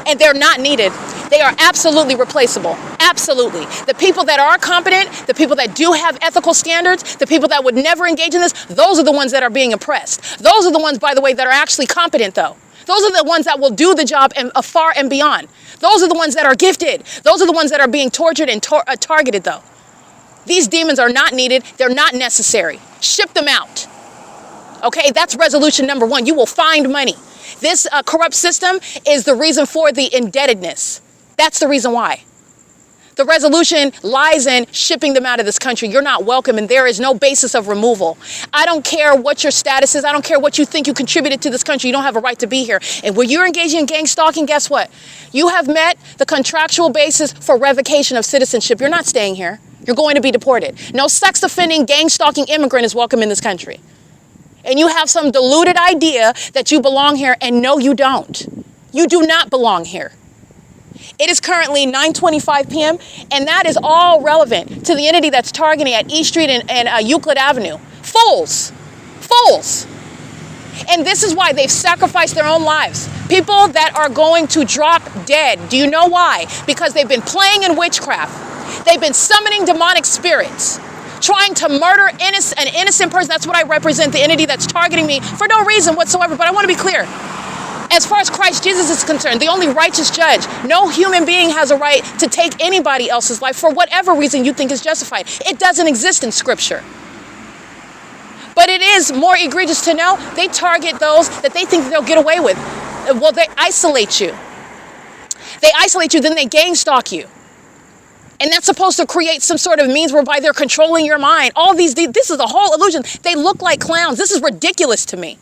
and they're not needed. They are absolutely replaceable. Absolutely. The people that are competent, the people that do have ethical standards, the people that would never engage in this, those are the ones that are being oppressed. Those are the ones, by the way, that are actually competent, though. Those are the ones that will do the job and far and beyond. Those are the ones that are gifted. Those are the ones that are being tortured and targeted, though. These demons are not needed. They're not necessary. Ship them out. Okay, that's resolution number one. You will find money. This corrupt system is the reason for the indebtedness. That's the reason why. The resolution lies in shipping them out of this country. You're not welcome, and there is no basis of removal. I don't care what your status is. I don't care what you think you contributed to this country. You don't have a right to be here. And when you're engaging in gang stalking, guess what? You have met the contractual basis for revocation of citizenship. You're not staying here. You're going to be deported. No sex offending, gang stalking immigrant is welcome in this country. And you have some deluded idea that you belong here, and no, you don't. You do not belong here. It is currently 9:25 p.m., and that is all relevant to the entity that's targeting at E Street and Euclid Avenue. Fools. Fools. And this is why they've sacrificed their own lives. People that are going to drop dead. Do you know why? Because they've been playing in witchcraft. They've been summoning demonic spirits, trying to murder an innocent person. That's what I represent, the entity that's targeting me for no reason whatsoever. But I want to be clear. As far as Christ Jesus is concerned, the only righteous judge, no human being has a right to take anybody else's life for whatever reason you think is justified. It doesn't exist in Scripture. But it is more egregious to know they target those that they think they'll get away with. Well, they isolate you. They isolate you, then they gang stalk you. And that's supposed to create some sort of means whereby they're controlling your mind. This is a whole illusion. They look like clowns. This is ridiculous to me.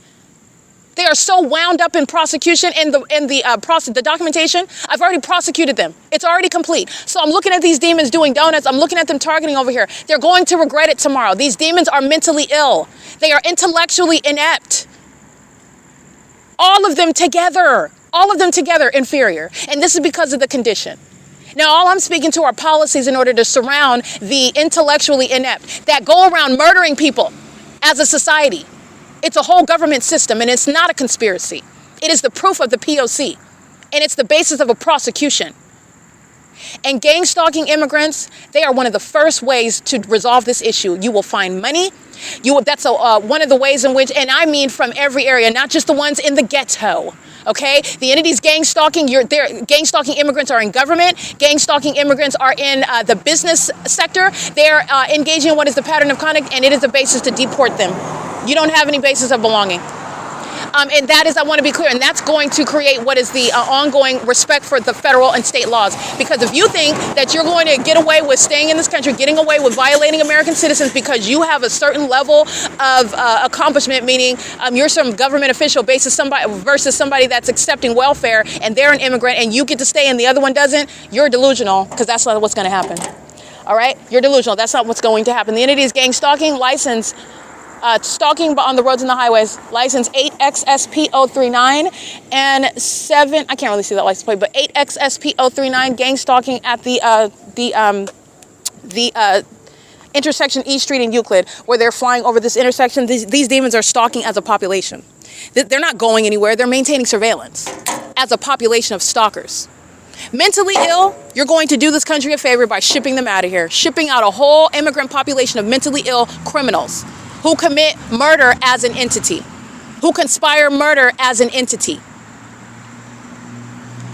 They are so wound up in prosecution and the documentation. I've already prosecuted them. It's already complete. So I'm looking at these demons doing donuts. I'm looking at them targeting over here. They're going to regret it tomorrow. These demons are mentally ill. They are intellectually inept. All of them together inferior. And this is because of the condition. Now, all I'm speaking to are policies in order to surround the intellectually inept that go around murdering people as a society. It's a whole government system, and it's not a conspiracy. It is the proof of the P.O.C, and it's the basis of a prosecution. And gang stalking immigrants, they are one of the first ways to resolve this issue. You will find money. That's one of the ways in which, and I mean from every area, not just the ones in the ghetto. Okay, the entities gang stalking, gang stalking immigrants are in government. Gang stalking immigrants are in the business sector. They're engaging in what is the pattern of conduct, and it is a basis to deport them. You don't have any basis of belonging. And that is, I want to be clear, and that's going to create what is the ongoing respect for the federal and state laws. Because if you think that you're going to get away with staying in this country, getting away with violating American citizens because you have a certain level of accomplishment, meaning you're some government official versus somebody that's accepting welfare and they're an immigrant and you get to stay and the other one doesn't, you're delusional, because that's not what's going to happen. All right? You're delusional. That's not what's going to happen. The entity is gang stalking, license stalking on the roads and the highways, license 8XSP039 and 7, I can't really see that license plate, but 8XSP039, gang stalking at the intersection E Street and Euclid, where they're flying over this intersection. These demons are stalking as a population. They're not going anywhere. They're maintaining surveillance as a population of stalkers. Mentally ill, you're going to do this country a favor by shipping them out of here, shipping out a whole immigrant population of mentally ill criminals who commit murder as an entity, who conspire murder as an entity.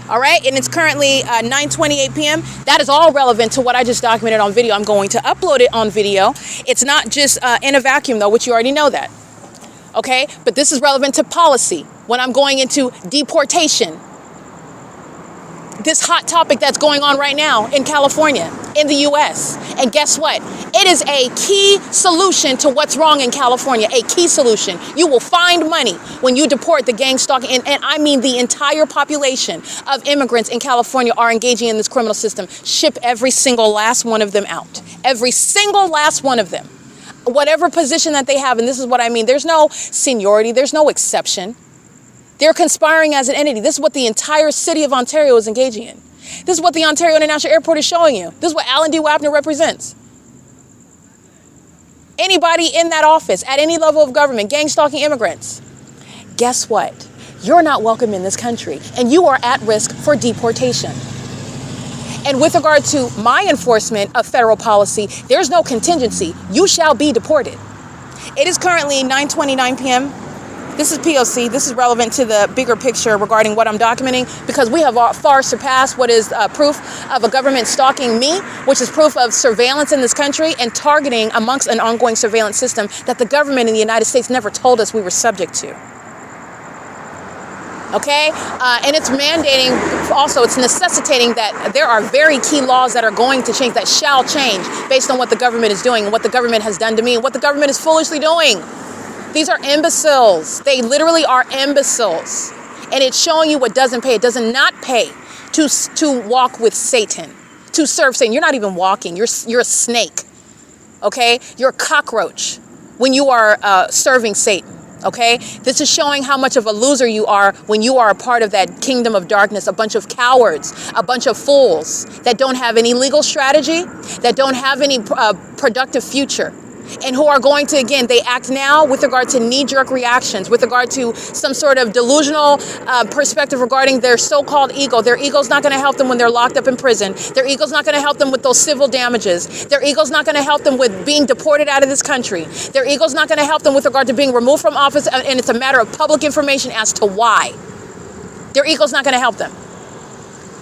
All right, and it's currently 9:28 p.m. That is all relevant to what I just documented on video. I'm going to upload it on video. It's not just in a vacuum, though, which you already know that. Okay, but this is relevant to policy when I'm going into deportation. This hot topic that's going on right now in California, in the U.S. And guess what? It is a key solution to what's wrong in California, a key solution. You will find money when you deport the gang stalking, and I mean the entire population of immigrants in California are engaging in this criminal system. Ship every single last one of them out. Every single last one of them. Whatever position that they have, and this is what I mean, there's no seniority, there's no exception. They're conspiring as an entity. This is what the entire city of Ontario is engaging in. This is what the Ontario International Airport is showing you. This is what Alan D. WAPNER represents. Anybody in that office, at any level of government, gang stalking immigrants. Guess what? You're not welcome in this country, and you are at risk for deportation. And with regard to my enforcement of federal policy, there's no contingency. You shall be deported. It is currently 9:29 p.m. This is P.O.C. This is relevant to the bigger picture regarding what I'm documenting, because we have far surpassed what is proof of a government stalking me, which is proof of surveillance in this country and targeting amongst an ongoing surveillance system that the government in the United States never told us we were subject to. Okay, and it's mandating, also it's necessitating that there are very key laws that are going to change, that shall change based on what the government is doing and what the government has done to me and what the government is foolishly doing. These are imbeciles. They literally are imbeciles. And it's showing you what doesn't pay. It does not pay to walk with Satan, to serve Satan. You're not even walking. You're a snake. Okay, you're a cockroach when you are serving Satan. Okay, this is showing how much of a loser you are when you are a part of that kingdom of darkness, a bunch of cowards, a bunch of fools that don't have any legal strategy, that don't have any productive future, and who are going to, again, they act now with regard to knee-jerk reactions, with regard to some sort of delusional perspective regarding their so-called ego. Their ego's not going to help them when they're locked up in prison. Their ego's not going to help them with those civil damages. Their ego's not going to help them with being deported out of this country. Their ego's not going to help them with regard to being removed from office, and it's a matter of public information as to why. Their ego's not going to help them.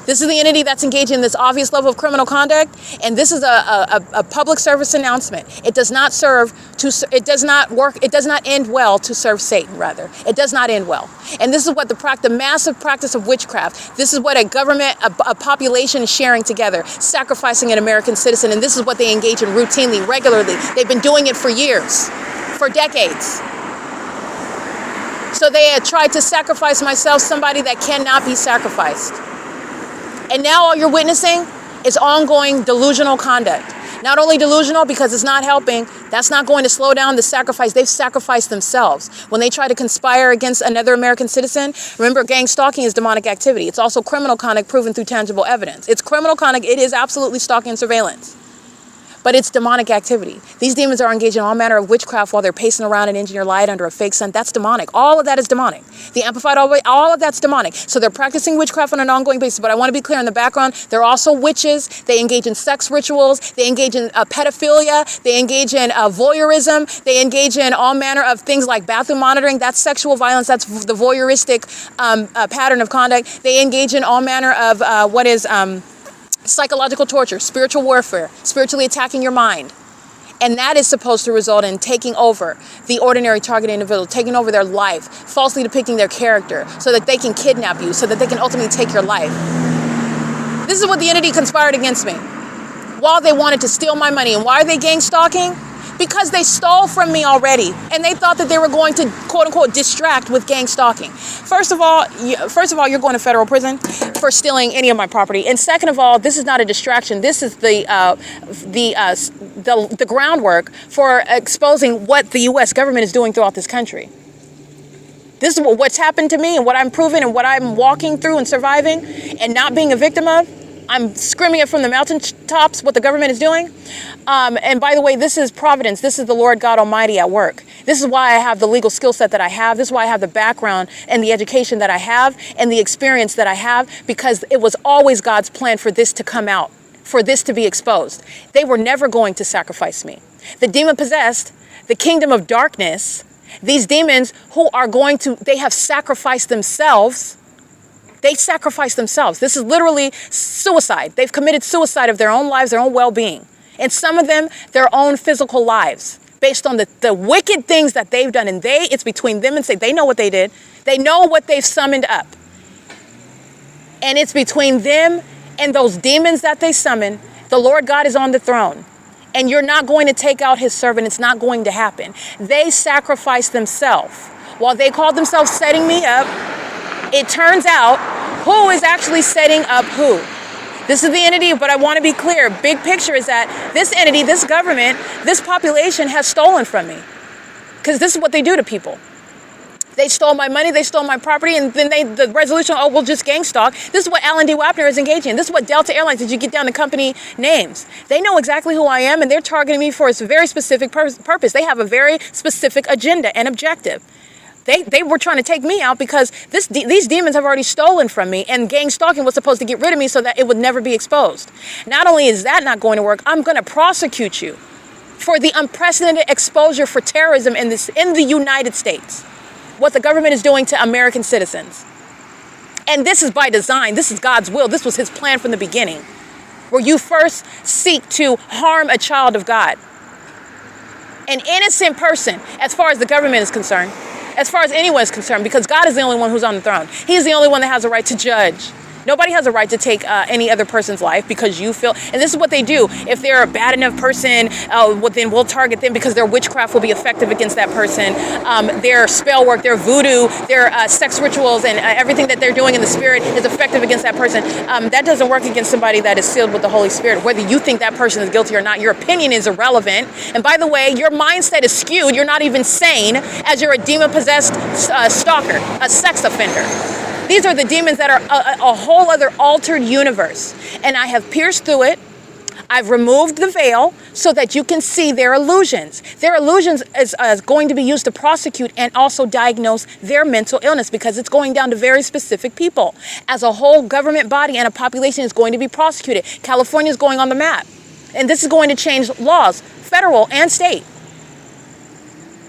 This is the entity that's engaged in this obvious level of criminal conduct, and this is a public service announcement. It does not serve to, it does not work, it does not end well to serve Satan, rather. It does not end well. And this is what the massive practice of witchcraft, this is what a government, a population is sharing together, sacrificing an American citizen, and this is what they engage in routinely, regularly. They've been doing it for years, for decades. So they had tried to sacrifice myself, somebody that cannot be sacrificed. And now all you're witnessing is ongoing delusional conduct. Not only delusional because it's not helping, that's not going to slow down the sacrifice. They've sacrificed themselves. When they try to conspire against another American citizen, remember, gang stalking is demonic activity. It's also criminal conduct proven through tangible evidence. It's criminal conduct. It is absolutely stalking and surveillance. But it's demonic activity. These demons are engaged in all manner of witchcraft while they're pacing around and ending your light under a fake sun. That's demonic. All of that is demonic. The amplified, all of that's demonic. So they're practicing witchcraft on an ongoing basis. But I want to be clear in the background, they're also witches. They engage in sex rituals. They engage in pedophilia. They engage in voyeurism. They engage in all manner of things like bathroom monitoring. That's sexual violence. That's the voyeuristic pattern of conduct. They engage in all manner of psychological torture, spiritual warfare, spiritually attacking your mind. And that is supposed to result in taking over the ordinary targeted individual, taking over their life, falsely depicting their character so that they can kidnap you, so that they can ultimately take your life. This is what the entity conspired against me while they wanted to steal my money. And why are they gang stalking? Because they stole from me already, and they thought that they were going to, quote unquote, distract with gang stalking. First of all, you're going to federal prison for stealing any of my property, and second of all, this is not a distraction. This is the groundwork for exposing what the U.S. government is doing throughout this country. This is what's happened to me, and what I'm proving, and what I'm walking through and surviving, and not being a victim of. I'm screaming it from the mountaintops what the government is doing. And by the way, this is providence. This is the Lord God Almighty at work. This is why I have the legal skill set that I have. This is why I have the background and the education that I have and the experience that I have, because it was always God's plan for this to come out, for this to be exposed. They were never going to sacrifice me. The demon-possessed, the kingdom of darkness, these demons who are going to, they have sacrificed themselves. They sacrifice themselves. This is literally suicide. They've committed suicide of their own lives, their own well-being. And some of them, their own physical lives, based on the wicked things that they've done. And it's between them and Satan. They know what they did. They know what they've summoned up. And it's between them and those demons that they summon. The Lord God is on the throne. And you're not going to take out his servant. It's not going to happen. They sacrifice themselves. While they call themselves setting me up, it turns out who is actually setting up who. This is the entity, but I want to be clear. Big picture is that this entity, this government, this population has stolen from me. Because this is what they do to people. They stole my money, they stole my property, and then the resolution, oh, we'll just gang stalk. This is what Alan D. WAPNER is engaging in. This is what Delta Airlines, did you get down to company names? They know exactly who I am, and they're targeting me for a very specific purpose. They have a very specific agenda and objective. They were trying to take me out because these demons have already stolen from me, and gang stalking was supposed to get rid of me so that it would never be exposed. Not only is that not going to work, I'm going to prosecute you for the unprecedented exposure for terrorism in the United States. What the government is doing to American citizens. And this is by design. This is God's will. This was his plan from the beginning, where you first seek to harm a child of God. An innocent person, as far as the government is concerned, as far as anyone is concerned, because God is the only one who's on the throne. He's the only one that has a right to judge. Nobody has a right to take any other person's life because you feel, and this is what they do. If they're a bad enough person, then we'll target them because their witchcraft will be effective against that person. Their spell work, their voodoo, their sex rituals, and everything that they're doing in the spirit is effective against that person. That doesn't work against somebody that is sealed with the Holy Spirit. Whether you think that person is guilty or not, your opinion is irrelevant. And by the way, your mindset is skewed. You're not even sane as you're a demon-possessed stalker, a sex offender. These are the demons that are a whole other altered universe. And I have pierced through it. I've removed the veil so that you can see their illusions. Their illusions is going to be used to prosecute and also diagnose their mental illness because it's going down to very specific people. As a whole government body and a population is going to be prosecuted. California is going on the map. And this is going to change laws, federal and state.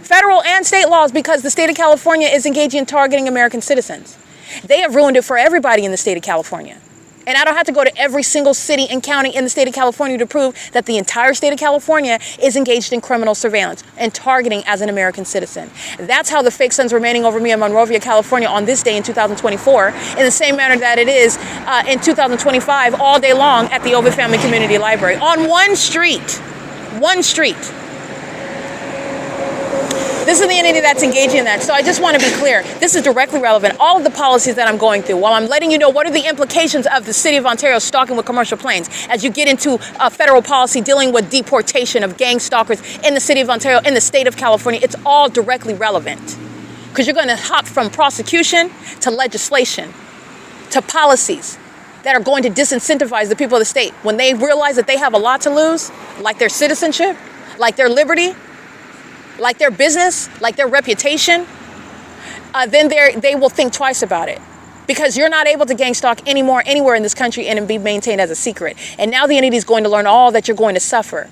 Federal and state laws because the state of California is engaging in targeting American citizens. They have ruined it for everybody in the state of California. And I don't have to go to every single city and county in the state of California to prove that the entire state of California is engaged in criminal surveillance and targeting as an American citizen. That's how the fake sun's remaining over me in Monrovia, California on this day in 2024, in the same manner that it is in 2025 all day long at the OVITT Family Community Library. On one street. One street. This is the entity that's engaging in that. So I just want to be clear. This is directly relevant. All of the policies that I'm going through, while I'm letting you know what are the implications of the city of Ontario stalking with commercial planes, as you get into a federal policy dealing with deportation of gang stalkers in the city of Ontario, in the state of California, it's all directly relevant. Because you're going to hop from prosecution to legislation to policies that are going to disincentivize the people of the state when they realize that they have a lot to lose, like their citizenship, like their liberty, like their business, like their reputation, then they will think twice about it. Because you're not able to gang stalk anymore anywhere in this country and be maintained as a secret. And now the entity is going to learn all that you're going to suffer.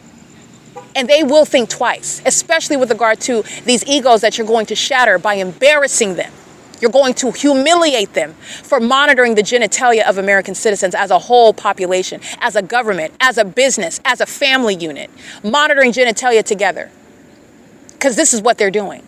And they will think twice, especially with regard to these egos that you're going to shatter by embarrassing them. You're going to humiliate them for monitoring the genitalia of American citizens as a whole population, as a government, as a business, as a family unit, monitoring genitalia together. Because this is what they're doing.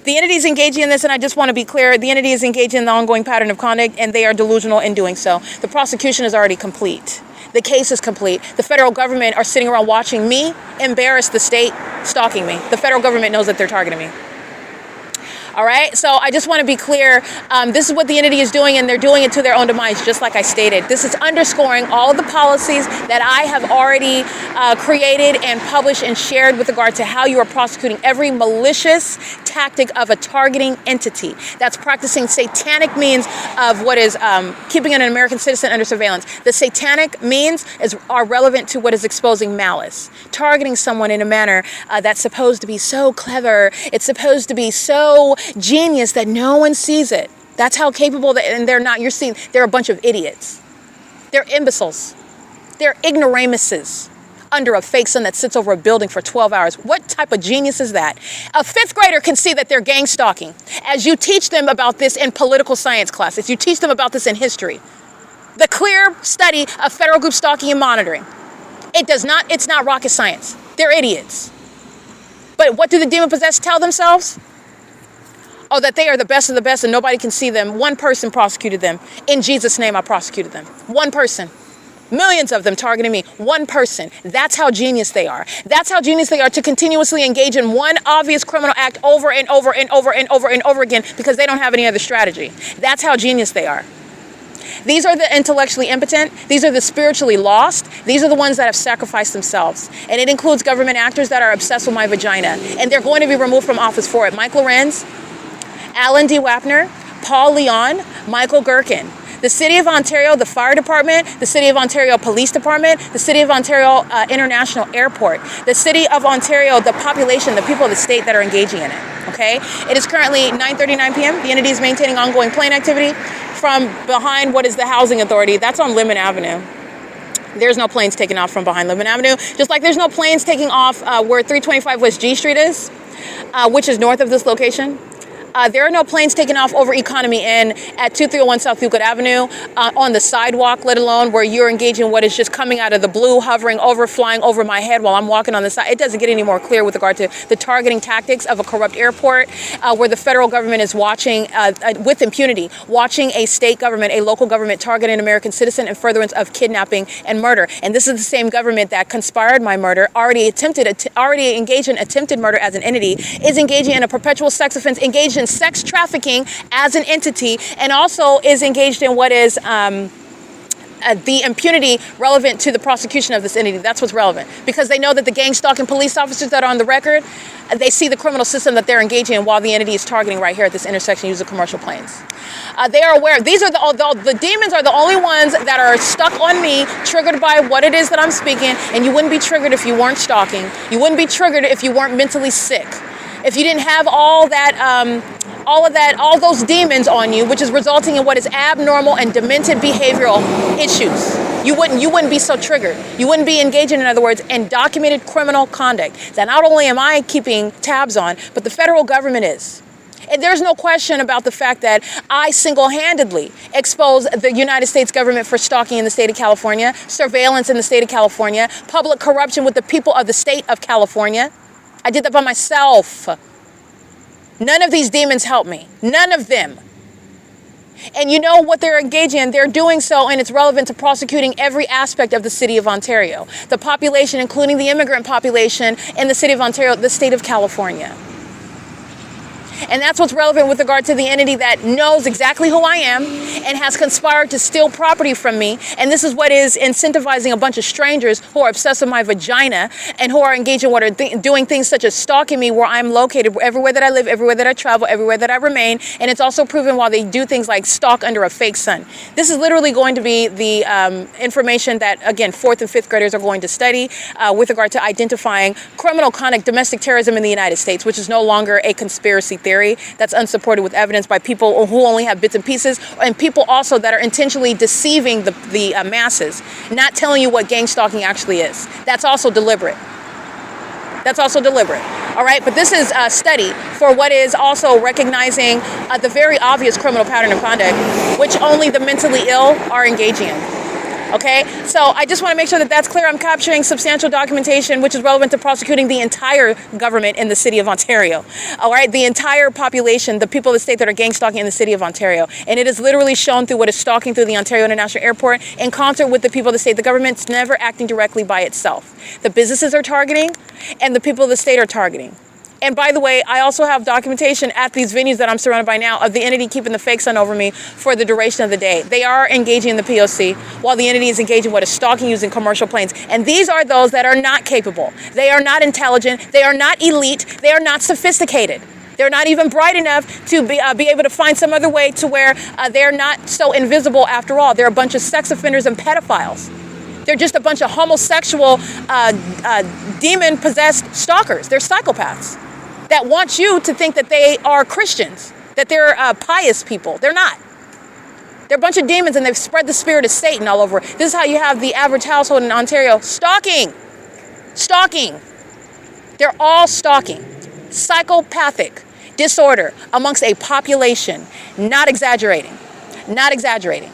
The entity is engaging in this, and I just want to be clear, the entity is engaging in the ongoing pattern of conduct, and they are delusional in doing so. The prosecution is already complete. The case is complete. The federal government are sitting around watching me embarrass the state stalking me. The federal government knows that they're targeting me. All right, so I just want to be clear. This is what the entity is doing, and they're doing it to their own demise, just like I stated. This is underscoring all of the policies that I have already created and published and shared with regard to how you are prosecuting every malicious tactic of a targeting entity that's practicing satanic means of what is keeping an American citizen under surveillance. The satanic means are relevant to what is exposing malice, targeting someone in a manner that's supposed to be so clever. It's supposed to be so genius that no one sees it. That's how capable and they're not. You're seeing they're a bunch of idiots. They're imbeciles. They're ignoramuses under a fake sun that sits over a building for 12 hours. What type of genius is that? A fifth grader can see that they're gang stalking as you teach them about this in political science classes. You teach them about this in history. The clear study of federal group stalking and monitoring. It's not rocket science. They're idiots. But what do the demon-possessed tell themselves? Oh, that they are the best of the best and nobody can see them. One person prosecuted them. In Jesus' name, I prosecuted them. One person. Millions of them targeting me. One person. That's how genius they are. That's how genius they are to continuously engage in one obvious criminal act over and over and over and over and over again because they don't have any other strategy. That's how genius they are. These are the intellectually impotent. These are the spiritually lost. These are the ones that have sacrificed themselves. And it includes government actors that are obsessed with my vagina. And they're going to be removed from office for it. Mike LORENZ, Alan D. Wapner, Paul Leon, Michael GERKEN. The City of Ontario, the Fire Department, the City of Ontario Police Department, the City of Ontario International Airport, the City of Ontario, the population, the people of the state that are engaging in it, okay? It is currently 9:39 p.m. The entity is maintaining ongoing plane activity from behind what is the Housing Authority. That's on Lemon Avenue. There's no planes taking off from behind Lemon Avenue, just like there's no planes taking off where 325 West G Street is, which is north of this location. There are no planes taking off over Economy Inn at 2301 South Euclid Avenue on the sidewalk, let alone where you're engaging in what is just coming out of the blue, hovering over, flying over my head while I'm walking on the side. It doesn't get any more clear with regard to the targeting tactics of a corrupt airport where the federal government is watching, with impunity, watching a state government, a local government target an American citizen in furtherance of kidnapping and murder. And this is the same government that conspired my murder, already engaged in attempted murder as an entity, is engaging in a perpetual sex offense, engaged in sex trafficking as an entity, and also is engaged in what is the impunity relevant to the prosecution of this entity. That's what's relevant, because they know that the gang stalking police officers that are on the record, they see the criminal system that they're engaging in while the entity is targeting right here at this intersection using commercial planes. They are aware. These are the demons are the only ones that are stuck on me, triggered by what it is that I'm speaking, and you wouldn't be triggered if you weren't stalking. You wouldn't be triggered if you weren't mentally sick. If you didn't have all those demons on you, which is resulting in what is abnormal and demented behavioral issues, you wouldn't be so triggered. You wouldn't be engaging, in other words, in documented criminal conduct that not only am I keeping tabs on, but the federal government is. And there's no question about the fact that I single-handedly expose the United States government for stalking in the state of California, surveillance in the state of California, public corruption with the people of the state of California. I did that by myself. None of these demons help me. None of them. And you know what they're engaging in? They're doing so, and it's relevant to prosecuting every aspect of the city of Ontario. The population, including the immigrant population in the city of Ontario, the state of California. And that's what's relevant with regard to the entity that knows exactly who I am and has conspired to steal property from me. And this is what is incentivizing a bunch of strangers who are obsessed with my vagina and who are engaged in what are doing things such as stalking me where I'm located, everywhere that I live, everywhere that I travel, everywhere that I remain. And it's also proven while they do things like stalk under a fake sun. This is literally going to be the information that, again, 4th and 5th graders are going to study with regard to identifying criminal conduct, domestic terrorism in the United States, which is no longer a conspiracy theory that's unsupported with evidence by people who only have bits and pieces, and people also that are intentionally deceiving the masses, not telling you what gang stalking actually is. That's also deliberate. That's also deliberate. All right, but this is a study for what is also recognizing the very obvious criminal pattern of conduct, which only the mentally ill are engaging in. Okay, so I just want to make sure that that's clear. I'm capturing substantial documentation which is relevant to prosecuting the entire government in the city of Ontario. All right, the entire population, the people of the state that are gang stalking in the city of Ontario. And it is literally shown through what is stalking through the Ontario International Airport in concert with the people of the state. The government's never acting directly by itself. The businesses are targeting and the people of the state are targeting. And by the way, I also have documentation at these venues that I'm surrounded by now of the entity keeping the fake sun over me for the duration of the day. They are engaging in the P.O.C. while the entity is engaging what is stalking using commercial planes. And these are those that are not capable. They are not intelligent. They are not elite. They are not sophisticated. They're not even bright enough to be able to find some other way to where they're not so invisible after all. They're a bunch of sex offenders and pedophiles. They're just a bunch of homosexual, demon-possessed stalkers. They're psychopaths that want you to think that they are Christians, that they're pious people. They're not. They're a bunch of demons, and they've spread the spirit of Satan all over. This is how you have the average household in Ontario stalking. Stalking. They're all stalking. Psychopathic disorder amongst a population. Not exaggerating. Not exaggerating.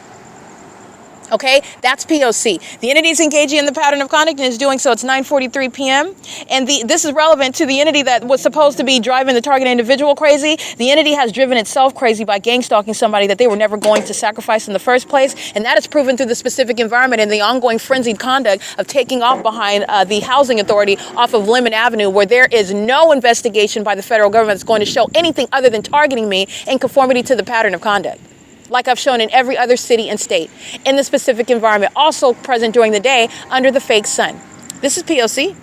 Okay, that's P.O.C. The entity is engaging in the pattern of conduct and is doing so. It's 9:43 p.m. And this is relevant to the entity that was supposed to be driving the target individual crazy. The entity has driven itself crazy by gang stalking somebody that they were never going to sacrifice in the first place. And that is proven through the specific environment and the ongoing frenzied conduct of taking off behind the housing authority off of Lemon Avenue, where there is no investigation by the federal government that's going to show anything other than targeting me in conformity to the pattern of conduct, like I've shown in every other city and state, in the specific environment, also present during the day under the fake sun. This is P.O.C.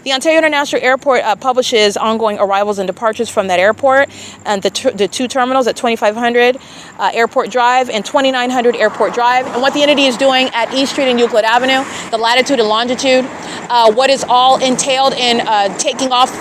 The Ontario International Airport publishes ongoing arrivals and departures from that airport, and the two terminals at 2500 Airport Drive and 2900 Airport Drive, and what the entity is doing at East Street and Euclid Avenue, the latitude and longitude what is all entailed in taking off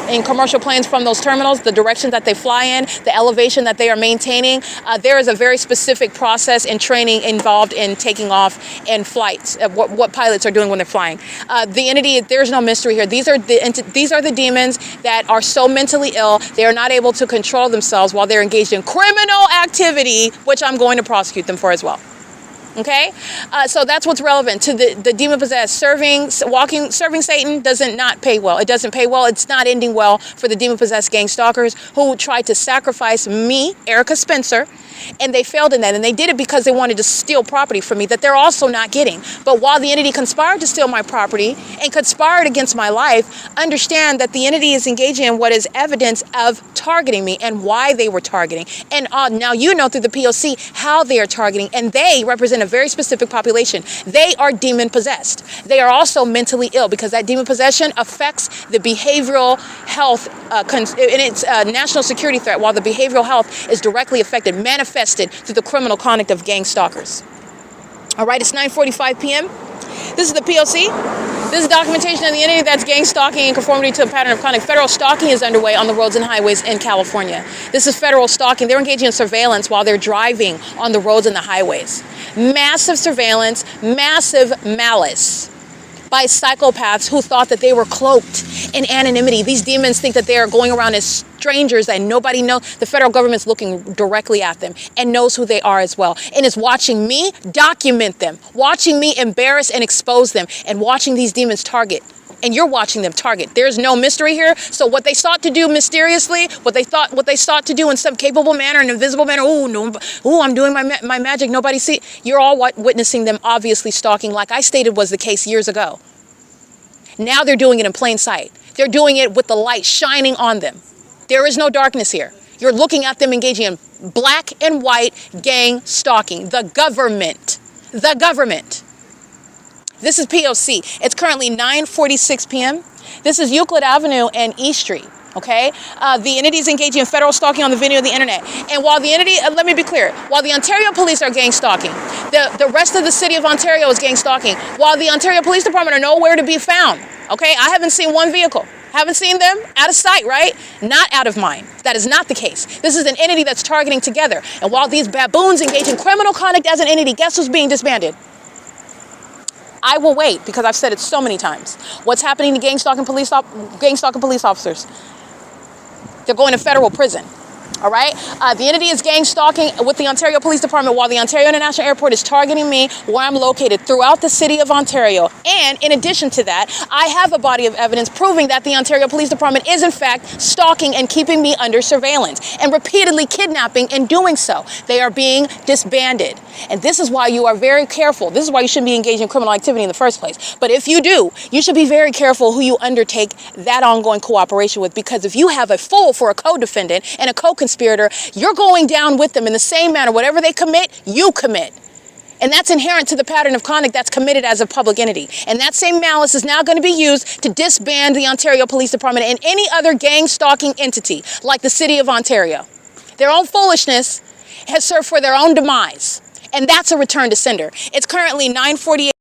in commercial planes from those terminals, the direction that they fly in, the elevation that they are maintaining. There is a very specific process and training involved in taking off in flights, what pilots are doing when they're flying. The entity, there's no mystery here. These are the demons that are so mentally ill, they are not able to control themselves while they're engaged in criminal activity, which I'm going to prosecute them for as well. Okay, so that's what's relevant to the demon possessed. Serving Satan doesn't not pay well. It doesn't pay well. It's not ending well for the demon possessed gang stalkers who tried to sacrifice me, Erica Spencer, and they failed in that. And they did it because they wanted to steal property from me that they're also not getting. But while the entity conspired to steal my property and conspired against my life, understand that the entity is engaging in what is evidence of targeting me and why they were targeting. And now you know through the P.O.C. how they are targeting, and they represent a very specific population. They are demon possessed. They are also mentally ill because that demon possession affects the behavioral health and its national security threat, while the behavioral health is directly affected, manifested through the criminal conduct of gang stalkers. All right, it's 9:45 p.m. This is the P.O.C. This is documentation of the entity that's gang stalking in conformity to a pattern of conduct. Federal stalking is underway on the roads and highways in California. This is federal stalking. They're engaging in surveillance while they're driving on the roads and the highways. Massive surveillance, massive malice by psychopaths who thought that they were cloaked in anonymity. These demons think that they are going around as strangers and nobody knows. The federal government's looking directly at them and knows who they are as well, and is watching me document them, watching me embarrass and expose them, and watching these demons target. And you're watching them target. There's no mystery here. So what they sought to do mysteriously, what they sought to do in some capable manner, an invisible manner, I'm doing my magic, nobody see. You're all witnessing them obviously stalking, like I stated was the case years ago. Now they're doing it in plain sight. They're doing it with the light shining on them. There is no darkness here. You're looking at them engaging in black and white gang stalking. The government. The government. This is P.O.C. It's currently 9:46 p.m. This is Euclid Avenue and E Street. Okay, the entity is engaging in federal stalking on the video of the internet. And while the entity, let me be clear, while the Ontario police are gang stalking, the rest of the city of Ontario is gang stalking, while the Ontario Police Department are nowhere to be found. Okay, I haven't seen one vehicle. Haven't seen them out of sight, right? Not out of mind. That is not the case. This is an entity that's targeting together. And while these baboons engage in criminal conduct as an entity, guess who's being disbanded? I will wait because I've said it so many times. What's happening to gang stalking police officers? They're going to federal prison. All right. The entity is gang stalking with the Ontario Police Department while the Ontario International Airport is targeting me where I'm located throughout the city of Ontario. And in addition to that, I have a body of evidence proving that the Ontario Police Department is in fact stalking and keeping me under surveillance and repeatedly kidnapping and doing so. They are being disbanded. And this is why you are very careful. This is why you shouldn't be engaged in criminal activity in the first place. But if you do, you should be very careful who you undertake that ongoing cooperation with, because if you have a fool for a co-defendant and a co-conspirator, you're going down with them in the same manner. Whatever they commit, you commit. And that's inherent to the pattern of conduct that's committed as a public entity. And that same malice is now going to be used to disband the Ontario Police Department and any other gang stalking entity like the City of Ontario. Their own foolishness has served for their own demise. And that's a return to sender. It's currently 9:48.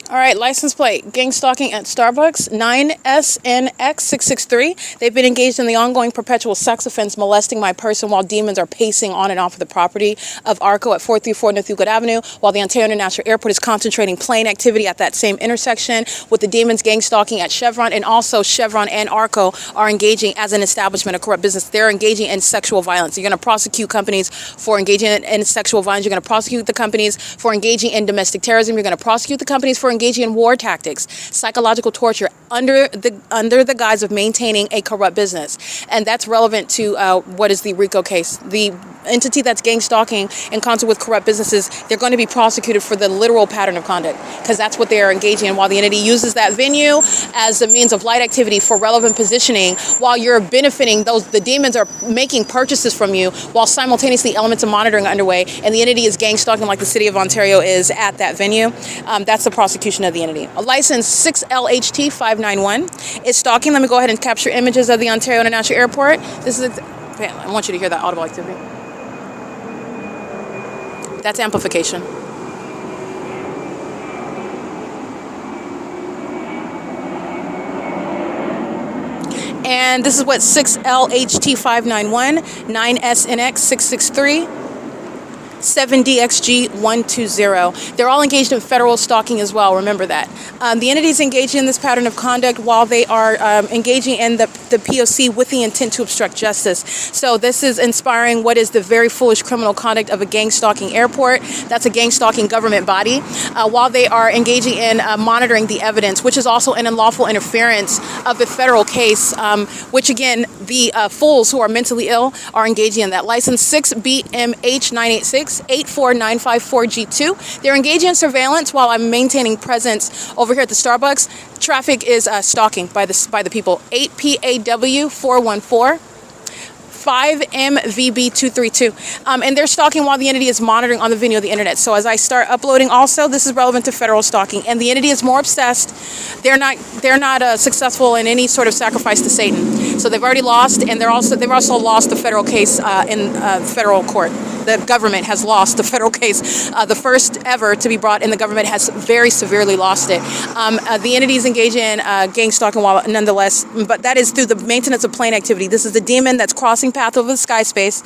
All right, license plate, gang stalking at Starbucks, 9SNX663. They've been engaged in the ongoing perpetual sex offense, molesting my person while demons are pacing on and off of the property of ARCO at 434 North Euclid Avenue, while the Ontario International Airport is concentrating plane activity at that same intersection, with the demons gang stalking at Chevron, and also Chevron and ARCO are engaging as an establishment of corrupt business. They're engaging in sexual violence. You're going to prosecute companies for engaging in sexual violence. You're going to prosecute the companies for engaging in domestic terrorism. You're going to prosecute the companies for engaging in war tactics, psychological torture under the guise of maintaining a corrupt business. And that's relevant to what is the RICO case. The entity that's gang stalking in concert with corrupt businesses, they're going to be prosecuted for the literal pattern of conduct, because that's what they are engaging in, while the entity uses that venue as a means of light activity for relevant positioning while you're benefiting. The demons are making purchases from you while simultaneously elements of monitoring are underway, and the entity is gang stalking like the City of Ontario is at that venue. That's the prosecution of the entity. A license 6LHT591 is stalking. Let me go ahead and capture images of the Ontario International Airport. This is I want you to hear that audible activity. That's amplification. And this is what 6LHT591, 9SNX 663. 7DXG120. They're all engaged in federal stalking as well. Remember that. The entities engaging in this pattern of conduct while they are engaging in the P.O.C. with the intent to obstruct justice. So this is inspiring what is the very foolish criminal conduct of a gang stalking airport. That's a gang stalking government body. While they are engaging in monitoring the evidence, which is also an unlawful interference of the federal case, which again, the fools who are mentally ill are engaging in that. License 6BMH986. 84954G2. They're engaging in surveillance while I'm maintaining presence over here at the Starbucks. Traffic is stalking by the people. 8PAW414. 5MVB232. And they're stalking while the entity is monitoring on the video of the internet. So as I start uploading also, this is relevant to federal stalking. And the entity is more obsessed. They're not successful in any sort of sacrifice to Satan. So they've already lost, and they've also lost the federal case in federal court. The government has lost the federal case. The first ever to be brought in the government has very severely lost it. The entities engage in gang stalking while nonetheless, but that is through the maintenance of plane activity. This is the demon that's crossing path over the sky space,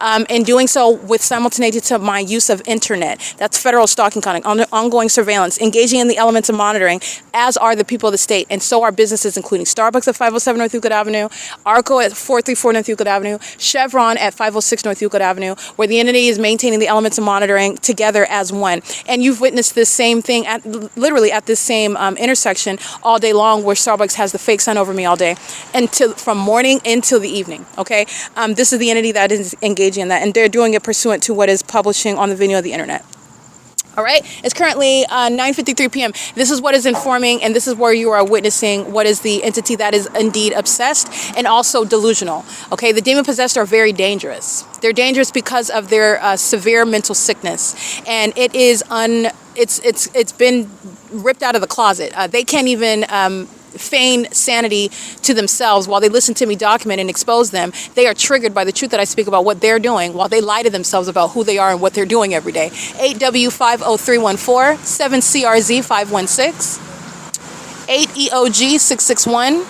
and doing so with simultaneity to my use of internet. That's federal stalking conduct, ongoing surveillance, engaging in the elements of monitoring, as are the people of the state, and so are businesses including Starbucks at 507 North Euclid Avenue, ARCO at 434 North Euclid Avenue, Chevron at 506 North Euclid Avenue, where the entity is maintaining the elements of monitoring together as one. And you've witnessed this same thing literally at this same intersection all day long, where Starbucks has the fake sun over me all day, from morning until the evening. Okay. This is the entity that is engaging in that, and they're doing it pursuant to what is publishing on the video of the internet. All right, it's currently 9:53 p.m. This is what is informing, and this is where you are witnessing what is the entity that is indeed obsessed and also delusional. Okay, the demon-possessed are very dangerous. They're dangerous because of their severe mental sickness, and it is it's been ripped out of the closet. They can't even feign sanity to themselves while they listen to me document and expose them. They are triggered by the truth that I speak about what they're doing while they lie to themselves about who they are and what they're doing every day. 8W50314, 7CRZ516, 8EOG661,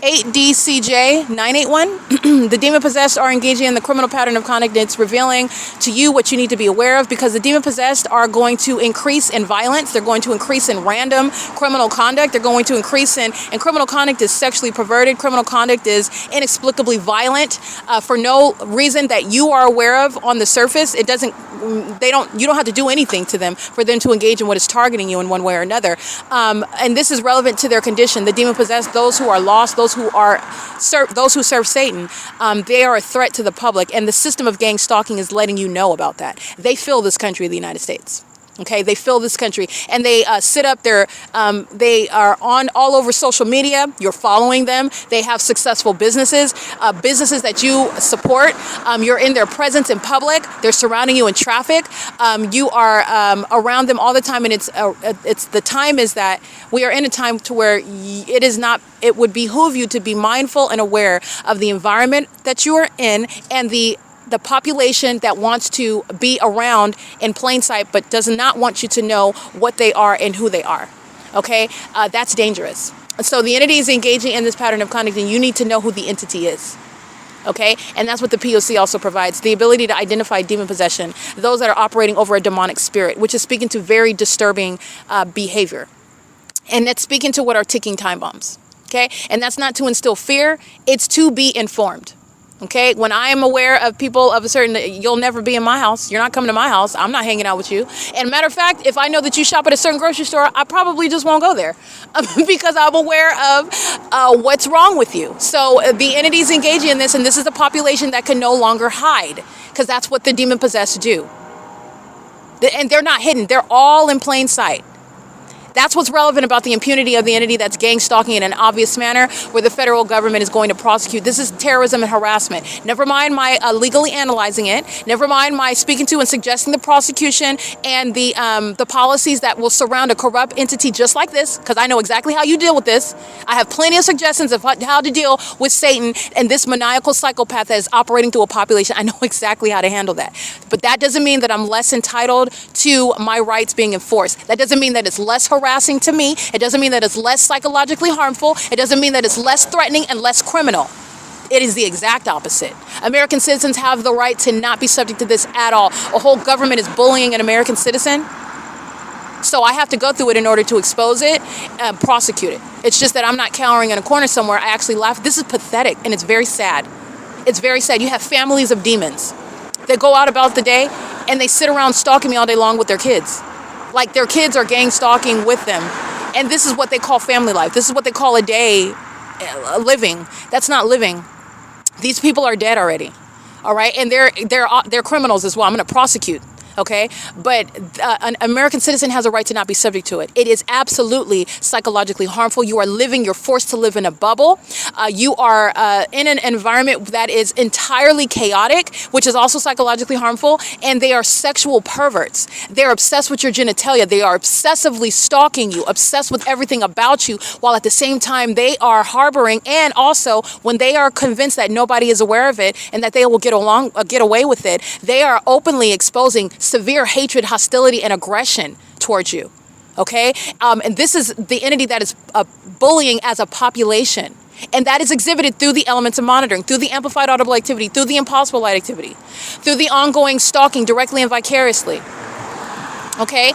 8DCJ981. The demon-possessed are engaging in the criminal pattern of conduct. It's revealing to you what you need to be aware of, because the demon-possessed are going to increase in violence. They're going to increase in random criminal conduct. They're going to increase in, and criminal conduct is sexually perverted. Criminal conduct is inexplicably violent for no reason that you are aware of on the surface. You don't have to do anything to them for them to engage in what is targeting you in one way or another. And this is relevant to their condition. The demon-possessed, those who are lost, those who serve Satan, they are a threat to the public, and the system of gang stalking is letting you know about that. They fill this country, the United States. Okay, they fill this country, and they sit up there. They are on all over social media. You're following them. They have successful businesses that you support. You're in their presence in public. They're surrounding you in traffic. You are around them all the time, and the time is that we are in a time to where it would behoove you to be mindful and aware of the environment that you are in, and the population that wants to be around in plain sight but does not want you to know what they are and who they are. Okay, that's dangerous. So the entity is engaging in this pattern of conduct, and you need to know who the entity is. Okay, and that's what the P.O.C. also provides, the ability to identify demon possession, those that are operating over a demonic spirit, which is speaking to very disturbing behavior. And that's speaking to what are ticking time bombs. Okay, and that's not to instill fear, it's to be informed. Okay, when I am aware of people of a certain, you'll never be in my house. You're not coming to my house. I'm not hanging out with you. And matter of fact, if I know that you shop at a certain grocery store, I probably just won't go there because I'm aware of what's wrong with you. So the entities engaging in this, and this is the population that can no longer hide, because that's what the demon possessed do. And they're not hidden. They're all in plain sight. That's what's relevant about the impunity of the entity that's gang stalking in an obvious manner, where the federal government is going to prosecute. This is terrorism and harassment. Never mind my legally analyzing it. Never mind my speaking to and suggesting the prosecution and the policies that will surround a corrupt entity just like this, because I know exactly how you deal with this. I have plenty of suggestions of how to deal with Satan and this maniacal psychopath that is operating through a population. I know exactly how to handle that. But that doesn't mean that I'm less entitled to my rights being enforced. That doesn't mean that it's less harassment harassing to me. It doesn't mean that it's less psychologically harmful. It doesn't mean that it's less threatening and less criminal. It is the exact opposite. American citizens have the right to not be subject to this at all. A whole government is bullying an American citizen. So I have to go through it in order to expose it and prosecute it. It's just that I'm not cowering in a corner somewhere. I actually laugh. This is pathetic, and it's very sad. It's very sad. You have families of demons that go out about the day, and they sit around stalking me all day long with their kids. Like their kids are gang stalking with them. And this is what they call family life. This is what they call a day living. That's not living. These people are dead already. All right? And they're criminals as well. I'm going to prosecute. Okay, but an American citizen has a right to not be subject to it. It is absolutely psychologically harmful. You are living, you're forced to live in a bubble. You are in an environment that is entirely chaotic, which is also psychologically harmful. And they are sexual perverts. They're obsessed with your genitalia. They are obsessively stalking you, obsessed with everything about you, while at the same time they are harboring. And also, when they are convinced that nobody is aware of it and that they will get away with it, they are openly exposing severe hatred, hostility, and aggression towards you. Okay? And this is the entity that is bullying as a population. And that is exhibited through the elements of monitoring, through the amplified audible activity, through the impossible light activity, through the ongoing stalking directly and vicariously. Okay?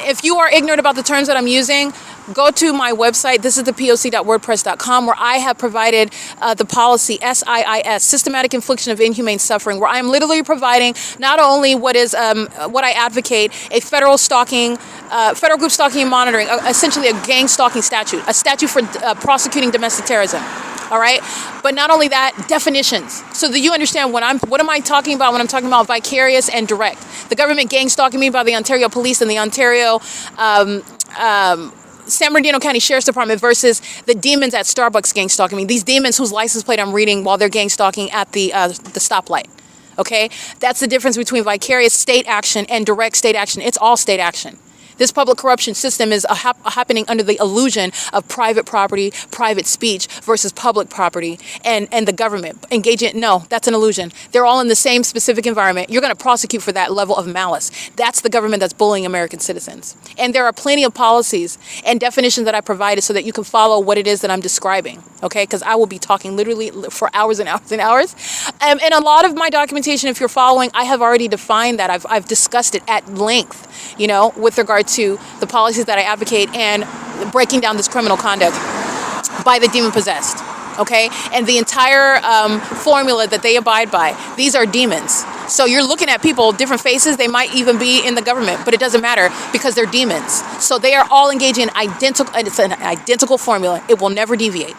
If you are ignorant about the terms that I'm using, go to my website. This is the P.O.C.wordpress.com, where I have provided the policy SIIS, systematic infliction of inhumane suffering, where I'm literally providing not only what I advocate, a federal group stalking and monitoring, essentially a gang stalking statute, a statute for prosecuting domestic terrorism. All right, but not only that, definitions, so that you understand what am I talking about when I'm talking about vicarious and direct. The government gang stalking me by the Ontario Police and the Ontario San Bernardino County Sheriff's Department versus the demons at Starbucks gang stalking me. These demons whose license plate I'm reading while they're gang stalking at the stoplight. Okay, that's the difference between vicarious state action and direct state action. It's all state action. This public corruption system is happening under the illusion of private property, private speech versus public property and the government engaging. No, that's an illusion. They're all in the same specific environment. You're going to prosecute for that level of malice. That's the government that's bullying American citizens. And there are plenty of policies and definitions that I provided so that you can follow what it is that I'm describing. Okay, because I will be talking literally for hours and hours and hours. And a lot of my documentation, if you're following, I have already defined that. I've discussed it at length, you know, with regard to the policies that I advocate and breaking down this criminal conduct by the demon possessed. Okay, and the entire formula that they abide by. These are demons. So you're looking at people, different faces. They might even be in the government, but it doesn't matter because they're demons. So they are all engaging in identical. It's an identical formula. It will never deviate.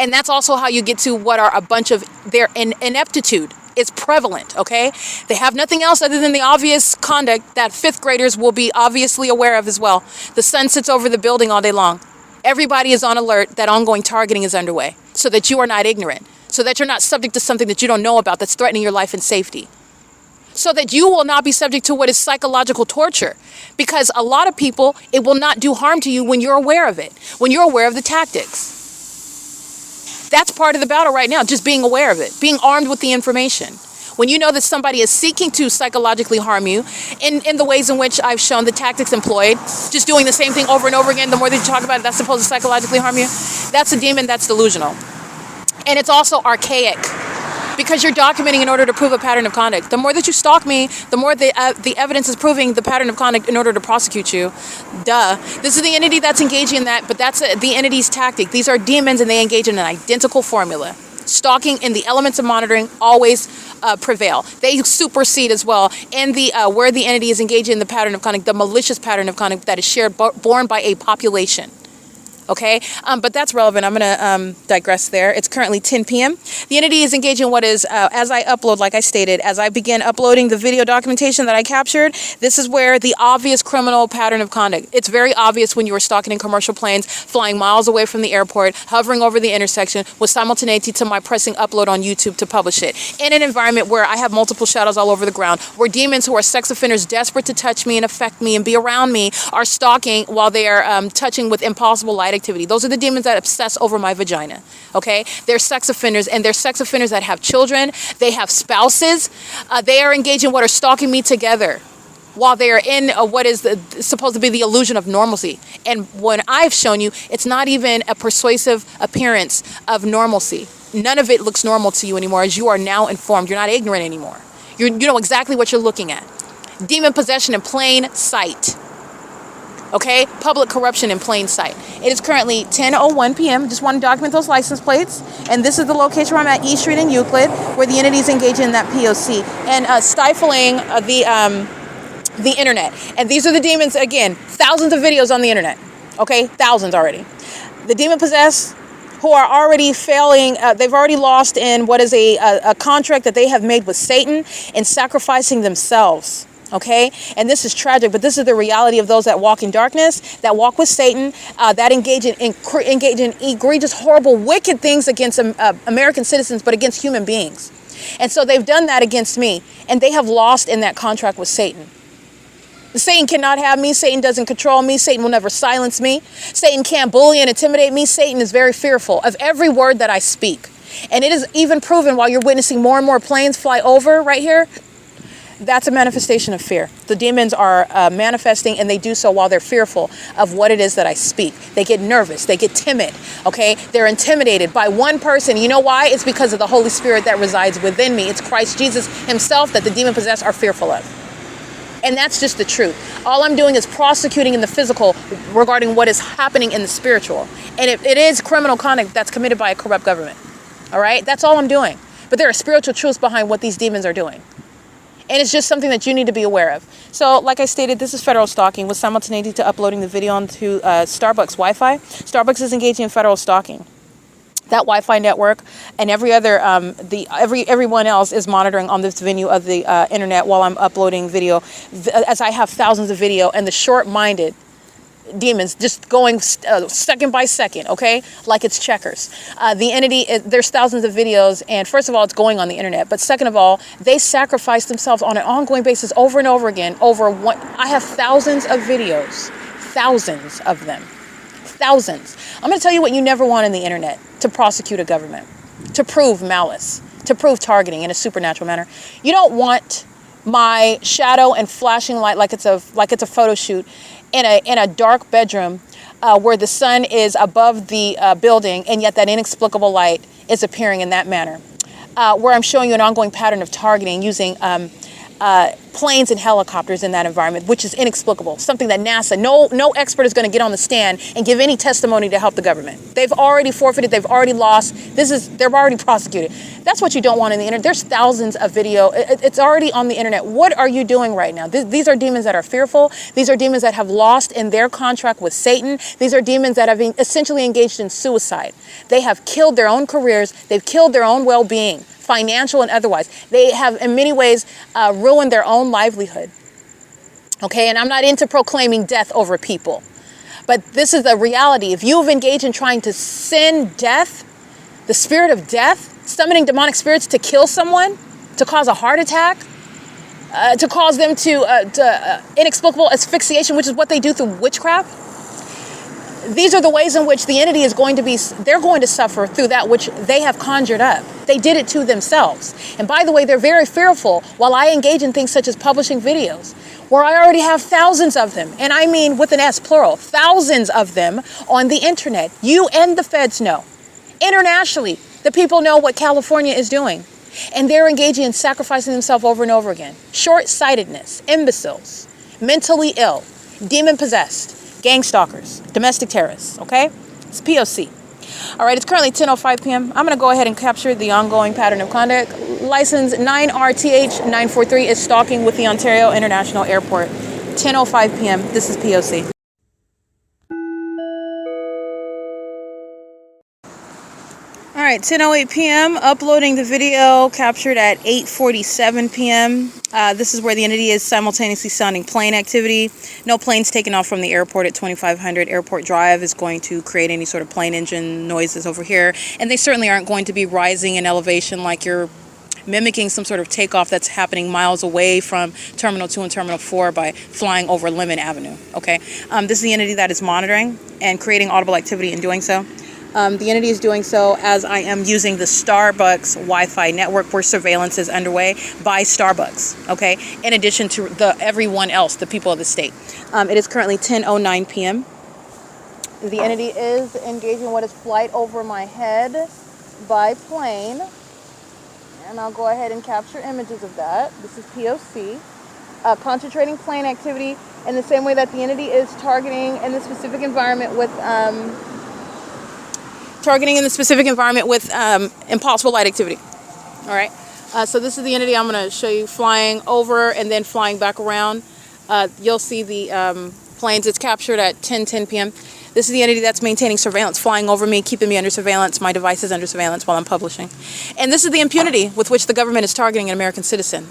And that's also how you get to what are a bunch of their ineptitude. It's prevalent, okay? They have nothing else other than the obvious conduct that fifth graders will be obviously aware of as well. The sun sits over the building all day long. Everybody is on alert that ongoing targeting is underway so that you are not ignorant, so that you're not subject to something that you don't know about that's threatening your life and safety, so that you will not be subject to what is psychological torture. Because a lot of people, it will not do harm to you when you're aware of it, when you're aware of the tactics. That's part of the battle right now, just being aware of it, being armed with the information. When you know that somebody is seeking to psychologically harm you in the ways in which I've shown the tactics employed, just doing the same thing over and over again, the more that you talk about it, that's supposed to psychologically harm you. That's a demon, that's delusional. And it's also archaic because you're documenting in order to prove a pattern of conduct. The more that you stalk me, the more the evidence is proving the pattern of conduct in order to prosecute you. Duh. This is the entity that's engaging in that, but that's the entity's tactic. These are demons and they engage in an identical formula. Stalking and the elements of monitoring always prevail. They supersede as well in the where the entity is engaging in the pattern of conduct, the malicious pattern of conduct that is shared, borne by a population. Okay, but that's relevant. I'm going to digress there. It's currently 10 p.m. The entity is engaging in what is, as I upload, like I stated, as I begin uploading the video documentation that I captured, this is where the obvious criminal pattern of conduct. It's very obvious when you are stalking in commercial planes, flying miles away from the airport, hovering over the intersection with simultaneity to my pressing upload on YouTube to publish it. In an environment where I have multiple shadows all over the ground, where demons who are sex offenders desperate to touch me and affect me and be around me are stalking while they are touching with impossible light activity. Those are the demons that obsess over my vagina. Okay, they're sex offenders, and they're sex offenders that have children. They have spouses. They are engaging what are stalking me together while they are in what is supposed to be the illusion of normalcy. And when I've shown you, it's not even a persuasive appearance of normalcy. None of it looks normal to you anymore, as you are now informed. You're not ignorant anymore. You know exactly what you're looking at. Demon possession in plain sight. Okay? Public corruption in plain sight. It is currently 10:01 p.m. Just want to document those license plates. And this is the location where I'm at, E Street in Euclid, where the entity is engaging in that P.O.C. and stifling the internet. And these are the demons, again, thousands of videos on the internet. Okay? Thousands already. The demon-possessed who are already failing, they've already lost in what is a contract that they have made with Satan in sacrificing themselves. Okay? And this is tragic, but this is the reality of those that walk in darkness, that walk with Satan, that engage in egregious, horrible, wicked things against American citizens, but against human beings. And so they've done that against me, and they have lost in that contract with Satan. Satan cannot have me. Satan doesn't control me. Satan will never silence me. Satan can't bully and intimidate me. Satan is very fearful of every word that I speak. And it is even proven while you're witnessing more and more planes fly over right here. That's a manifestation of fear. The demons are manifesting, and they do so while they're fearful of what it is that I speak. They get nervous. They get timid. Okay? They're intimidated by one person. You know why? It's because of the Holy Spirit that resides within me. It's Christ Jesus himself that the demon-possessed are fearful of. And that's just the truth. All I'm doing is prosecuting in the physical regarding what is happening in the spiritual. And it is criminal conduct that's committed by a corrupt government. All right? That's all I'm doing. But there are spiritual truths behind what these demons are doing. And it's just something that you need to be aware of. So, like I stated, this is federal stalking with simultaneity to uploading the video onto Starbucks Wi-Fi. Starbucks is engaging in federal stalking. That Wi-Fi network and every other, everyone else is monitoring on this venue of the internet while I'm uploading video, as I have thousands of video, and the short-minded demons just going second by second, okay, like it's checkers. The entity, there's thousands of videos, and first of all, it's going on the internet, but second of all, they sacrifice themselves on an ongoing basis over and over again. I have thousands of videos, thousands of them. Thousands. I'm going to tell you what you never want on the internet: to prosecute a government, to prove malice, to prove targeting in a supernatural manner. You don't want my shadow and flashing light like it's a photo shoot in a dark bedroom where the sun is above the building, and yet that inexplicable light is appearing in that manner. Where I'm showing you an ongoing pattern of targeting using planes and helicopters in that environment, which is inexplicable. Something that NASA, no expert is going to get on the stand and give any testimony to help the government. They've already forfeited. They've already lost. They're already prosecuted. That's what you don't want on the internet. There's thousands of video. It's already on the internet. What are you doing right now? These are demons that are fearful. These are demons that have lost in their contract with Satan. These are demons that have essentially engaged in suicide. They have killed their own careers. They've killed their own well-being, financial and otherwise. They have in many ways ruined their own livelihood. Okay, and I'm not into proclaiming death over people, but this is the reality. If you've engaged in trying to send death, the spirit of death, summoning demonic spirits to kill someone, to cause a heart attack, to cause them to inexplicable asphyxiation, which is what they do through witchcraft. These are the ways in which the entity is they're going to suffer through that which they have conjured up. They did it to themselves. And by the way, they're very fearful while I engage in things such as publishing videos, where I already have thousands of them. And I mean with an S, plural, thousands of them on the internet. You and the feds know. Internationally, the people know what California is doing. And they're engaging in sacrificing themselves over and over again. Short-sightedness, imbeciles, mentally ill, demon-possessed, gang stalkers, domestic terrorists, okay? It's P.O.C. All right, it's currently 10:05 p.m. I'm going to go ahead and capture the ongoing pattern of conduct. License 9RTH943 is stalking with the Ontario International Airport. 10:05 p.m. This is P.O.C. All right, 10:08 p.m. Uploading the video captured at 8:47 p.m. This is where the entity is simultaneously sounding plane activity. No planes taking off from the airport at 2500 Airport Drive is going to create any sort of plane engine noises over here. And they certainly aren't going to be rising in elevation like you're mimicking some sort of takeoff that's happening miles away from Terminal 2 and Terminal 4 by flying over Lemon Avenue, okay? This is the entity that is monitoring and creating audible activity in doing so. The entity is doing so as I am using the Starbucks Wi-Fi network where surveillance is underway by Starbucks, okay, in addition to everyone else, the people of the state. It is currently 10:09 p.m. The entity is engaging what is flight over my head by plane, and I'll go ahead and capture images of that. This is P.O.C. Concentrating plane activity in the same way that the entity is targeting in the specific environment with impossible light activity. All right. So this is the entity I'm going to show you flying over and then flying back around. You'll see the planes. It's captured at 10:10 p.m. This is the entity that's maintaining surveillance, flying over me, keeping me under surveillance, my device is under surveillance while I'm publishing. And this is the impunity with which the government is targeting an American citizen.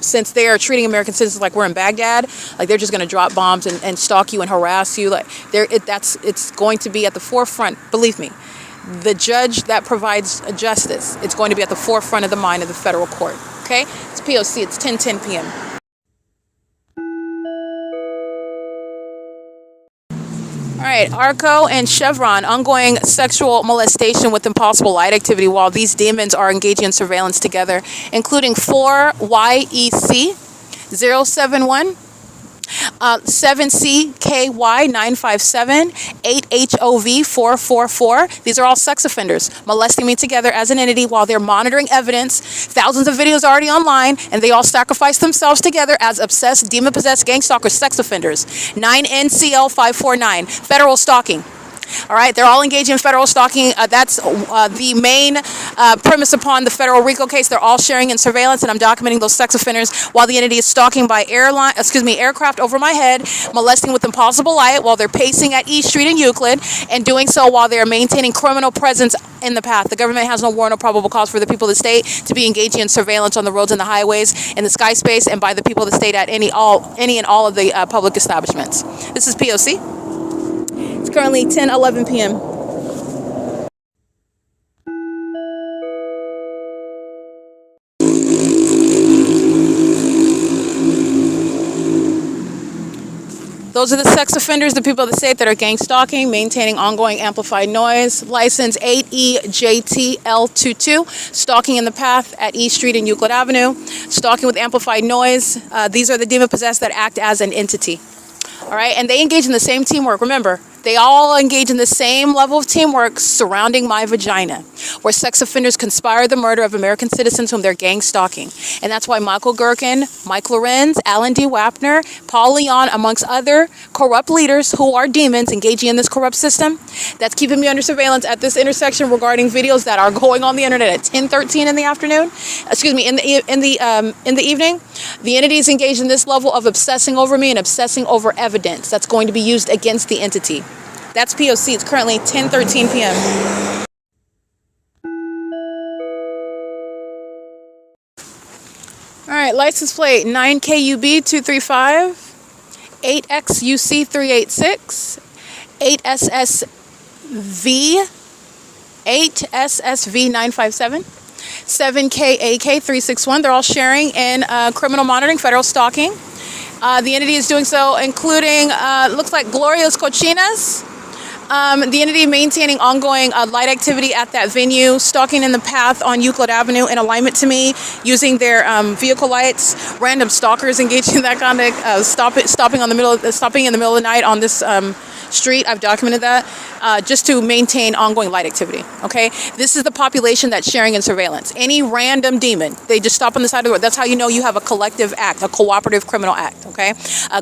Since they are treating American citizens like we're in Baghdad, like they're just going to drop bombs and stalk you and harass you. Like it's going to be at the forefront. Believe me, the judge that provides justice, it's going to be at the forefront of the mind of the federal court. Okay, it's P.O.C. It's 10:10 p.m. All right, ARCO and CHEVRON, ongoing sexual molestation with impossible light activity while these demons are engaging in surveillance together, including 4 Y.E.C. 071, 7CKY 957, 8HOV 444. These are all sex offenders molesting me together as an entity while they're monitoring evidence. Thousands of videos already online, and they all sacrifice themselves together as obsessed, demon-possessed gang stalkers, sex offenders. 9NCL 549, federal stalking. All right, they're all engaged in federal stalking. That's the main premise upon the federal RICO case. They're all sharing in surveillance, and I'm documenting those sex offenders while the entity is stalking by aircraft over my head, molesting with impossible light while they're pacing at E Street in Euclid, and doing so while they're maintaining criminal presence in the path. The government has no warrant or probable cause for the people of the state to be engaging in surveillance on the roads and the highways, in the sky space, and by the people of the state at any and all of the public establishments. This is P.O.C. It's currently 10:11 p.m. Those are the sex offenders, the people of the state that are gang stalking, maintaining ongoing amplified noise. License 8EJTL22, stalking in the path at E Street and Euclid Avenue, stalking with amplified noise. These are the demon-possessed that act as an entity. All right, and they engage in the same teamwork. Remember, they all engage in the same level of teamwork surrounding my vagina, where sex offenders conspire the murder of American citizens whom they're gang stalking. And that's why Michael GERKEN, Mike LORENZ, Alan D. WAPNER, Paul Leon, amongst other corrupt leaders who are demons engaging in this corrupt system, that's keeping me under surveillance at this intersection regarding videos that are going on the internet at 10:13 in the afternoon. Excuse me, in the evening. The entity is engaged in this level of obsessing over me and obsessing over evidence that's going to be used against the entity. That's P.O.C. It's currently 10:13 p.m. All right, license plate 9KUB235, 8XUC386, 8SSV957, 7KAK361. They're all sharing in criminal monitoring, federal stalking. The entity is doing so, including, looks like Gloria's Cochinas. The entity maintaining ongoing light activity at that venue, stalking in the path on Euclid Avenue in alignment to me, using their vehicle lights. Random stalkers engaging in that conduct, stopping in the middle of the night on this street. I've documented that just to maintain ongoing light activity. Okay, this is the population that's sharing in surveillance. Any random demon, they just stop on the side of the road. That's how you know you have a collective act, a cooperative criminal act. Okay,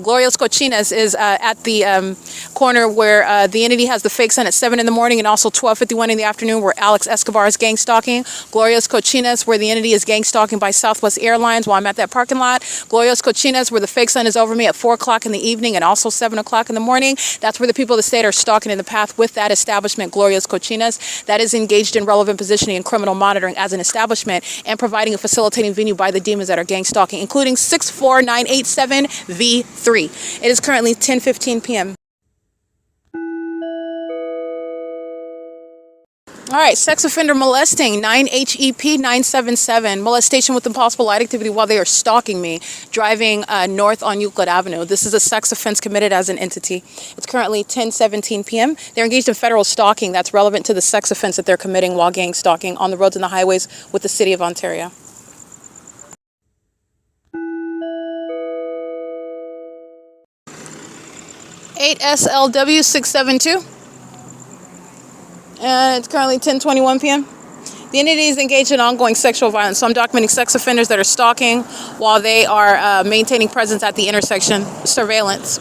Gloria's Cochinas is at the corner where the entity has the fake sun at 7 in the morning and also 12:51 in the afternoon, where Alex Escobar is gang stalking. Gloria's Cochinas, where the entity is gang stalking by Southwest Airlines while I'm at that parking lot. Gloria's Cochinas, where the fake sun is over me at 4 o'clock in the evening and also 7 o'clock in the morning. That's where the people of the state are stalking in the path with that establishment, Gloria's Cochinas, that is engaged in relevant positioning and criminal monitoring as an establishment and providing a facilitating venue by the demons that are gang stalking, including 64987V3. It is currently 10:15 p.m. All right, sex offender molesting, 9HEP 977, molestation with impossible light activity while they are stalking me, driving north on Euclid Avenue. This is a sex offense committed as an entity. It's currently 10:17 p.m. They're engaged in federal stalking that's relevant to the sex offense that they're committing while gang stalking on the roads and the highways with the city of Ontario. 8SLW 672. And it's currently 10:21 p.m. The entity is engaged in ongoing sexual violence. So I'm documenting sex offenders that are stalking while they are maintaining presence at the intersection. Surveillance.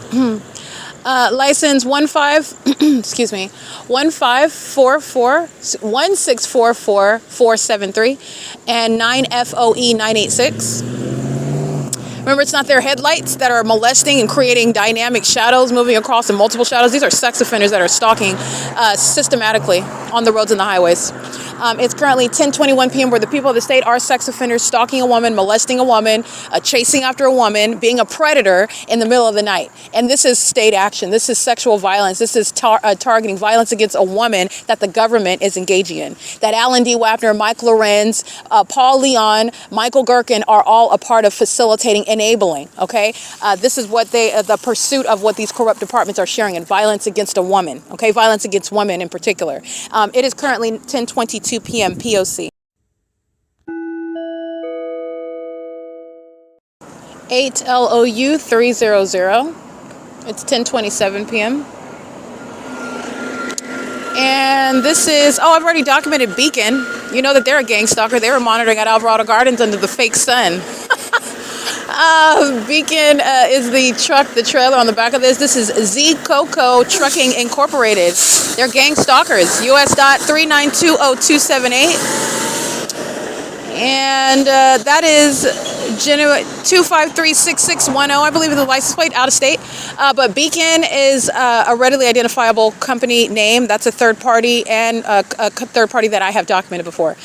License 1644473 and 9FOE 986. Remember, it's not their headlights that are molesting and creating dynamic shadows moving across in multiple shadows. These are sex offenders that are stalking systematically on the roads and the highways. It's currently 10:21 p.m. where the people of the state are sex offenders stalking a woman, molesting a woman, chasing after a woman, being a predator in the middle of the night. And this is state action. This is sexual violence. This is targeting violence against a woman that the government is engaging in. That Alan D. Wapner, Mike Lorenz, Paul Leon, Michael GERKEN are all a part of facilitating, enabling, okay? This is what the pursuit of what these corrupt departments are sharing in violence against a woman, okay? Violence against women in particular. It is currently 10:22 p.m. P.O.C. 8LOU 300. It's 10:27 p.m. And this is, I've already documented Beacon. You know that they're a gang stalker. They were monitoring at Alvarado Gardens under the fake sun. Beacon is the truck, the trailer on the back of this. This is Z Coco Trucking Incorporated. They're gang stalkers. US.3920278. And that is 2536610, I believe, is the license plate, out of state. But Beacon is a readily identifiable company name. That's a third party and a third party that I have documented before.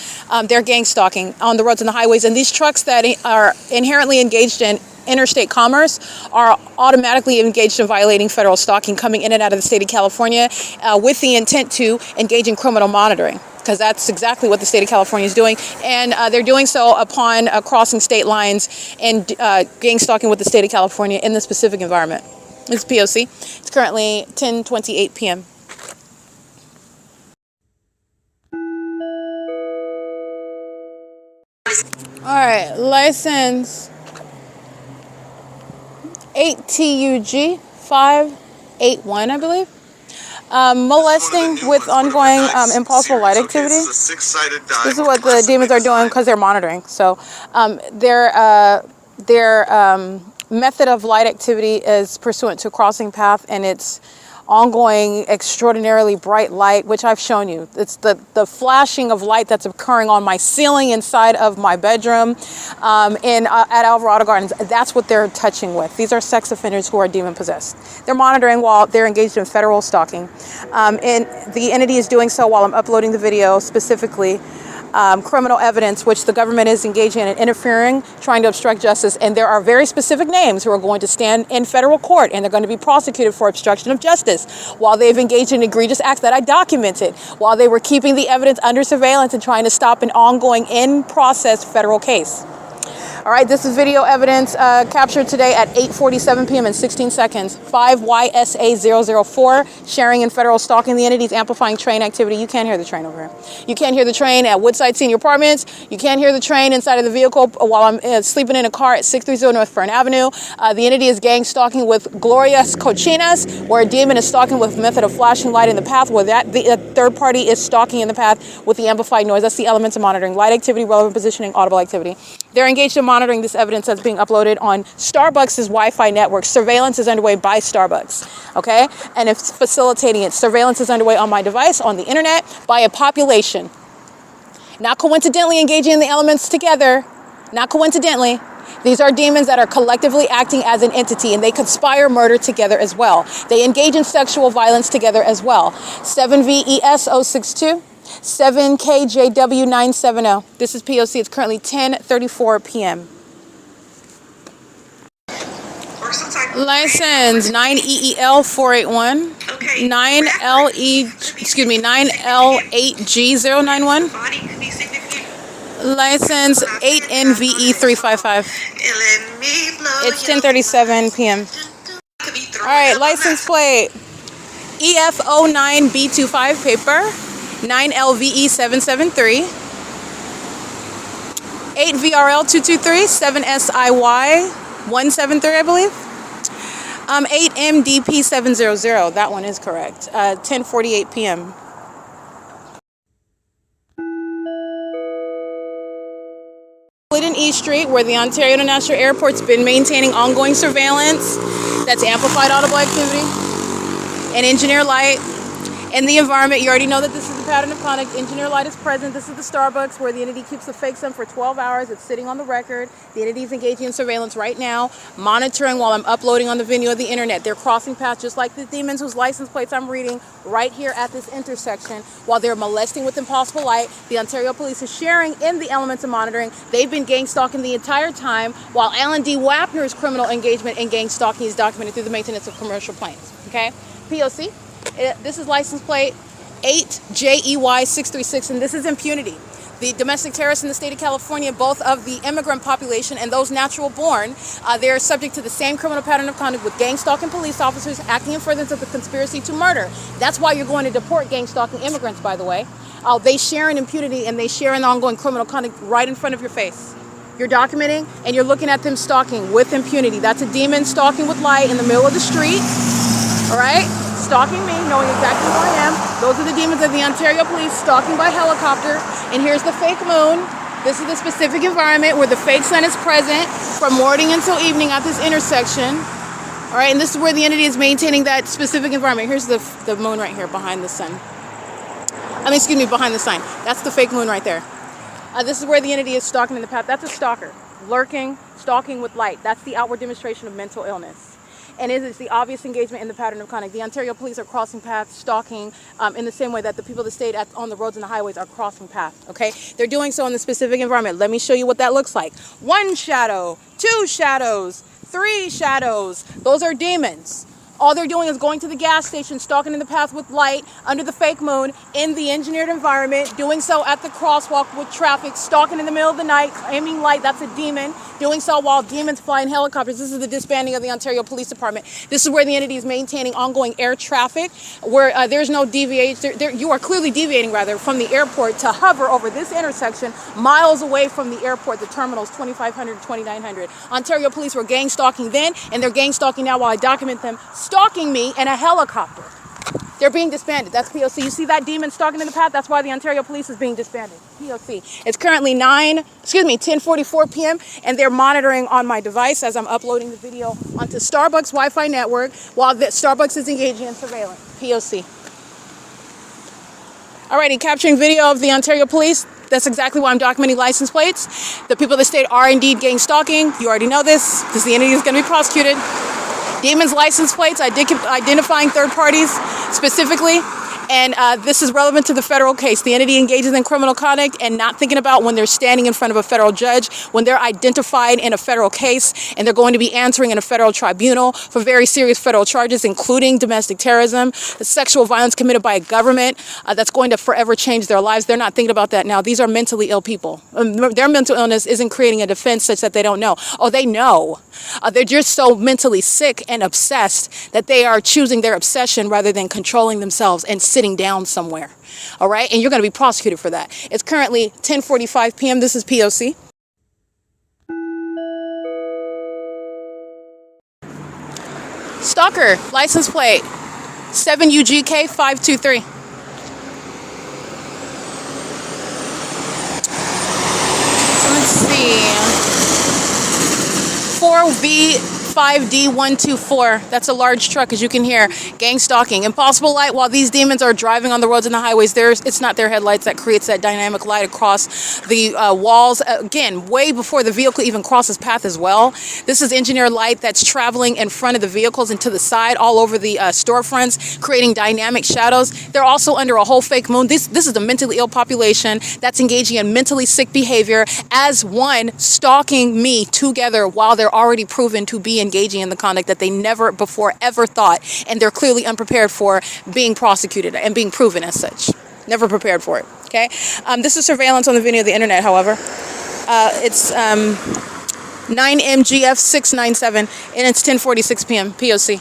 They're gang stalking on the roads and the highways. And these trucks that are inherently engaged in interstate commerce are automatically engaged in violating federal stalking, coming in and out of the state of California with the intent to engage in criminal monitoring. Because that's exactly what the state of California is doing. And they're doing so upon crossing state lines and gang stalking with the state of California in the specific environment. It's P.O.C. It's currently 10:28 p.m. All right, license 8TUG 581, I believe. Molesting with ongoing impossible light activity. This is what the demons are doing because they're monitoring. So their method of light activity is pursuant to a crossing path, and it's ongoing extraordinarily bright light, which I've shown you. It's the flashing of light that's occurring on my ceiling inside of my bedroom at Alvarado Gardens. That's what they're touching with. These are sex offenders who are demon possessed. They're monitoring while they're engaged in federal stalking. And the entity is doing so while I'm uploading the video, specifically criminal evidence, which the government is engaging in interfering, trying to obstruct justice. And there are very specific names who are going to stand in federal court, and they're going to be prosecuted for obstruction of justice while they've engaged in egregious acts that I documented, while they were keeping the evidence under surveillance and trying to stop an ongoing in-process federal case. All right, this is video evidence captured today at 8:47 p.m. in 16 seconds. 5YSA004, sharing in federal stalking. The entities amplifying train activity. You can't hear the train over here. You can't hear the train at Woodside Senior Apartments. You can't hear the train inside of the vehicle while I'm sleeping in a car at 630 North Fern Avenue. The entity is gang stalking with Glorias Cochinas, where a demon is stalking with method of flashing light in the path, where the third party is stalking in the path with the amplified noise. That's the elements of monitoring. Light activity, relevant positioning, audible activity. They're engaged in monitoring this evidence that's being uploaded on Starbucks' Wi-Fi network. Surveillance is underway by Starbucks, okay? And it's facilitating it. Surveillance is underway on my device, on the internet, by a population. Not coincidentally engaging in the elements together. Not coincidentally. These are demons that are collectively acting as an entity, and they conspire murder together as well. They engage in sexual violence together as well. 7VES062. 7KJW970. This is P.O.C. It's currently 10:34 p.m. License 9EEL 481. 9L8G 091. License 8NVE 355. It's 10:37 p.m. All right, license plate EF09B25 paper 9LVE 773. 8VRL223 7SIY 173, I believe. 8MDP700. That one is correct. 10:48 p.m. In East Street, where the Ontario International Airport's been maintaining ongoing surveillance that's amplified audible activity and engineer light in the environment. You already know that this is the pattern of conduct. Engineer light is present. This is the Starbucks where the entity keeps the fake sun for 12 hours. It's sitting on the record. The entity is engaging in surveillance right now, monitoring while I'm uploading on the video of the internet. They're crossing paths just like the demons whose license plates I'm reading right here at this intersection while they're molesting with impossible light. The Ontario Police is sharing in the elements of monitoring. They've been gang stalking the entire time while Alan D. WAPNER's criminal engagement in gang stalking is documented through the maintenance of commercial planes. Okay? P.O.C. This is license plate 8JEY636, and this is impunity. The domestic terrorists in the state of California, both of the immigrant population and those natural born, they're subject to the same criminal pattern of conduct with gang stalking police officers acting in furtherance of the conspiracy to murder. That's why you're going to deport gang stalking immigrants, by the way. They share in impunity and they share in the ongoing criminal conduct right in front of your face. You're documenting and you're looking at them stalking with impunity. That's a demon stalking with light in the middle of the street. All right? Stalking me, knowing exactly who I am. Those are the demons of the Ontario Police stalking by helicopter. And here's the fake moon. This is the specific environment where the fake sun is present from morning until evening at this intersection. All right, and this is where the entity is maintaining that specific environment. Here's the moon right here behind the sun. Behind the sign. That's the fake moon right there. This is where the entity is stalking in the path. That's a stalker. Lurking, stalking with light. That's the outward demonstration of mental illness. And it is the obvious engagement in the pattern of conduct. The Ontario Police are crossing paths, stalking, in the same way that the people of the state on the roads and the highways are crossing paths, okay? They're doing so in the specific environment. Let me show you what that looks like. 1 shadow, 2 shadows, 3 shadows. Those are demons. All they're doing is going to the gas station, stalking in the path with light under the fake moon in the engineered environment, doing so at the crosswalk with traffic, stalking in the middle of the night, aiming light. That's a demon. Doing so while demons fly in helicopters. This is the disbanding of the Ontario Police Department. This is where the entity is maintaining ongoing air traffic, where there's no deviation. You are clearly deviating, rather, from the airport to hover over this intersection miles away from the airport, the terminals 2500 to 2900. Ontario Police were gang stalking then, and they're gang stalking now while I document them stalking me in a helicopter. They're being disbanded. That's P.O.C. You see that demon stalking in the path? That's why the Ontario Police is being disbanded. P.O.C. It's currently 10:44 p.m. and they're monitoring on my device as I'm uploading the video onto Starbucks Wi-Fi network while Starbucks is engaging in surveillance. P.O.C. Alrighty, capturing video of the Ontario Police. That's exactly why I'm documenting license plates. The people of the state are indeed gang stalking. You already know this because the entity is going to be prosecuted. Demons license plates, identifying third parties specifically, and this is relevant to the federal case. The entity engages in criminal conduct and not thinking about when they're standing in front of a federal judge, when they're identified in a federal case, and they're going to be answering in a federal tribunal for very serious federal charges, including domestic terrorism, sexual violence committed by a government that's going to forever change their lives. They're not thinking about that now. These are mentally ill people. Their mental illness isn't creating a defense such that they don't know. Oh, they know. They're just so mentally sick and obsessed that they are choosing their obsession rather than controlling themselves and sitting down somewhere. All right? And you're going to be prosecuted for that. It's currently 10:45 p.m. This is P.O.C. Stalker, license plate 7UGK523. Let's see. 4V5D124. That's a large truck, as you can hear. Gang stalking. Impossible light while these demons are driving on the roads and the highways. It's not their headlights that creates that dynamic light across the walls. Again, way before the vehicle even crosses path as well. This is engineered light that's traveling in front of the vehicles and to the side all over the storefronts, creating dynamic shadows. They're also under a whole fake moon. This is a mentally ill population that's engaging in mentally sick behavior as one stalking me together while they're already proven to be clearly engaging in the conduct that they never before ever thought, and they're clearly unprepared for being prosecuted and being proven as such. Never prepared for it, okay? This is surveillance on the video of the internet, however. It's 9MGF697, and it's 10:46 p.m. P.O.C.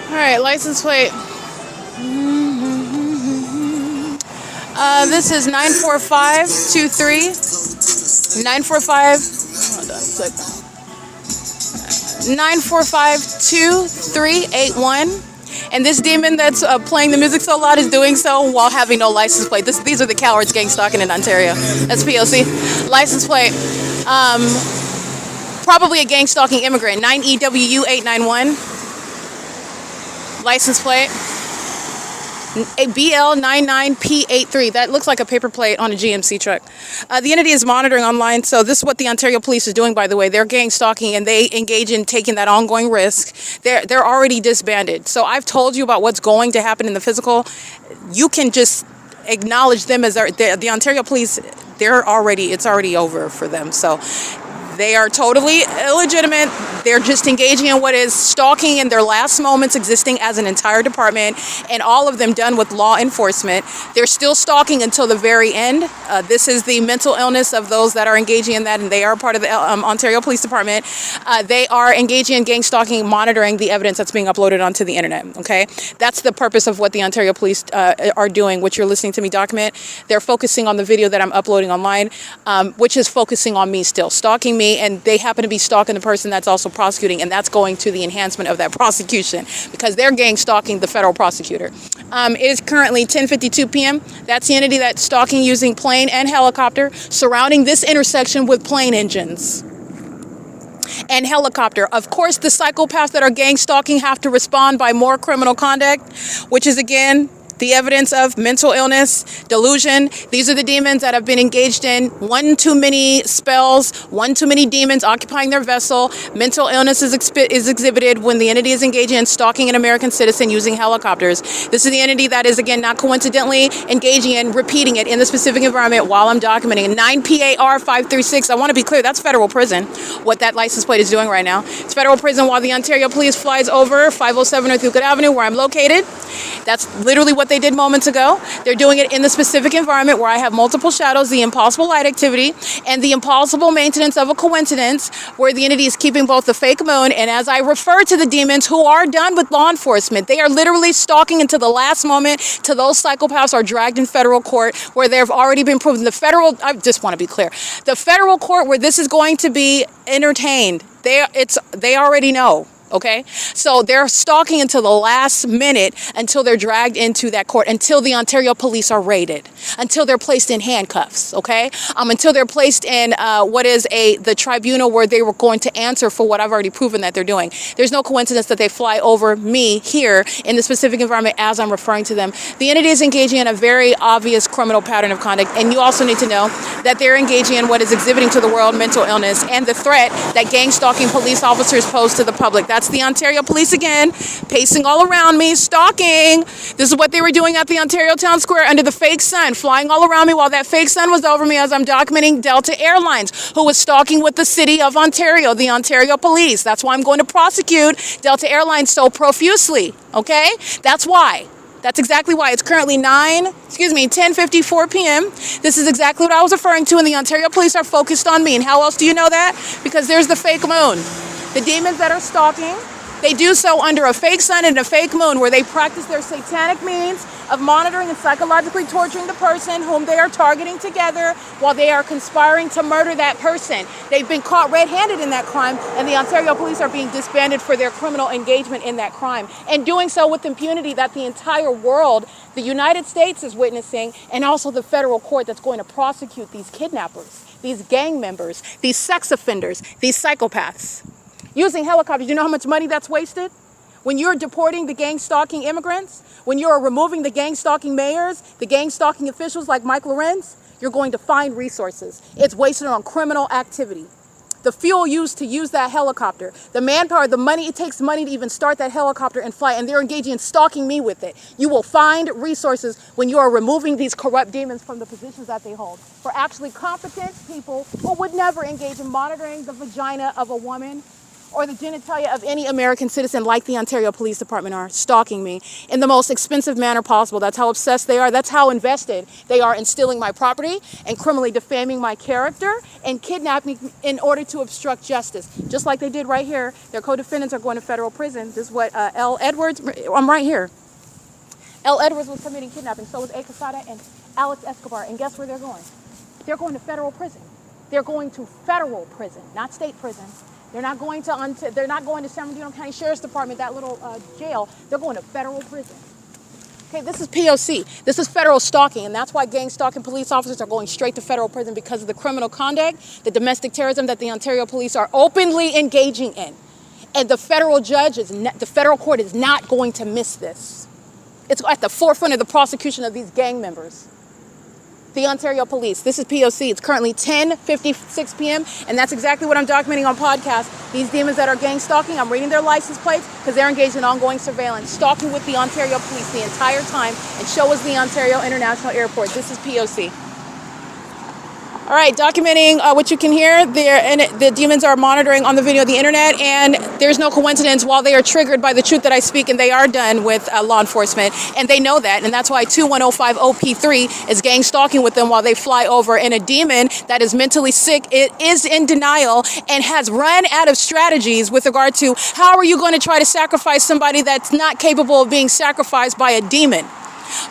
All right, license plate. This is 94523. 945. Hold on a second. 9452381. And this demon that's playing the music so loud is doing so while having no license plate. These are the cowards gang stalking in Ontario. That's P.O.C. License plate. Probably a gang stalking immigrant. 9EWU891. License plate. A BL99P83. That looks like a paper plate on a GMC truck. The entity is monitoring online, so this is what the Ontario Police is doing, by the way. They're gang stalking, and they engage in taking that ongoing risk. They're already disbanded. So I've told you about what's going to happen in the physical. You can just acknowledge them as the Ontario Police. It's already over for them. So they are totally illegitimate. They're just engaging in what is stalking in their last moments, existing as an entire department, and all of them done with law enforcement. They're still stalking until the very end. This is the mental illness of those that are engaging in that, and they are part of the Ontario Police Department. They are engaging in gang stalking, monitoring the evidence that's being uploaded onto the internet, okay? That's the purpose of what the Ontario Police are doing, what you're listening to me document. They're focusing on the video that I'm uploading online, which is focusing on me still, stalking me, and they happen to be stalking the person that's also prosecuting, and that's going to the enhancement of that prosecution because they're gang stalking the federal prosecutor. It is currently 10:52 p.m. That's the entity that's stalking using plane and helicopter, surrounding this intersection with plane engines and helicopter. Of course, the psychopaths that are gang stalking have to respond by more criminal conduct, which is, again, the evidence of mental illness, delusion. These are the demons that have been engaged in one too many spells, one too many demons occupying their vessel. Mental illness is exhibited when the entity is engaging in stalking an American citizen using helicopters. This is the entity that is, again, not coincidentally engaging in repeating it in the specific environment while I'm documenting. 9PAR536, I want to be clear, that's federal prison, what that license plate is doing right now. It's federal prison while the Ontario Police flies over 507 North Euclid Avenue, where I'm located. That's literally what they did moments ago. They're doing it in the specific environment where I have multiple shadows, the impossible light activity, and the impossible maintenance of a coincidence where the entity is keeping both the fake moon, and as I refer to the demons who are done with law enforcement, they are literally stalking until the last moment till those psychopaths are dragged in federal court where they've already been proven. I just want to be clear, the federal court where this is going to be entertained, they already know. Okay, so they're stalking until the last minute, until they're dragged into that court, until the Ontario Police are raided, until they're placed in handcuffs. Okay, until they're placed in the tribunal where they were going to answer for what I've already proven that they're doing. There's no coincidence that they fly over me here in the specific environment as I'm referring to them. The entity is engaging in a very obvious criminal pattern of conduct, and you also need to know that they're engaging in what is exhibiting to the world mental illness and the threat that gang stalking police officers pose to the public. That's the Ontario Police again, pacing all around me, stalking. This is what they were doing at the Ontario Town Square under the fake sun, flying all around me while that fake sun was over me as I'm documenting Delta Airlines, who was stalking with the city of Ontario, the Ontario Police. That's why I'm going to prosecute Delta Airlines so profusely, okay? That's why. That's exactly why. It's currently 10:54 p.m. This is exactly what I was referring to, and the Ontario Police are focused on me. And how else do you know that? Because there's the fake moon. The demons that are stalking, they do so under a fake sun and a fake moon where they practice their satanic means of monitoring and psychologically torturing the person whom they are targeting together while they are conspiring to murder that person. They've been caught red-handed in that crime, and the Ontario Police are being disbanded for their criminal engagement in that crime, and doing so with impunity that the entire world, the United States, is witnessing, and also the federal court that's going to prosecute these kidnappers, these gang members, these sex offenders, these psychopaths. Using helicopters, you know how much money that's wasted? When you're deporting the gang stalking immigrants, when you're removing the gang stalking mayors, the gang stalking officials like Mike LORENZ, you're going to find resources. It's wasted on criminal activity. the fuel used to use that helicopter, the manpower, the money, it takes money to even start that helicopter and fly, and they're engaging in stalking me with it. You will find resources when you are removing these corrupt demons from the positions that they hold. For actually competent people who would never engage in monitoring the vagina of a woman or the genitalia of any American citizen like the Ontario Police Department are, stalking me in the most expensive manner possible. That's how obsessed they are. That's how invested they are in stealing my property and criminally defaming my character and kidnapping me in order to obstruct justice. Just like they did right here. Their co-defendants are going to federal prison. This is what L. Edwards, I'm right here. L. Edwards was committing kidnapping. So was A. Quesada and Alex Escobar. And guess where they're going? They're going to federal prison. They're going to federal prison, not state prison. They're not going to San Bernardino County Sheriff's Department, that little jail. They're going to federal prison. Okay, this is P.O.C. This is federal stalking, and that's why gang stalking police officers are going straight to federal prison, because of the criminal conduct, the domestic terrorism that the Ontario police are openly engaging in. And the federal judge, the federal court is not going to miss this. It's at the forefront of the prosecution of these gang members. The Ontario Police. This is P.O.C. It's currently 10:56 p.m. and that's exactly what I'm documenting on podcast. These demons that are gang stalking, I'm reading their license plates because they're engaged in ongoing surveillance, stalking with the Ontario Police the entire time, and show us the Ontario International Airport. This is P.O.C. All right, documenting what you can hear. The demons are monitoring on the video of the internet, and there's no coincidence while they are triggered by the truth that I speak, and they are done with law enforcement, and they know that, and that's why 21050P3 is gang stalking with them while they fly over, and a demon that is mentally sick, it is in denial and has run out of strategies with regard to how are you going to try to sacrifice somebody that's not capable of being sacrificed by a demon.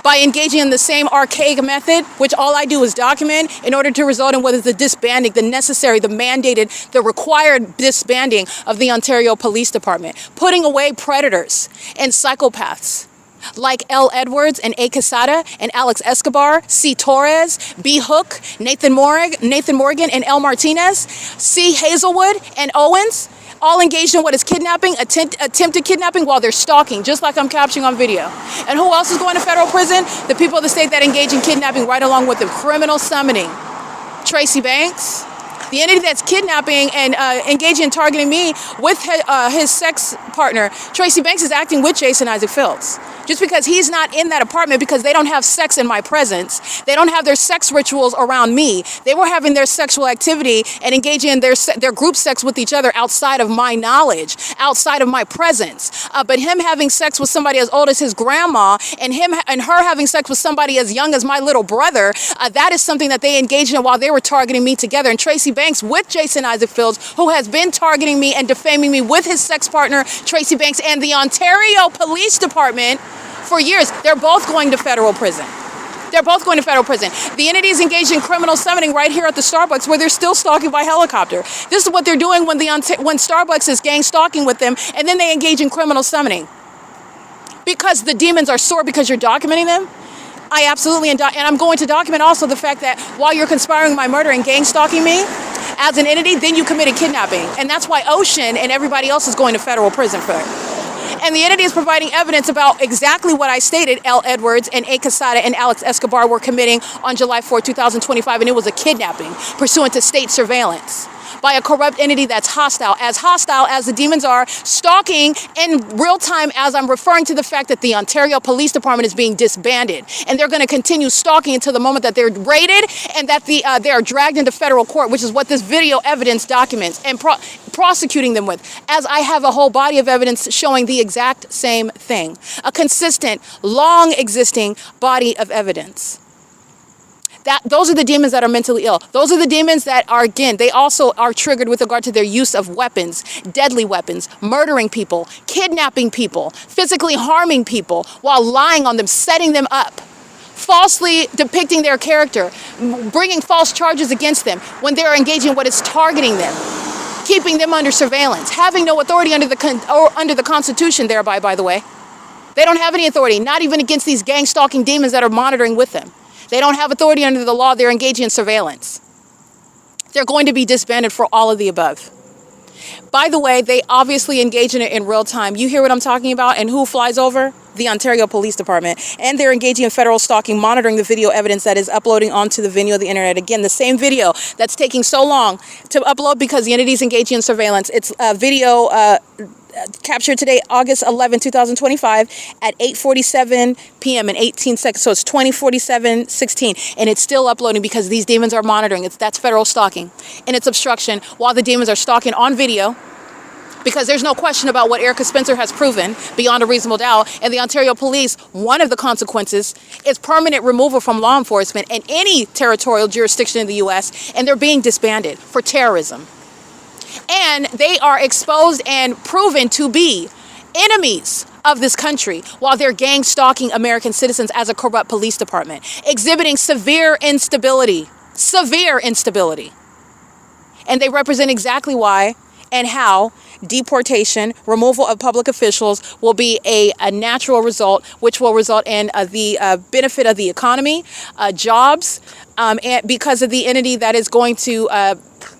By engaging in the same archaic method, which all I do is document in order to result in what is the disbanding, the necessary, the mandated, the required disbanding of the Ontario Police Department, putting away predators and psychopaths like L. Edwards and A. Quesada and Alex Escobar, C. Torres, B. Hook, Nathan Morgan and L. Martinez, C. Hazelwood and Owens, all engaged in what is kidnapping, attempted kidnapping while they're stalking, just like I'm capturing on video. And who else is going to federal prison? The people of the state that engage in kidnapping right along with them. Criminal summoning. Tracy Banks, the entity that's kidnapping and engaging in targeting me with his sex partner. Tracy Banks is acting with Jason Isaac Fields. Just because he's not in that apartment, because they don't have sex in my presence. They don't have their sex rituals around me. They were having their sexual activity and engaging in their group sex with each other outside of my knowledge, outside of my presence. But him having sex with somebody as old as his grandma and her having sex with somebody as young as my little brother, that is something that they engaged in while they were targeting me together. And Tracy Banks with Jason Isaac Fields, who has been targeting me and defaming me with his sex partner, Tracy Banks, and the Ontario Police Department for years. They're both going to federal prison. They're both going to federal prison. The entity is engaged in criminal summoning right here at the Starbucks, where they're still stalking by helicopter. This is what they're doing when Starbucks is gang stalking with them, and then they engage in criminal summoning. Because the demons are sore because you're documenting them. I absolutely, and I'm going to document also the fact that while you're conspiring my murder and gang stalking me as an entity, then you committed kidnapping. And that's why Ocean and everybody else is going to federal prison for it. And the entity is providing evidence about exactly what I stated L. Edwards and A. Quesada and Alex Escobar were committing on July 4, 2025, and it was a kidnapping pursuant to state surveillance by a corrupt entity that's hostile as the demons are, stalking in real time as I'm referring to the fact that the Ontario Police Department is being disbanded. And they're going to continue stalking until the moment that they're raided and that they are dragged into federal court, which is what this video evidence documents, and prosecuting them with, as I have a whole body of evidence showing the exact same thing. A consistent, long existing body of evidence. Those are the demons that are mentally ill. Those are the demons that are, again, they also are triggered with regard to their use of weapons, deadly weapons, murdering people, kidnapping people, physically harming people while lying on them, setting them up, falsely depicting their character, bringing false charges against them when they're engaging in what is targeting them, keeping them under surveillance, having no authority under the Constitution thereby, by the way. They don't have any authority, not even against these gang stalking demons that are monitoring with them. They don't have authority under the law. They're engaging in surveillance. They're going to be disbanded for all of the above. By the way, they obviously engage in it in real time. You hear what I'm talking about and who flies over? the Ontario Police Department, and they're engaging in federal stalking, monitoring the video evidence that is uploading onto the venue of the internet. Again, the same video that's taking so long to upload because the entity is engaging in surveillance. It's a video captured today, August 11, 2025, at 8:47 p.m. and 18 seconds. So it's 20:47:16, and it's still uploading because these demons are monitoring. That's federal stalking, and it's obstruction while the demons are stalking on video. Because there's no question about what Erica Spencer has proven beyond a reasonable doubt. And the Ontario Police, one of the consequences is permanent removal from law enforcement in any territorial jurisdiction in the U.S., and they're being disbanded for terrorism. And they are exposed and proven to be enemies of this country while they're gang stalking American citizens as a corrupt police department, exhibiting severe instability. And they represent exactly why and how deportation, removal of public officials will be a natural result, which will result in the benefit of the economy, jobs, and because of the entity that is going to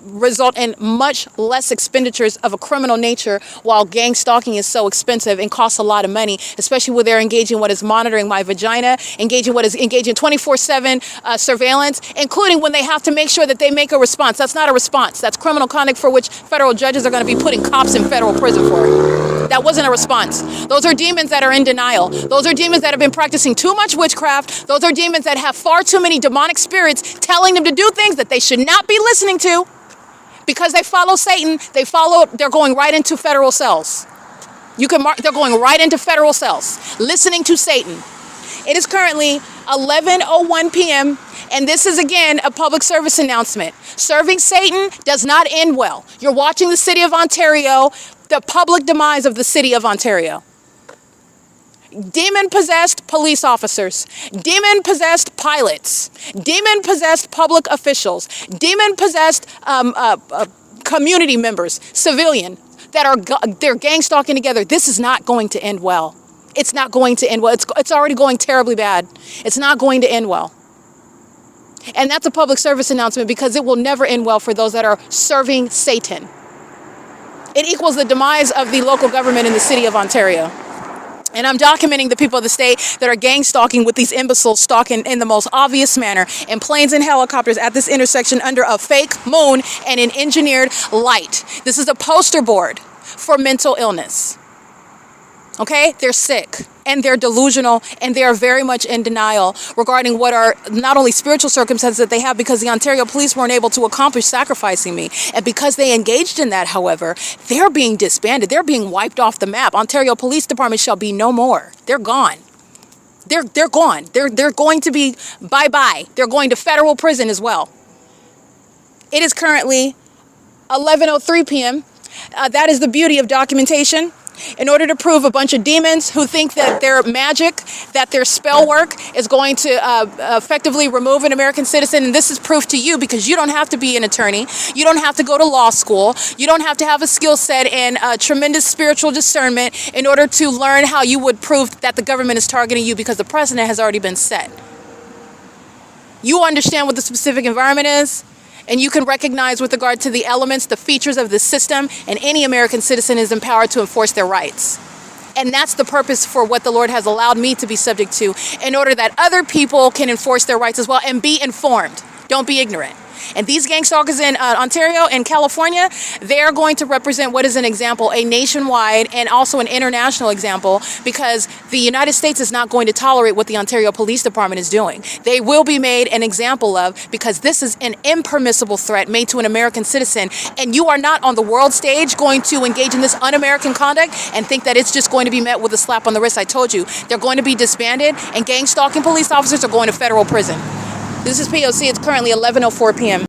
result in much less expenditures of a criminal nature, while gang stalking is so expensive and costs a lot of money, especially when they're engaging what is monitoring my vagina, engaging 24/7 surveillance, including when they have to make sure that they make a response. That's not a response. That's criminal conduct for which federal judges are going to be putting cops in federal prison for. That wasn't a response. Those are demons that are in denial. Those are demons that have been practicing too much witchcraft. Those are demons that have far too many demonic spirits telling them to do things that they should not be listening to. Because they follow Satan, they're going right into federal cells. You can mark, they're going right into federal cells, listening to Satan. It is currently 11:01 p.m., and this is again a public service announcement. Serving Satan does not end well. You're watching the city of Ontario, the public demise of the city of Ontario. Demon-possessed police officers, demon-possessed pilots, demon-possessed public officials, demon-possessed community members, civilian, they're gang stalking together. This is not going to end well. It's not going to end well. It's already going terribly bad. It's not going to end well. And that's a public service announcement because it will never end well for those that are serving Satan. It equals the demise of the local government in the city of Ontario. And I'm documenting the people of the state that are gang stalking with these imbeciles stalking in the most obvious manner in planes and helicopters at this intersection under a fake moon and an engineered light. This is a poster board for mental illness. Okay? They're sick and they're delusional and they are very much in denial regarding what are not only spiritual circumstances that they have, because the Ontario police weren't able to accomplish sacrificing me. And because they engaged in that, however, they're being disbanded. They're being wiped off the map. Ontario Police Department shall be no more. They're gone. They're gone. They're going to be bye-bye. They're going to federal prison as well. It is currently 11:03 p.m. That is the beauty of documentation. In order to prove a bunch of demons who think that their magic, that their spell work is going to effectively remove an American citizen, and this is proof to you because you don't have to be an attorney, you don't have to go to law school, you don't have to have a skill set and tremendous spiritual discernment in order to learn how you would prove that the government is targeting you, because the precedent has already been set. You understand what the specific environment is, and you can recognize with regard to the elements, the features of the system, and any American citizen is empowered to enforce their rights. And that's the purpose for what the Lord has allowed me to be subject to, in order that other people can enforce their rights as well and be informed. Don't be ignorant. And these gang stalkers in Ontario and California, they're going to represent what is an example, a nationwide and also an international example, because the United States is not going to tolerate what the Ontario Police Department is doing. They will be made an example of, because this is an impermissible threat made to an American citizen. And you are not on the world stage going to engage in this un-American conduct and think that it's just going to be met with a slap on the wrist. I told you, they're going to be disbanded, and gang stalking police officers are going to federal prison. This is P.O.C. It's currently 11:04 p.m.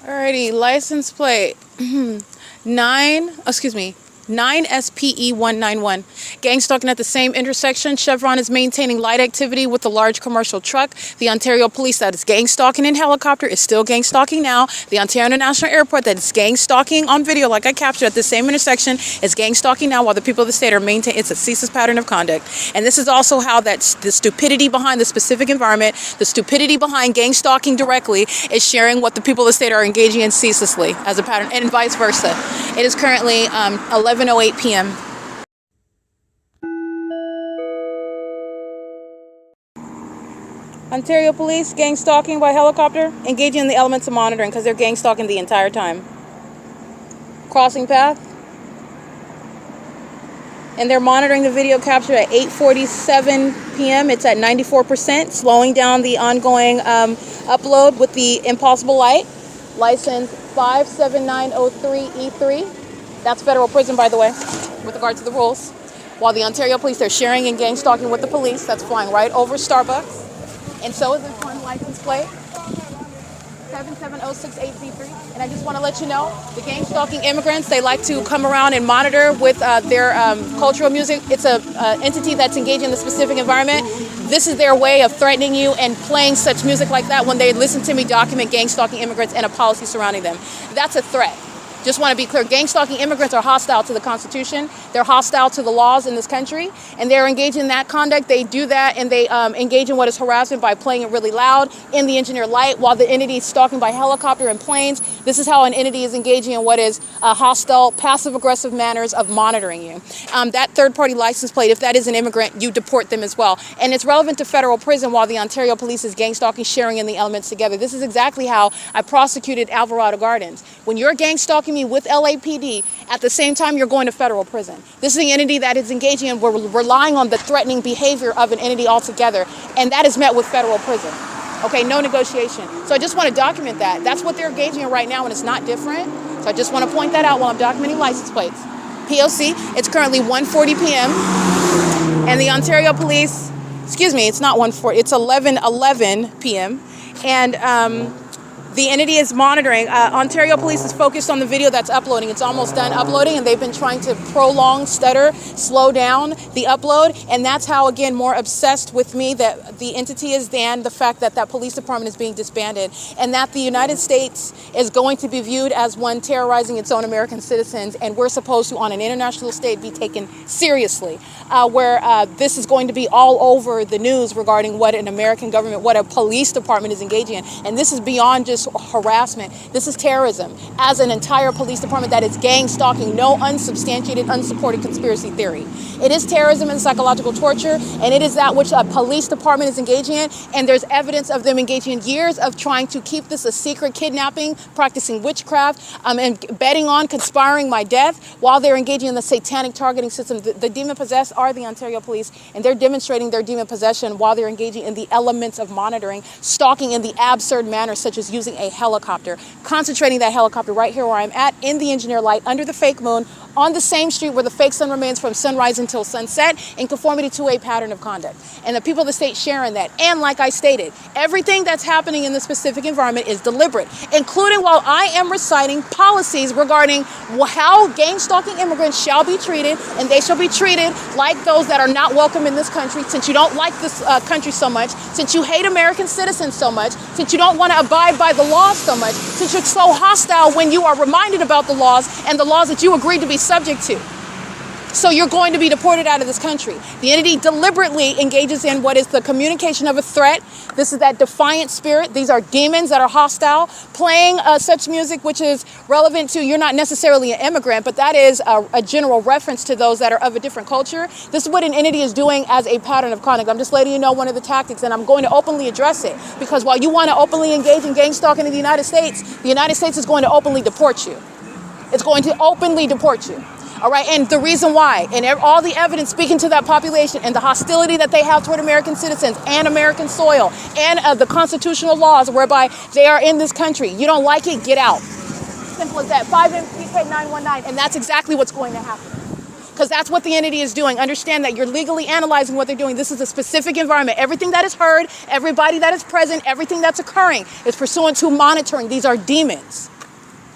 Alrighty, license plate 9 9 SPE 191. Gang stalking at the same intersection. Chevron is maintaining light activity with the large commercial truck. The Ontario Police that is gang stalking in helicopter is still gang stalking now. The Ontario International Airport that is gang stalking on video, like I captured at the same intersection, is gang stalking now, while the people of the state are maintaining. It's a ceaseless pattern of conduct. And this is also how that's the stupidity behind the specific environment, the stupidity behind gang stalking directly, is sharing what the people of the state are engaging in ceaselessly as a pattern, and vice versa. It is currently 11:08 p.m. Ontario Police gang stalking by helicopter, engaging in the elements of monitoring because they're gang stalking the entire time. Crossing path. And they're monitoring the video captured at 8:47 p.m. It's at 94%, slowing down the ongoing upload with the impossible light. License 57903E3. That's federal prison, by the way, with regard to the rules. While the Ontario Police, they're sharing and gang stalking with the police. That's flying right over Starbucks. And so is this one license plate, 77068Z3. And I just want to let you know, the gang stalking immigrants, they like to come around and monitor with their cultural music. It's a entity that's engaged in the specific environment. This is their way of threatening you and playing such music like that when they listen to me document gang stalking immigrants and a policy surrounding them. That's a threat. Just want to be clear, gang stalking immigrants are hostile to the Constitution. They're hostile to the laws in this country, and they're engaged in that conduct. They do that, and they engage in what is harassment by playing it really loud in the engineer light while the entity is stalking by helicopter and planes. This is how an entity is engaging in what is hostile, passive-aggressive manners of monitoring you. That third-party license plate, if that is an immigrant, you deport them as well. And it's relevant to federal prison while the Ontario Police is gang stalking, sharing in the elements together. This is exactly how I prosecuted Alvarado Gardens. When you're gang stalking me with LAPD, at the same time you're going to federal prison. This is the entity that is engaging in, we're relying on the threatening behavior of an entity altogether, and that is met with federal prison. Okay, no negotiation. So I just want to document that. That's what they're engaging in right now, and it's not different. So I just want to point that out while I'm documenting license plates. P.O.C, it's currently 1:40 p.m. and the Ontario Police, excuse me, it's not 1:40, it's 11:11 p.m. and the entity is monitoring. Ontario Police is focused on the video that's uploading. It's almost done uploading, and they've been trying to prolong, stutter, slow down the upload. And that's how, again, more obsessed with me that the entity is than the fact that that police department is being disbanded, and that the United States is going to be viewed as one terrorizing its own American citizens. And we're supposed to, on an international stage, be taken seriously, where this is going to be all over the news regarding what an American government, what a police department is engaging in. And this is beyond just harassment. This is terrorism as an entire police department that is gang stalking, no unsubstantiated, unsupported conspiracy theory. It is terrorism and psychological torture, and it is that which a police department is engaging in, and there's evidence of them engaging in years of trying to keep this a secret kidnapping, practicing witchcraft, and betting on conspiring my death while they're engaging in the satanic targeting system. The demon-possessed are the Ontario Police, and they're demonstrating their demon possession while they're engaging in the elements of monitoring, stalking in the absurd manner, such as using a helicopter, concentrating that helicopter right here where I'm at in the engineer light under the fake moon on the same street where the fake sun remains from sunrise until sunset in conformity to a pattern of conduct. And the people of the state sharing that. And like I stated, everything that's happening in the specific environment is deliberate, including while I am reciting policies regarding how gang stalking immigrants shall be treated, and they shall be treated like those that are not welcome in this country, since you don't like this country so much, since you hate American citizens so much, since you don't want to abide by the laws so much, since you're so hostile when you are reminded about the laws and the laws that you agreed to be subject to. So you're going to be deported out of this country. The entity deliberately engages in what is the communication of a threat. This is that defiant spirit. These are demons that are hostile, playing such music which is relevant to, you're not necessarily an immigrant, but that is a general reference to those that are of a different culture. This is what an entity is doing as a pattern of conduct. I'm just letting you know one of the tactics, and I'm going to openly address it, because while you want to openly engage in gang stalking in the United States is going to openly deport you. It's going to openly deport you. All right, and the reason why, and all the evidence speaking to that population and the hostility that they have toward American citizens and American soil and the constitutional laws whereby they are in this country. You don't like it, get out. Simple as that. 5MPK919, and that's exactly what's going to happen. Because that's what the entity is doing. Understand that you're legally analyzing what they're doing. This is a specific environment. Everything that is heard, everybody that is present, everything that's occurring is pursuant to monitoring. These are demons.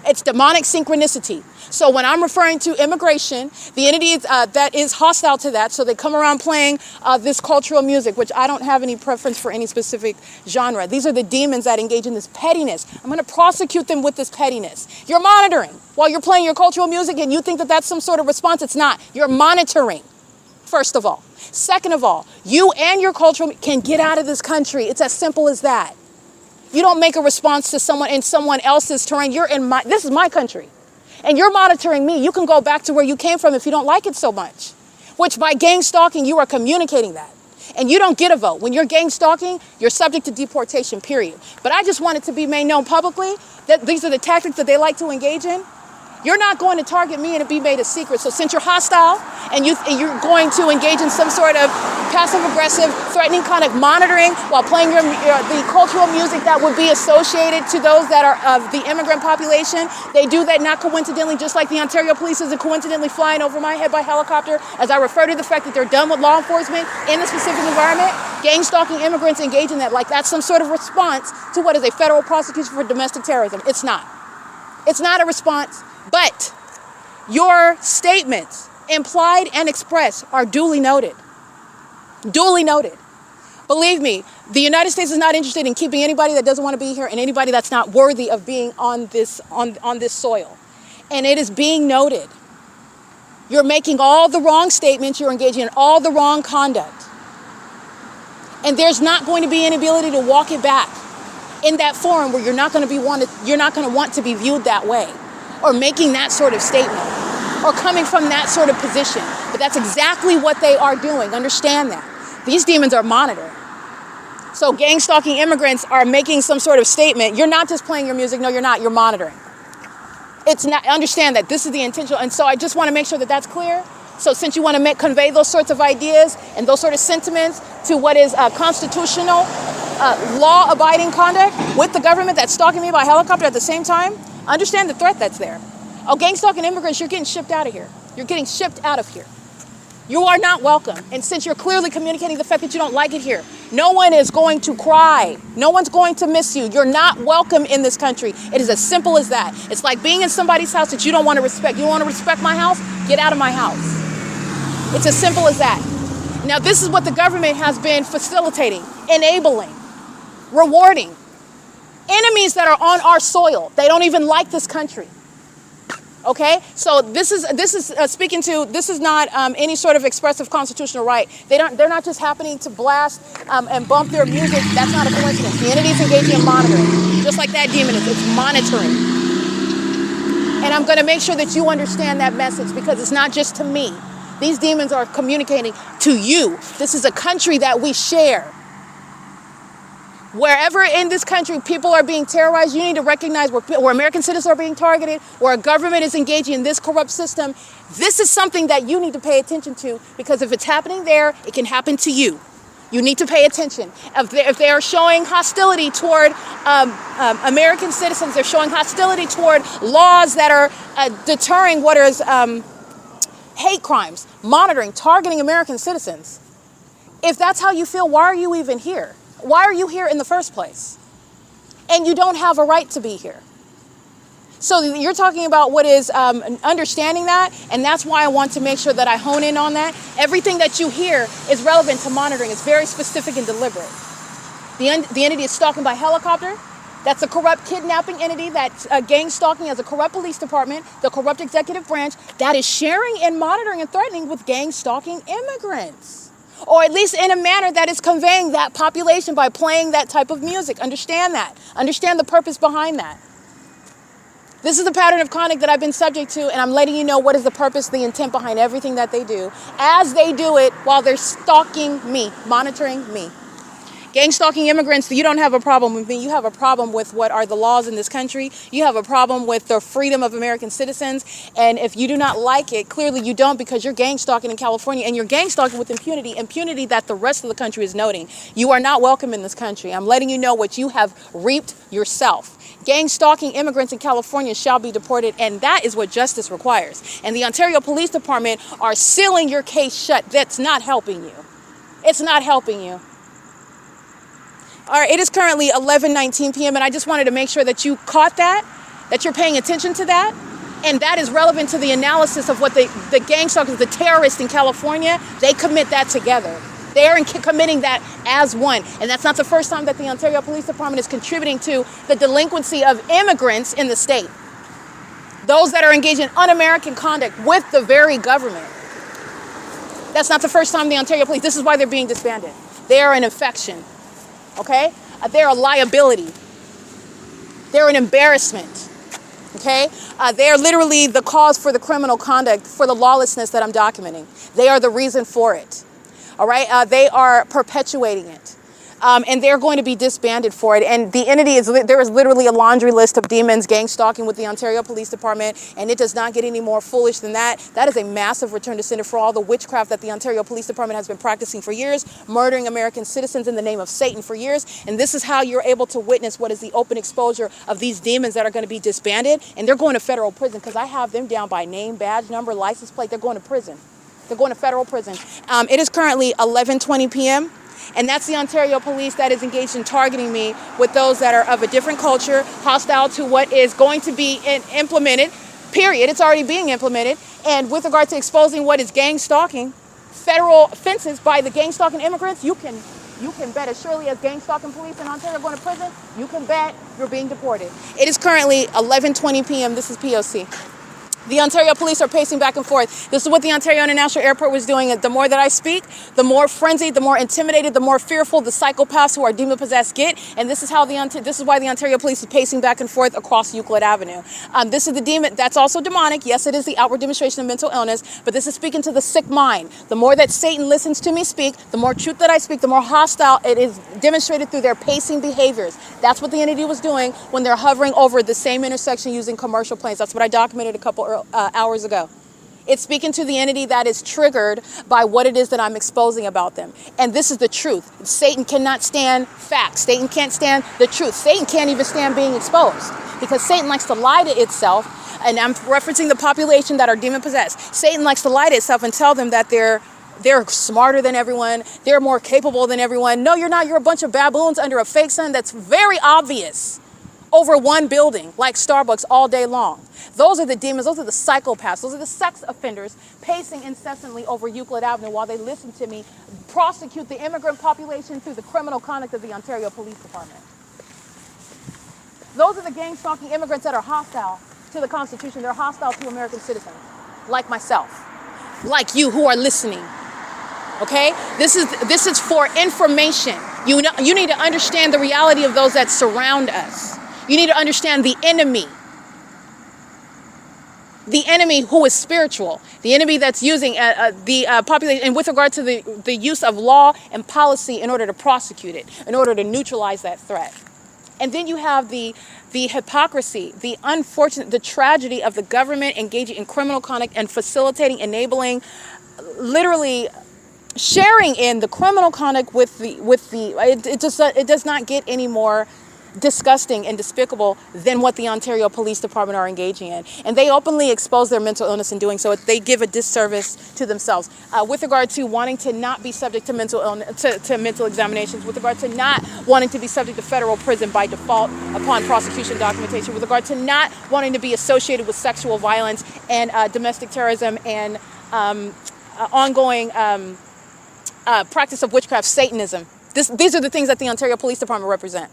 It's demonic synchronicity. So when I'm referring to immigration, the entity that is hostile to that, so they come around playing this cultural music, which I don't have any preference for any specific genre. These are the demons that engage in this pettiness. I'm going to prosecute them with this pettiness. You're monitoring while you're playing your cultural music, and you think that that's some sort of response. It's not. You're monitoring, first of all. Second of all, you and your cultural can get out of this country. It's as simple as that. You don't make a response to someone in someone else's terrain. This is my country. And you're monitoring me. You can go back to where you came from if you don't like it so much. Which by gang stalking, you are communicating that. And you don't get a vote. When you're gang stalking, you're subject to deportation, period. But I just want it to be made known publicly that these are the tactics that they like to engage in. You're not going to target me and it be made a secret. So since you're hostile and you're going to engage in some sort of passive-aggressive, threatening kind of monitoring while playing the cultural music that would be associated to those that are of the immigrant population, they do that not coincidentally, just like the Ontario police isn't coincidentally flying over my head by helicopter as I refer to the fact that they're done with law enforcement in a specific environment. Gang stalking immigrants engage in that like that's some sort of response to what is a federal prosecution for domestic terrorism. It's not. It's not a response. But your statements, implied and expressed, are duly noted. Duly noted. Believe me, the United States is not interested in keeping anybody that doesn't want to be here and anybody that's not worthy of being on this soil. And it is being noted. You're making all the wrong statements. You're engaging in all the wrong conduct. And there's not going to be any ability to walk it back in that forum where you're not going to want to be viewed that way, or making that sort of statement, or coming from that sort of position. But that's exactly what they are doing. Understand that. These demons are monitoring. So gang stalking immigrants are making some sort of statement. You're not just playing your music. No, you're not. You're monitoring. It's not. Understand that this is the intentional. And so I just want to make sure that that's clear. So since you want to convey those sorts of ideas and those sort of sentiments to what is constitutional, law-abiding conduct with the government that's stalking me by helicopter at the same time, understand the threat that's there. Oh, gang stalking immigrants, you're getting shipped out of here. You're getting shipped out of here. You are not welcome. And since you're clearly communicating the fact that you don't like it here, no one is going to cry. No one's going to miss you. You're not welcome in this country. It is as simple as that. It's like being in somebody's house that you don't want to respect. You don't want to respect my house? Get out of my house. It's as simple as that. Now, this is what the government has been facilitating, enabling, rewarding. Enemies that are on our soil. They don't even like this country. Okay, so this is speaking to, this is not any sort of expressive constitutional right. They're not just happening to blast and bump their music. That's not a coincidence. The entity is engaging in monitoring, just like that demon is. It's monitoring. And I'm going to make sure that you understand that message because it's not just to me. These demons are communicating to you. This is a country that we share. Wherever in this country people are being terrorized, you need to recognize where American citizens are being targeted, where a government is engaging in this corrupt system. This is something that you need to pay attention to because if it's happening there, it can happen to you. You need to pay attention. If they are showing hostility toward American citizens, they're showing hostility toward laws that are deterring what is hate crimes, monitoring, targeting American citizens. If that's how you feel, why are you even here? Why are you here in the first place? And you don't have a right to be here. So you're talking about what is understanding that, and that's why I want to make sure that I hone in on that. Everything that you hear is relevant to monitoring. It's very specific and deliberate. The entity is stalking by helicopter. That's a corrupt kidnapping entity that's gang stalking as a corrupt police department, the corrupt executive branch that is sharing and monitoring and threatening with gang stalking immigrants. Or at least in a manner that is conveying that population by playing that type of music. Understand that. Understand the purpose behind that. This is the pattern of conduct that I've been subject to, and I'm letting you know what is the purpose, the intent behind everything that they do, as they do it while they're stalking me, monitoring me. Gang stalking immigrants, you don't have a problem with me. You have a problem with what are the laws in this country. You have a problem with the freedom of American citizens. And if you do not like it, clearly you don't because you're gang stalking in California and you're gang stalking with impunity that the rest of the country is noting. You are not welcome in this country. I'm letting you know what you have reaped yourself. Gang stalking immigrants in California shall be deported, and that is what justice requires. And the Ontario Police Department are sealing your case shut. That's not helping you. It's not helping you. All right, it is currently 11:19 p.m. and I just wanted to make sure that you caught that that you're paying attention to that, and that is relevant to the analysis of what the gang stalkers, the terrorists in California, they commit that together. They are committing that as one. And that's not the first time that the Ontario Police Department is contributing to the delinquency of immigrants in the state. Those that are engaged in un-American conduct with the very government. That's not the first time the Ontario Police, this is why they're being disbanded. They are an infection, okay? They're a liability. They're an embarrassment, okay? They are literally the cause for the criminal conduct, for the lawlessness that I'm documenting. They are the reason for it, all right? They are perpetuating it. And they're going to be disbanded for it. And the entity there is literally a laundry list of demons gang stalking with the Ontario Police Department, and it does not get any more foolish than that. That is a massive return to sender for all the witchcraft that the Ontario Police Department has been practicing for years, murdering American citizens in the name of Satan for years. And this is how you're able to witness what is the open exposure of these demons that are going to be disbanded. And they're going to federal prison, because I have them down by name, badge, number, license plate. They're going to prison. They're going to federal prison. It is currently 11:20 p.m. And that's the Ontario Police that is engaged in targeting me with those that are of a different culture, hostile to what is going to be implemented, period. It's already being implemented. And with regard to exposing what is gang stalking, federal offenses by the gang stalking immigrants, you can bet as surely as gang stalking police in Ontario are going to prison, you can bet you're being deported. It is currently 11:20 p.m. This is P.O.C. The Ontario Police are pacing back and forth. This is what the Ontario International Airport was doing. The more that I speak, the more frenzied, the more intimidated, the more fearful the psychopaths who are demon-possessed get. And this is why the Ontario Police is pacing back and forth across Euclid Avenue. This is the demon that's also demonic. Yes, it is the outward demonstration of mental illness, but this is speaking to the sick mind. The more that Satan listens to me speak, the more truth that I speak, the more hostile it is demonstrated through their pacing behaviors. That's what the entity was doing when they're hovering over the same intersection using commercial planes. That's what I documented a couple hours ago. It's speaking to the entity that is triggered by what it is that I'm exposing about them. And this is the truth. Satan cannot stand facts. Satan can't stand the truth. Satan can't even stand being exposed, because Satan likes to lie to itself. And I'm referencing the population that are demon possessed. Satan likes to lie to itself and tell them that they're smarter than everyone. They're more capable than everyone. No, you're not. You're a bunch of baboons under a fake sun that's very obvious over one building like Starbucks all day long. Those are the demons. Those are the psychopaths. Those are the sex offenders pacing incessantly over Euclid Avenue while they listen to me prosecute the immigrant population through the criminal conduct of the Ontario Police Department. Those are the gang stalking immigrants that are hostile to the Constitution. They're hostile to American citizens, like myself, like you who are listening. Okay? This is for information. You need to understand the reality of those that surround us. You need to understand the enemy. The enemy who is spiritual, the enemy that's using the population, and with regard to the use of law and policy in order to prosecute it, in order to neutralize that threat. And then you have the hypocrisy, the unfortunate, the tragedy of the government engaging in criminal conduct and facilitating, enabling, literally sharing in the criminal conduct it does not get any more disgusting and despicable than what the Ontario Police Department are engaging in. And they openly expose their mental illness in doing so. They give a disservice to themselves. With regard to wanting to not be subject to mental illness, to mental examinations, with regard to not wanting to be subject to federal prison by default upon prosecution documentation, with regard to not wanting to be associated with sexual violence and domestic terrorism and ongoing practice of witchcraft, Satanism. These are the things that the Ontario Police Department represent.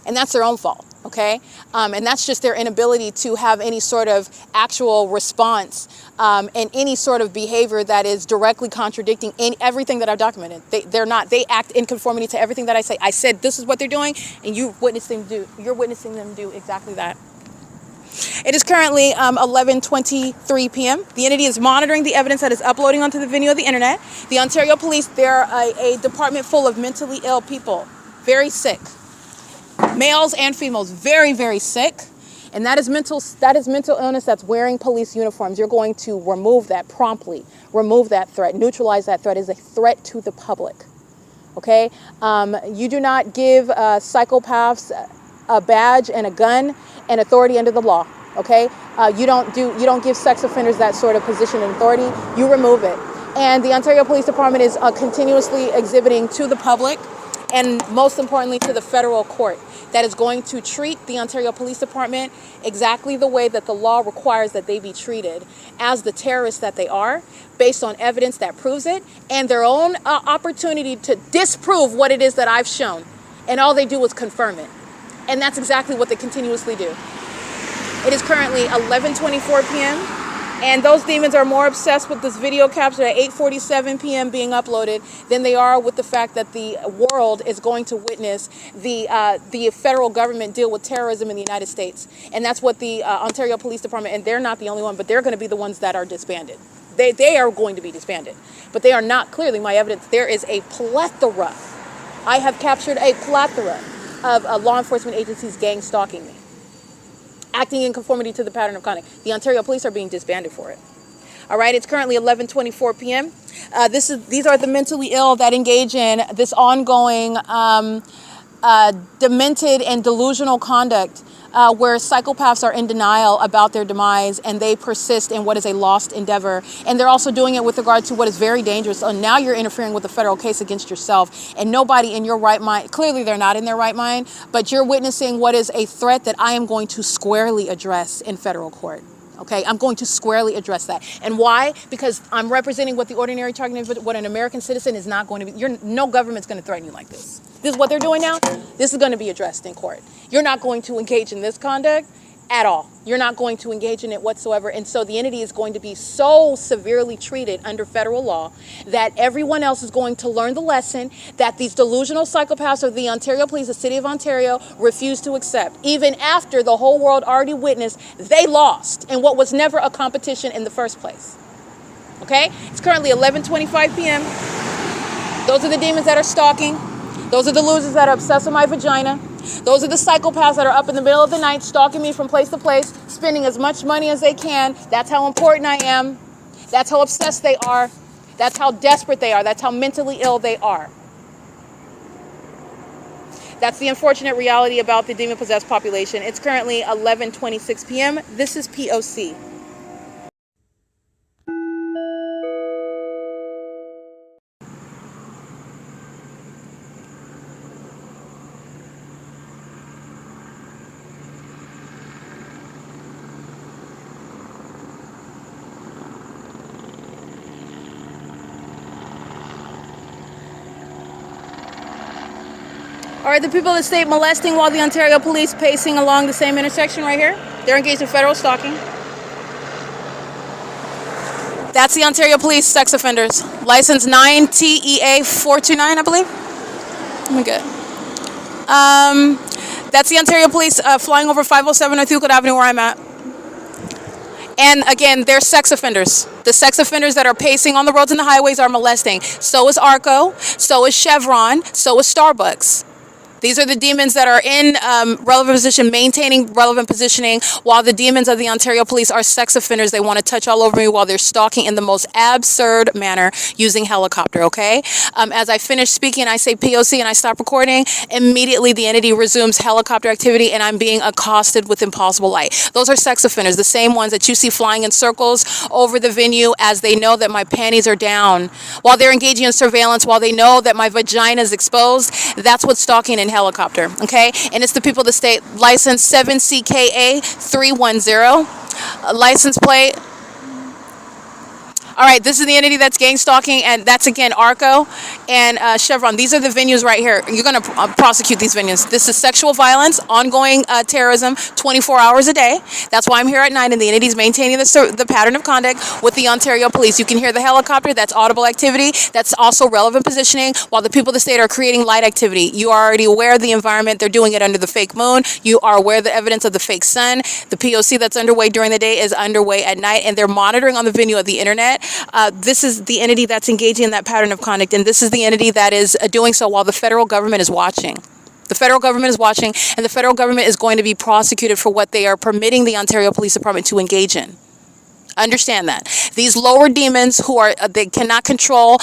And that's their own fault, okay? And that's just their inability to have any sort of actual response and any sort of behavior that is directly contradicting everything that I've documented. They act in conformity to everything that I say. I said this is what they're doing, and you're witnessing them do exactly that. It is currently 11:23 p.m. The entity is monitoring the evidence that is uploading onto the video of the internet. The Ontario Police, they're a department full of mentally ill people, very sick. Males and females, very, very sick. And that is mental illness that's wearing police uniforms. You're going to remove that promptly. Remove that threat. Neutralize that threat. It is a threat to the public. Okay? You do not give psychopaths a badge and a gun and authority under the law. Okay? You don't give sex offenders that sort of position and authority. You remove it. And the Ontario Police Department is continuously exhibiting to the public and most importantly to the federal court that is going to treat the Ontario Police Department exactly the way that the law requires that they be treated, as the terrorists that they are, based on evidence that proves it, and their own opportunity to disprove what it is that I've shown. And all they do is confirm it. And that's exactly what they continuously do. It is currently 11:24 p.m. and those demons are more obsessed with this video capture at 8:47 p.m. being uploaded than they are with the fact that the world is going to witness the federal government deal with terrorism in the United States. And that's what the Ontario Police Department, and they're not the only one, but they're going to be the ones that are disbanded. They are going to be disbanded. But they are not clearly my evidence. There is a plethora. I have captured a plethora of law enforcement agencies gang stalking me, acting in conformity to the pattern of conduct. The Ontario Police are being disbanded for it. All right, it's currently 11:24 p.m. These are the mentally ill that engage in this ongoing demented and delusional conduct where psychopaths are in denial about their demise and they persist in what is a lost endeavor. And they're also doing it with regard to what is very dangerous. So now you're interfering with a federal case against yourself, and nobody in your right mind, clearly they're not in their right mind, but you're witnessing what is a threat that I am going to squarely address in federal court. Okay, I'm going to squarely address that. And why? Because I'm representing what the ordinary target is, what an American citizen is not going to be. No government's going to threaten you like this. This is what they're doing now. This is going to be addressed in court. You're not going to engage in this conduct at all. You're not going to engage in it whatsoever. And so the entity is going to be so severely treated under federal law that everyone else is going to learn the lesson that these delusional psychopaths of the Ontario Police, the City of Ontario, refuse to accept. Even after the whole world already witnessed, they lost in what was never a competition in the first place. Okay? It's currently 11:25 p.m. Those are the demons that are stalking. Those are the losers that are obsessed with my vagina. Those are the psychopaths that are up in the middle of the night stalking me from place to place, spending as much money as they can. That's how important I am. That's how obsessed they are. That's how desperate they are. That's how mentally ill they are. That's the unfortunate reality about the demon-possessed population. It's currently 11:26 p.m. This is P.O.C. All right, the people of the state molesting while the Ontario Police pacing along the same intersection right here. They're engaged in federal stalking. That's the Ontario Police sex offenders. License 9 TEA 429, I believe. Let me get. That's the Ontario Police flying over 507 North EUCLID Avenue where I'm at. And again, they're sex offenders. The sex offenders that are pacing on the roads and the highways are molesting. So is ARCO, so is Chevron, so is Starbucks. These are the demons that are in relevant position, maintaining relevant positioning, while the demons of the Ontario Police are sex offenders. They want to touch all over me while they're stalking in the most absurd manner using helicopter, okay? As I finish speaking, I say P.O.C. and I stop recording, immediately the entity resumes helicopter activity and I'm being accosted with impossible light. Those are sex offenders, the same ones that you see flying in circles over the venue as they know that my panties are down, while they're engaging in surveillance, while they know that my vagina is exposed. That's what stalking in helicopter, okay? And it's the people of the state. License 7CKA 310, license plate. All right, this is the entity that's gang stalking, and that's again ARCO and Chevron. These are the venues right here. You're going to prosecute these venues. This is sexual violence, ongoing terrorism, 24 hours a day. That's why I'm here at night, and the entity is maintaining the pattern of conduct with the Ontario Police. You can hear the helicopter. That's audible activity. That's also relevant positioning, while the people of the state are creating light activity. You are already aware of the environment. They're doing it under the fake moon. You are aware of the evidence of the fake sun. The P.O.C. that's underway during the day is underway at night, and they're monitoring on the venue of the internet. This is the entity that's engaging in that pattern of conduct, and this is the entity that is doing so while the federal government is watching. The federal government is watching, and the federal government is going to be prosecuted for what they are permitting the Ontario Police Department to engage in. Understand that. These lower demons who are, they cannot control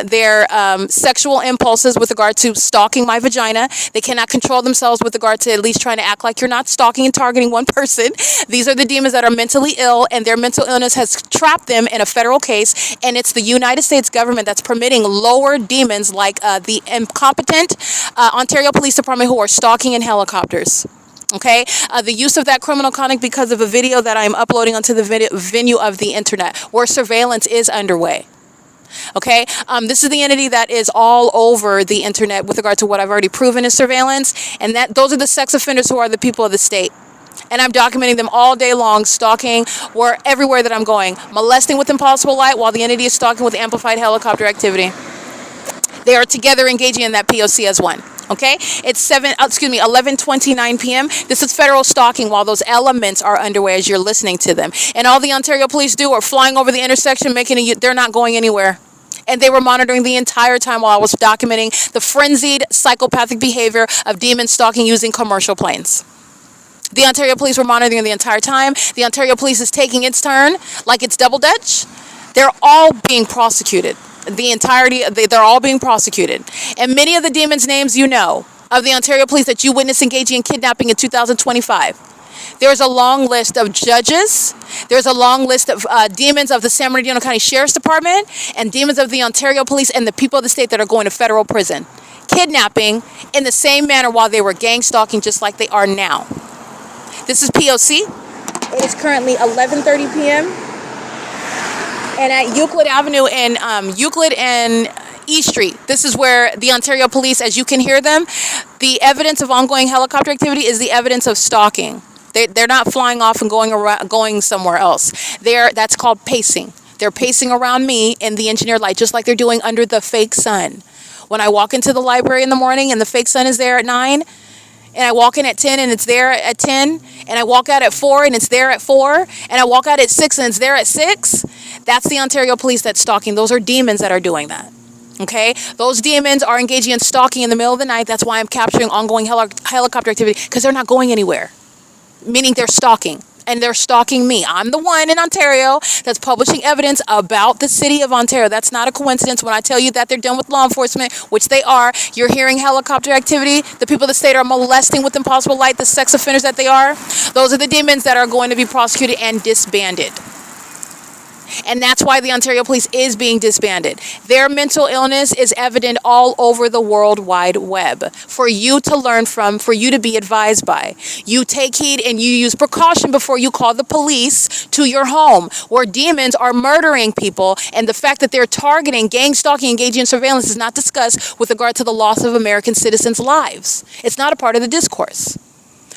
their sexual impulses with regard to stalking my vagina. They cannot control themselves with regard to at least trying to act like you're not stalking and targeting one person. These are the demons that are mentally ill, and their mental illness has trapped them in a federal case, and it's the United States government that's permitting lower demons like the incompetent Ontario Police Department who are stalking in helicopters. Okay, the use of that criminal conduct because of a video that I'm uploading onto the venue of the internet where surveillance is underway. Okay, this is the entity that is all over the internet with regard to what I've already proven is surveillance, and that those are the sex offenders who are the people of the state. And I'm documenting them all day long, stalking or everywhere that I'm going, molesting with impossible light while the entity is stalking with amplified helicopter activity. They are together engaging in that P.O.C. as one. Okay, it's 11:29 p.m. This is federal stalking while those elements are underway as you're listening to them. And all the Ontario police do are flying over the intersection, they're not going anywhere. And they were monitoring the entire time while I was documenting the frenzied psychopathic behavior of demon stalking using commercial planes. The Ontario police were monitoring the entire time. The Ontario police is taking its turn like it's double dutch. They're all being prosecuted. They're all being prosecuted. And many of the demons' names you know of the Ontario police that you witnessed engaging in kidnapping in 2025. There's a long list of judges. There's a long list of demons of the San Bernardino County Sheriff's Department and demons of the Ontario police and the people of the state that are going to federal prison. Kidnapping in the same manner while they were gang stalking just like they are now. This is P.O.C. It is currently 11:30 p.m. And at Euclid Avenue and Euclid and E Street, this is where the Ontario police, as you can hear them, the evidence of ongoing helicopter activity is the evidence of stalking. They're not flying off and going somewhere else. That's called pacing. They're pacing around me in the engineered light, just like they're doing under the fake sun. When I walk into the library in the morning and the fake sun is there at 9, and I walk in at 10 and it's there at 10, and I walk out at 4 and it's there at 4, and I walk out at 6 and it's there at 6, that's the Ontario police that's stalking. Those are demons that are doing that. Okay? Those demons are engaging in stalking in the middle of the night. That's why I'm capturing ongoing helicopter activity, because they're not going anywhere. Meaning they're stalking. And they're stalking me. I'm the one in Ontario that's publishing evidence about the city of Ontario. That's not a coincidence when I tell you that they're done with law enforcement, which they are. You're hearing helicopter activity. The people of the state are molesting with impossible light, the sex offenders that they are. Those are the demons that are going to be prosecuted and disbanded. And that's why the Ontario police is being disbanded. Their mental illness is evident all over the World Wide Web for you to learn from, for you to be advised by. You take heed and you use precaution before you call the police to your home where demons are murdering people, and the fact that they're targeting, gang stalking, engaging in surveillance is not discussed with regard to the loss of American citizens' lives. It's not a part of the discourse.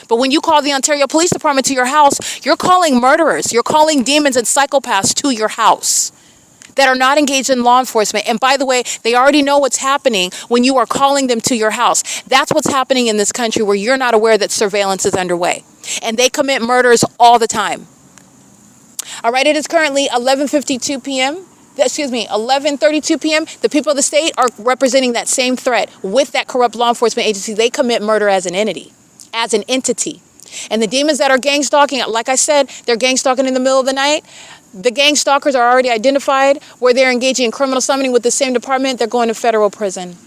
But when you call the Ontario Police Department to your house, you're calling murderers, you're calling demons and psychopaths to your house that are not engaged in law enforcement. And by the way, they already know what's happening when you are calling them to your house. That's what's happening in this country where you're not aware that surveillance is underway. And they commit murders all the time. All right, it is currently 11:52 p.m. 11:32 p.m. The people of the state are representing that same threat with that corrupt law enforcement agency. They commit murder as an entity. As an entity. And the demons that are gang stalking, like I said, they're gang stalking in the middle of the night. The gang stalkers are already identified where they're engaging in criminal summoning with the same department. They're going to federal prison.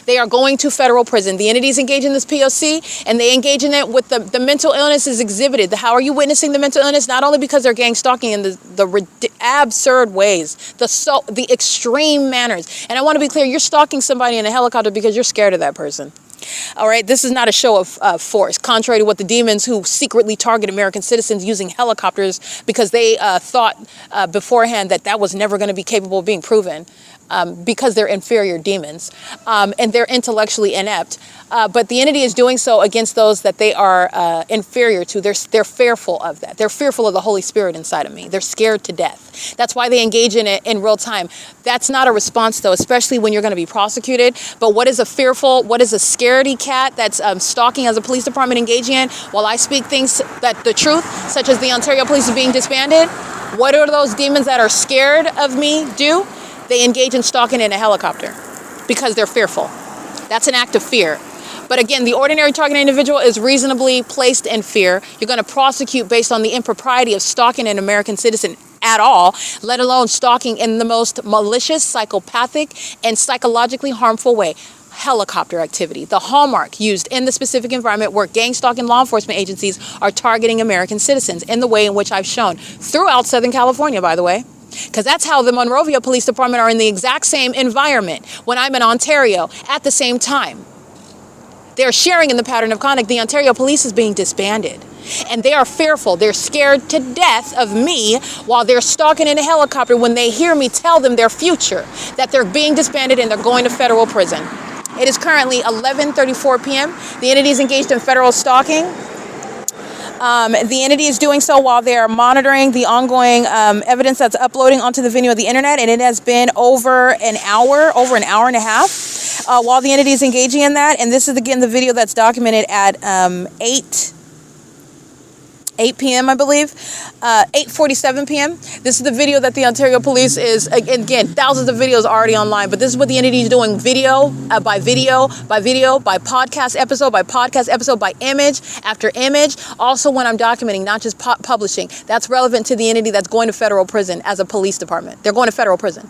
They are going to federal prison. The entities engage in this P.O.C. and they engage in it with the mental illness is exhibited. How are you witnessing the mental illness? Not only because they're gang stalking in the absurd ways, the extreme manners. And I want to be clear, you're stalking somebody in a helicopter because you're scared of that person. All right, this is not a show of force, contrary to what the demons who secretly target American citizens using helicopters because they thought beforehand that was never going to be capable of being proven. Because they're inferior demons and they're intellectually inept. But the entity is doing so against those that they are inferior to. They're fearful of that. They're fearful of the Holy Spirit inside of me. They're scared to death. That's why they engage in it in real time. That's not a response, though, especially when you're going to be prosecuted. But what is a scaredy cat that's stalking as a police department engaging in? While I speak things that the truth, such as the Ontario police is being disbanded, what are those demons that are scared of me do? They engage in stalking in a helicopter because they're fearful. That's an act of fear. But again, the ordinary targeted individual is reasonably placed in fear. You're going to prosecute based on the impropriety of stalking an American citizen at all, let alone stalking in the most malicious, psychopathic, and psychologically harmful way. Helicopter activity, the hallmark used in the specific environment where gang stalking law enforcement agencies are targeting American citizens in the way in which I've shown throughout Southern California, by the way. Because that's how the Monrovia Police Department are in the exact same environment when I'm in Ontario at the same time. They're sharing in the pattern of conduct. The Ontario Police is being disbanded. And they are fearful. They're scared to death of me while they're stalking in a helicopter when they hear me tell them their future, that they're being disbanded and they're going to federal prison. It is currently 11:34 p.m. The entity is engaged in federal stalking. The entity is doing so while they are monitoring the ongoing evidence that's uploading onto the venue of the internet, and it has been over an hour and a half while the entity is engaging in that. And this is again the video that's documented at 8 p.m. I believe, 8:47 p.m. This is the video that the Ontario Police is, again, thousands of videos already online, but this is what the entity is doing video by video, by video, by podcast episode, by image after image. Also when I'm documenting, not just publishing, that's relevant to the entity that's going to federal prison as a police department. They're going to federal prison.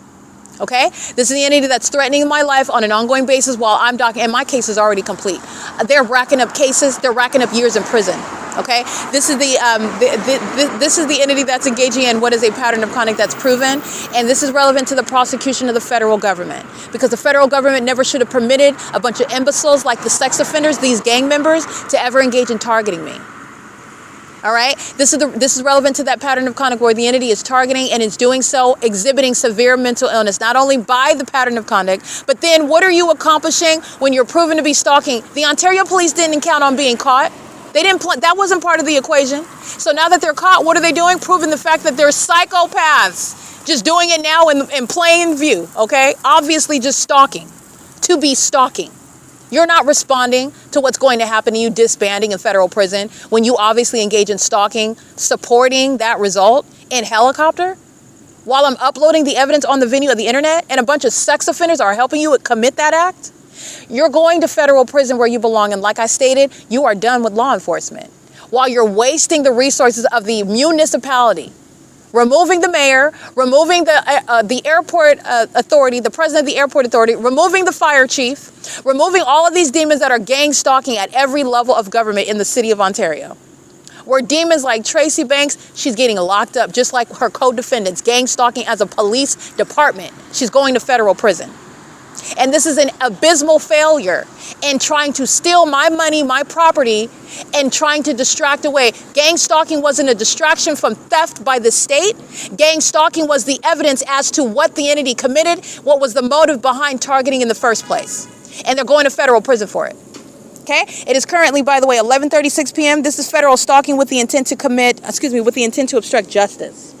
Okay? This is the entity that's threatening my life on an ongoing basis while I'm documenting, and my case is already complete. They're racking up cases. They're racking up years in prison. Okay? This is this is the entity that's engaging in what is a pattern of conduct that's proven, and this is relevant to the prosecution of the federal government, because the federal government never should have permitted a bunch of imbeciles like the sex offenders, these gang members, to ever engage in targeting me. All right, this is relevant to that pattern of conduct where the entity is targeting and is doing so exhibiting severe mental illness, not only by the pattern of conduct, but then what are you accomplishing when you're proven to be stalking? The Ontario Police didn't count on being caught. They didn't. That wasn't part of the equation. So now that they're caught, what are they doing? Proving the fact that they're psychopaths, just doing it now in plain view. Okay, obviously just stalking, to be stalking. You're not responding to what's going to happen to you disbanding in federal prison when you obviously engage in stalking, supporting that result in helicopter while I'm uploading the evidence on the venue of the internet and a bunch of sex offenders are helping you commit that act. You're going to federal prison where you belong. And like I stated, you are done with law enforcement while you're wasting the resources of the municipality. Removing the mayor, removing the airport authority, the president of the airport authority, removing the fire chief, removing all of these demons that are gang stalking at every level of government in the city of Ontario. Where demons like Tracy Banks, she's getting locked up just like her co-defendants, gang stalking as a police department. She's going to federal prison. And this is an abysmal failure in trying to steal my money, my property, and trying to distract away. Gang stalking wasn't a distraction from theft by the state. Gang stalking was the evidence as to what the entity committed, what was the motive behind targeting in the first place. And they're going to federal prison for it. Okay? It is currently, by the way, 11:36 p.m. This is federal stalking with the intent to obstruct justice.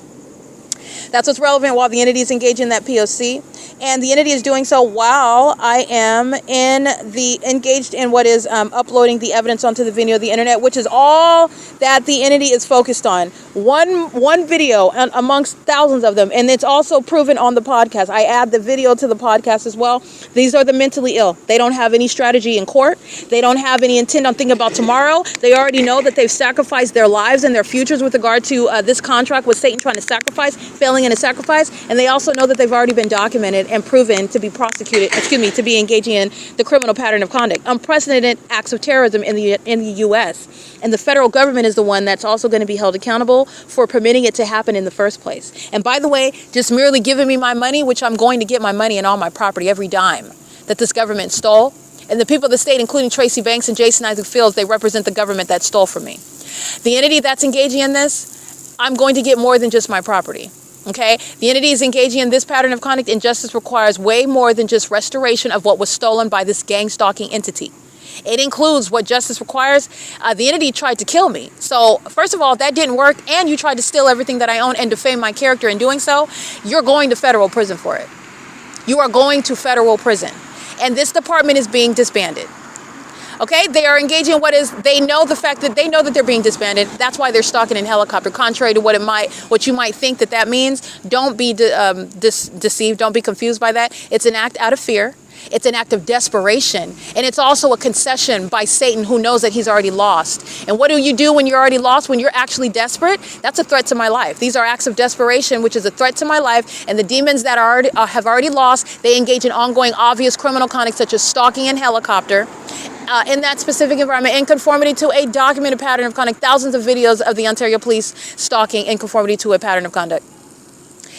That's what's relevant while the entity is engaged in that P.O.C. And the entity is doing so while I am engaged in what is uploading the evidence onto the venue of the internet, which is all that the entity is focused on. One video amongst thousands of them. And it's also proven on the podcast. I add the video to the podcast as well. These are the mentally ill. They don't have any strategy in court. They don't have any intent on thinking about tomorrow. They already know that they've sacrificed their lives and their futures with regard to this contract with Satan trying to sacrifice, failing in a sacrifice. And they also know that they've already been documented and proven to be to be engaging in the criminal pattern of conduct. Unprecedented acts of terrorism in the U.S. And the federal government is the one that's also going to be held accountable for permitting it to happen in the first place. And by the way, just merely giving me my money, which I'm going to get my money and all my property, every dime that this government stole. And the people of the state, including Tracy Banks and Jason Isaac Fields, they represent the government that stole from me. The entity that's engaging in this, I'm going to get more than just my property. Okay, the entity is engaging in this pattern of conduct, and justice requires way more than just restoration of what was stolen by this gang stalking entity. It includes what justice requires. The entity tried to kill me. So first of all, that didn't work. And you tried to steal everything that I own and defame my character in doing so. You're going to federal prison for it. You are going to federal prison. And this department is being disbanded. Okay, they are engaging in they know that they're being disbanded. That's why they're stalking in helicopter. Contrary to what you might think that means, don't be deceived. Don't be confused by that. It's an act out of fear. It's an act of desperation. And it's also a concession by Satan, who knows that he's already lost. And what do you do when you're already lost? When you're actually desperate? That's a threat to my life. These are acts of desperation, which is a threat to my life. And the demons that have already lost, they engage in ongoing obvious criminal conduct such as stalking and helicopter. In that specific environment, in conformity to a documented pattern of conduct, thousands of videos of the Ontario Police stalking in conformity to a pattern of conduct.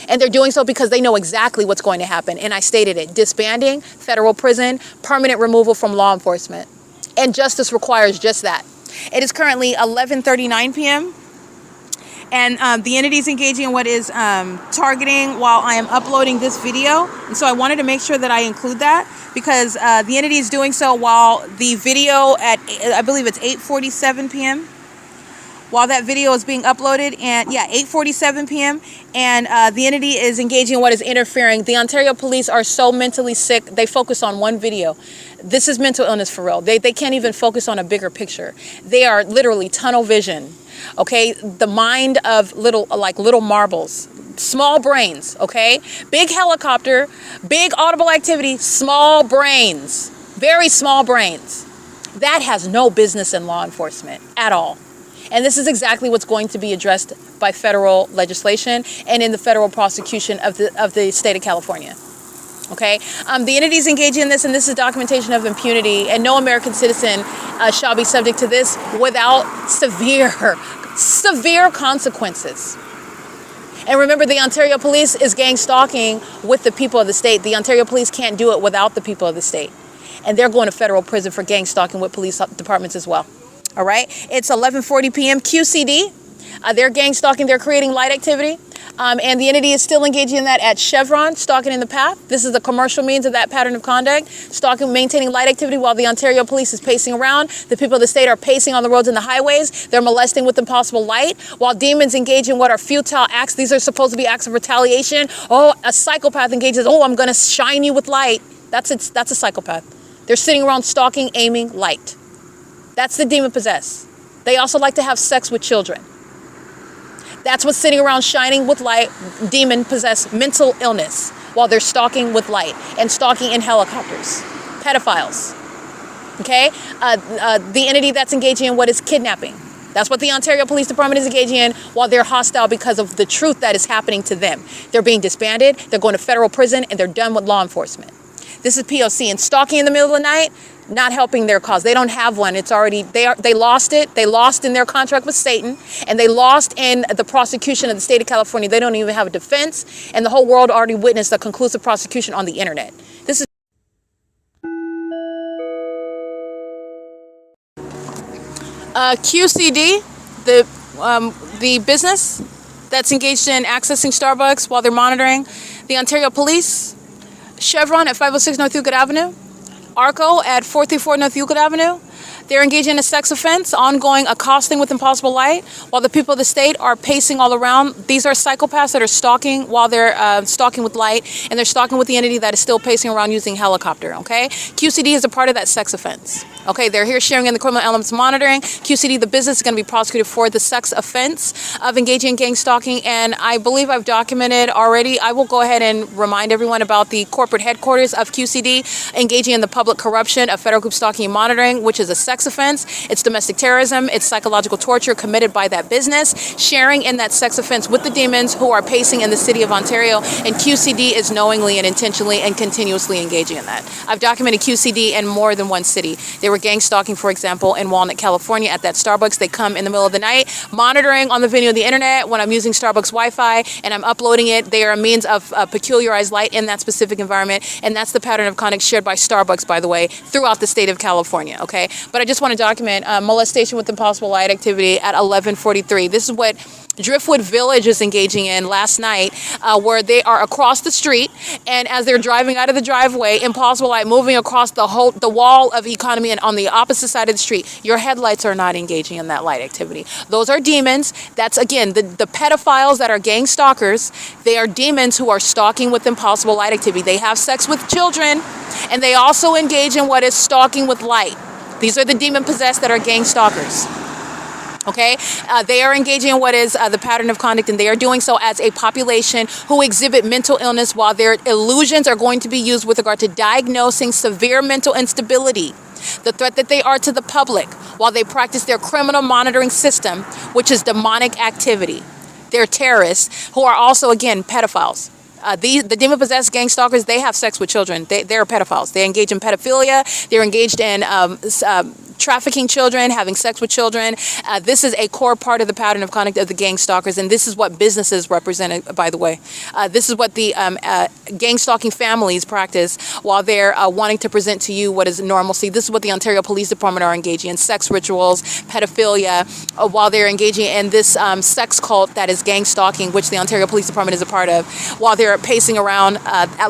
And they're doing so because they know exactly what's going to happen. And I stated it: disbanding, federal prison, permanent removal from law enforcement. And justice requires just that. It is currently 11:39 p.m. And the entity is engaging in what is targeting while I am uploading this video. And so I wanted to make sure that I include that, because the entity is doing so while the video at, I believe it's 8:47 p.m. while that video is being uploaded. And yeah, 8:47 p.m. And the entity is engaging in what is interfering. The Ontario Police are so mentally sick, they focus on one video. This is mental illness for real. They can't even focus on a bigger picture. They are literally tunnel vision. Okay, the mind of little marbles, small brains. Okay, big helicopter, big audible activity, small brains, very small brains. That has no business in law enforcement at all. And this is exactly what's going to be addressed by federal legislation and in the federal prosecution of the state of California. Okay, the entity is engaging in this, and this is documentation of impunity, and no American citizen shall be subject to this without severe consequences. And remember, the Ontario Police is gang stalking with the people of the state. The Ontario Police can't do it without the people of the state. And they're going to federal prison for gang stalking with police departments as well. All right, it's 11:40 p.m. QCD. They're gang stalking. They're creating light activity. And the entity is still engaging in that at Chevron, stalking in the path. This is the commercial means of that pattern of conduct, stalking, maintaining light activity while the Ontario Police is pacing around. The people of the state are pacing on the roads and the highways. They're molesting with impossible light, while demons engage in what are futile acts. These are supposed to be acts of retaliation. Oh, a psychopath engages, oh, I'm going to shine you with light. That's a psychopath. They're sitting around stalking, aiming light. That's the demon possessed. They also like to have sex with children. That's what's sitting around shining with light, demon-possessed mental illness, while they're stalking with light and stalking in helicopters. Pedophiles. Okay? The entity that's engaging in what is kidnapping. That's what the Ontario Police Department is engaging in while they're hostile because of the truth that is happening to them. They're being disbanded, they're going to federal prison, and they're done with law enforcement. This is P.O.C. And stalking in the middle of the night, not helping their cause. They don't have one. It's already, they lost it. They lost in their contract with Satan, and they lost in the prosecution of the state of California. They don't even have a defense, and the whole world already witnessed a conclusive prosecution on the internet. This is QCD, the business that's engaged in accessing Starbucks while they're monitoring. The Ontario Police, Chevron at 506 North Euclid Avenue, ARCO at 434 North Euclid Avenue. They're engaging in a sex offense, ongoing accosting with impossible light, while the people of the state are pacing all around. These are psychopaths that are stalking while they're stalking with light, and they're stalking with the entity that is still pacing around using helicopter, okay? QCD is a part of that sex offense. Okay, they're here sharing in the criminal elements monitoring. QCD, the business, is going to be prosecuted for the sex offense of engaging in gang stalking, and I believe I've documented already. I will go ahead and remind everyone about the corporate headquarters of QCD, engaging in the public corruption of federal group stalking and monitoring, which is a sex offense. It's domestic terrorism. It's psychological torture committed by that business, sharing in that sex offense with the demons who are pacing in the city of Ontario, and QCD is knowingly and intentionally and continuously engaging in that. I've documented QCD in more than one city. They were gang stalking, for example, in Walnut, California at that Starbucks. They come in the middle of the night, monitoring on the video of the internet when I'm using Starbucks Wi-Fi and I'm uploading it. They are a means of peculiarized light in that specific environment, and that's the pattern of conduct shared by Starbucks, by the way, throughout the state of California, okay? But I just want to document molestation with impossible light activity at 11:43. This is what Driftwood Village is engaging in last night, where they are across the street, and as they're driving out of the driveway, impossible light moving across the wall of economy, and on the opposite side of the street, your headlights are not engaging in that light activity. Those are demons. That's, again, the pedophiles that are gang stalkers. They are demons who are stalking with impossible light activity. They have sex with children, and they also engage in what is stalking with light. These are the demon possessed that are gang stalkers. Okay, they are engaging in what is the pattern of conduct, and they are doing so as a population who exhibit mental illness, while their illusions are going to be used with regard to diagnosing severe mental instability, the threat that they are to the public, while they practice their criminal monitoring system, which is demonic activity. They're terrorists who are also, again, pedophiles. The demon-possessed gang stalkers, they have sex with children. They're pedophiles. They engage in pedophilia. They're engaged in trafficking children, having sex with children. This is a core part of the pattern of conduct of the gang stalkers, and this is what businesses represent, by the way. This is what the gang stalking families practice while they're wanting to present to you what is normalcy. This is what the Ontario Police Department are engaging in: sex rituals, pedophilia, while they're engaging in this sex cult that is gang stalking, which the Ontario Police Department is a part of, while they're pacing around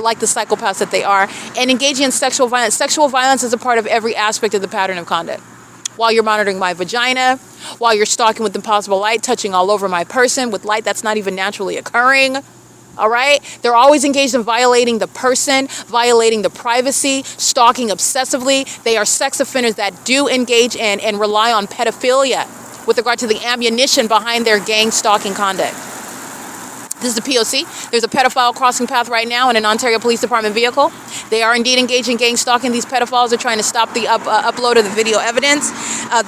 like the psychopaths that they are, and engaging in sexual violence. Sexual violence is a part of every aspect of the pattern of conduct. While you're monitoring my vagina, while you're stalking with impossible light, touching all over my person with light that's not even naturally occurring. All right? They're always engaged in violating the person, violating the privacy, stalking obsessively. They are sex offenders that do engage in and rely on pedophilia with regard to the ammunition behind their gang stalking conduct. This is the P.O.C. There's a pedophile crossing path right now in an Ontario Police Department vehicle. They are indeed engaging in gang stalking. These pedophiles are trying to stop the upload of the video evidence.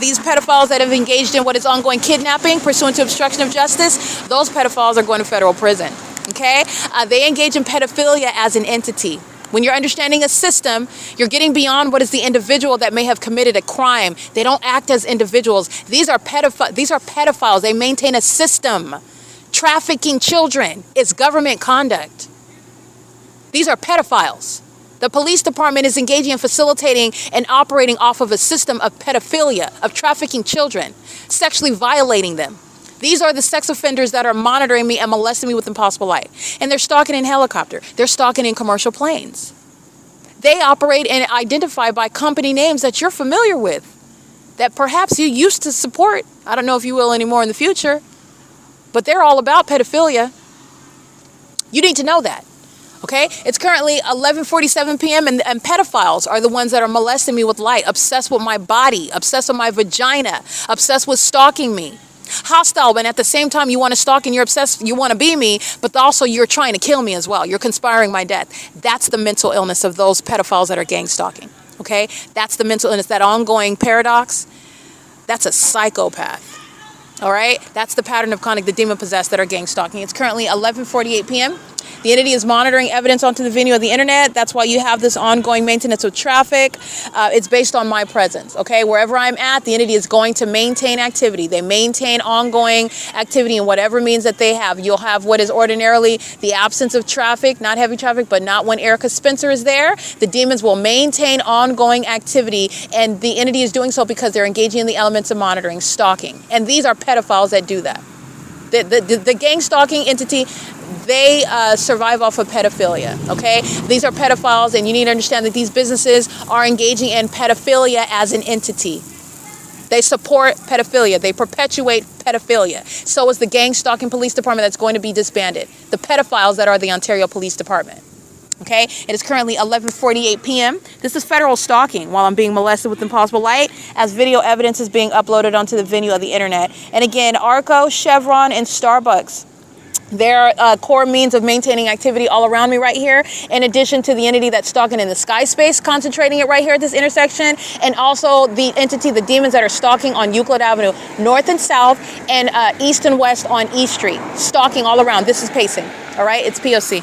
These pedophiles that have engaged in what is ongoing kidnapping pursuant to obstruction of justice, those pedophiles are going to federal prison. Okay? They engage in pedophilia as an entity. When you're understanding a system, you're getting beyond what is the individual that may have committed a crime. They don't act as individuals. These are pedophiles. They maintain a system. Trafficking children is government conduct. These are pedophiles. The police department is engaging in facilitating and operating off of a system of pedophilia, of trafficking children, sexually violating them. These are the sex offenders that are monitoring me and molesting me with impossible light. And they're stalking in helicopter. They're stalking in commercial planes. They operate and identify by company names that you're familiar with, that perhaps you used to support. I don't know if you will anymore in the future. But they're all about pedophilia. You need to know that, okay? It's currently 11:47 p.m. and pedophiles are the ones that are molesting me with light, obsessed with my body, obsessed with my vagina, obsessed with stalking me. Hostile, but at the same time you want to stalk and you're obsessed, you want to be me, but also you're trying to kill me as well. You're conspiring my death. That's the mental illness of those pedophiles that are gang stalking, okay? That's the mental illness, that ongoing paradox. That's a psychopath. All right, that's the pattern of conduct, the demon-possessed that are gang stalking. It's currently 11:48 p.m. The entity is monitoring evidence onto the venue of the internet. That's why you have this ongoing maintenance of traffic. It's based on my presence, okay? Wherever I'm at, the entity is going to maintain activity. They maintain ongoing activity in whatever means that they have. You'll have what is ordinarily the absence of traffic, not heavy traffic, but not when Erica Spencer is there. The demons will maintain ongoing activity, and the entity is doing so because they're engaging in the elements of monitoring, stalking. And these are pedophiles that do that. The gang stalking entity, they survive off of pedophilia, okay? These are pedophiles, and you need to understand that these businesses are engaging in pedophilia as an entity. They support pedophilia. They perpetuate pedophilia. So is the gang stalking police department that's going to be disbanded. The pedophiles that are the Ontario Police Department. Okay, it is currently 11:48 p.m. This is federal stalking while I'm being molested with impossible light, as video evidence is being uploaded onto the venue of the internet. And again, ARCO, Chevron, and Starbucks, they're core means of maintaining activity all around me right here, in addition to the entity that's stalking in the sky space, concentrating it right here at this intersection, and also the entity, the demons that are stalking on Euclid Avenue, north and south, and east and west on East Street, stalking all around. This is pacing, all right? It's P.O.C.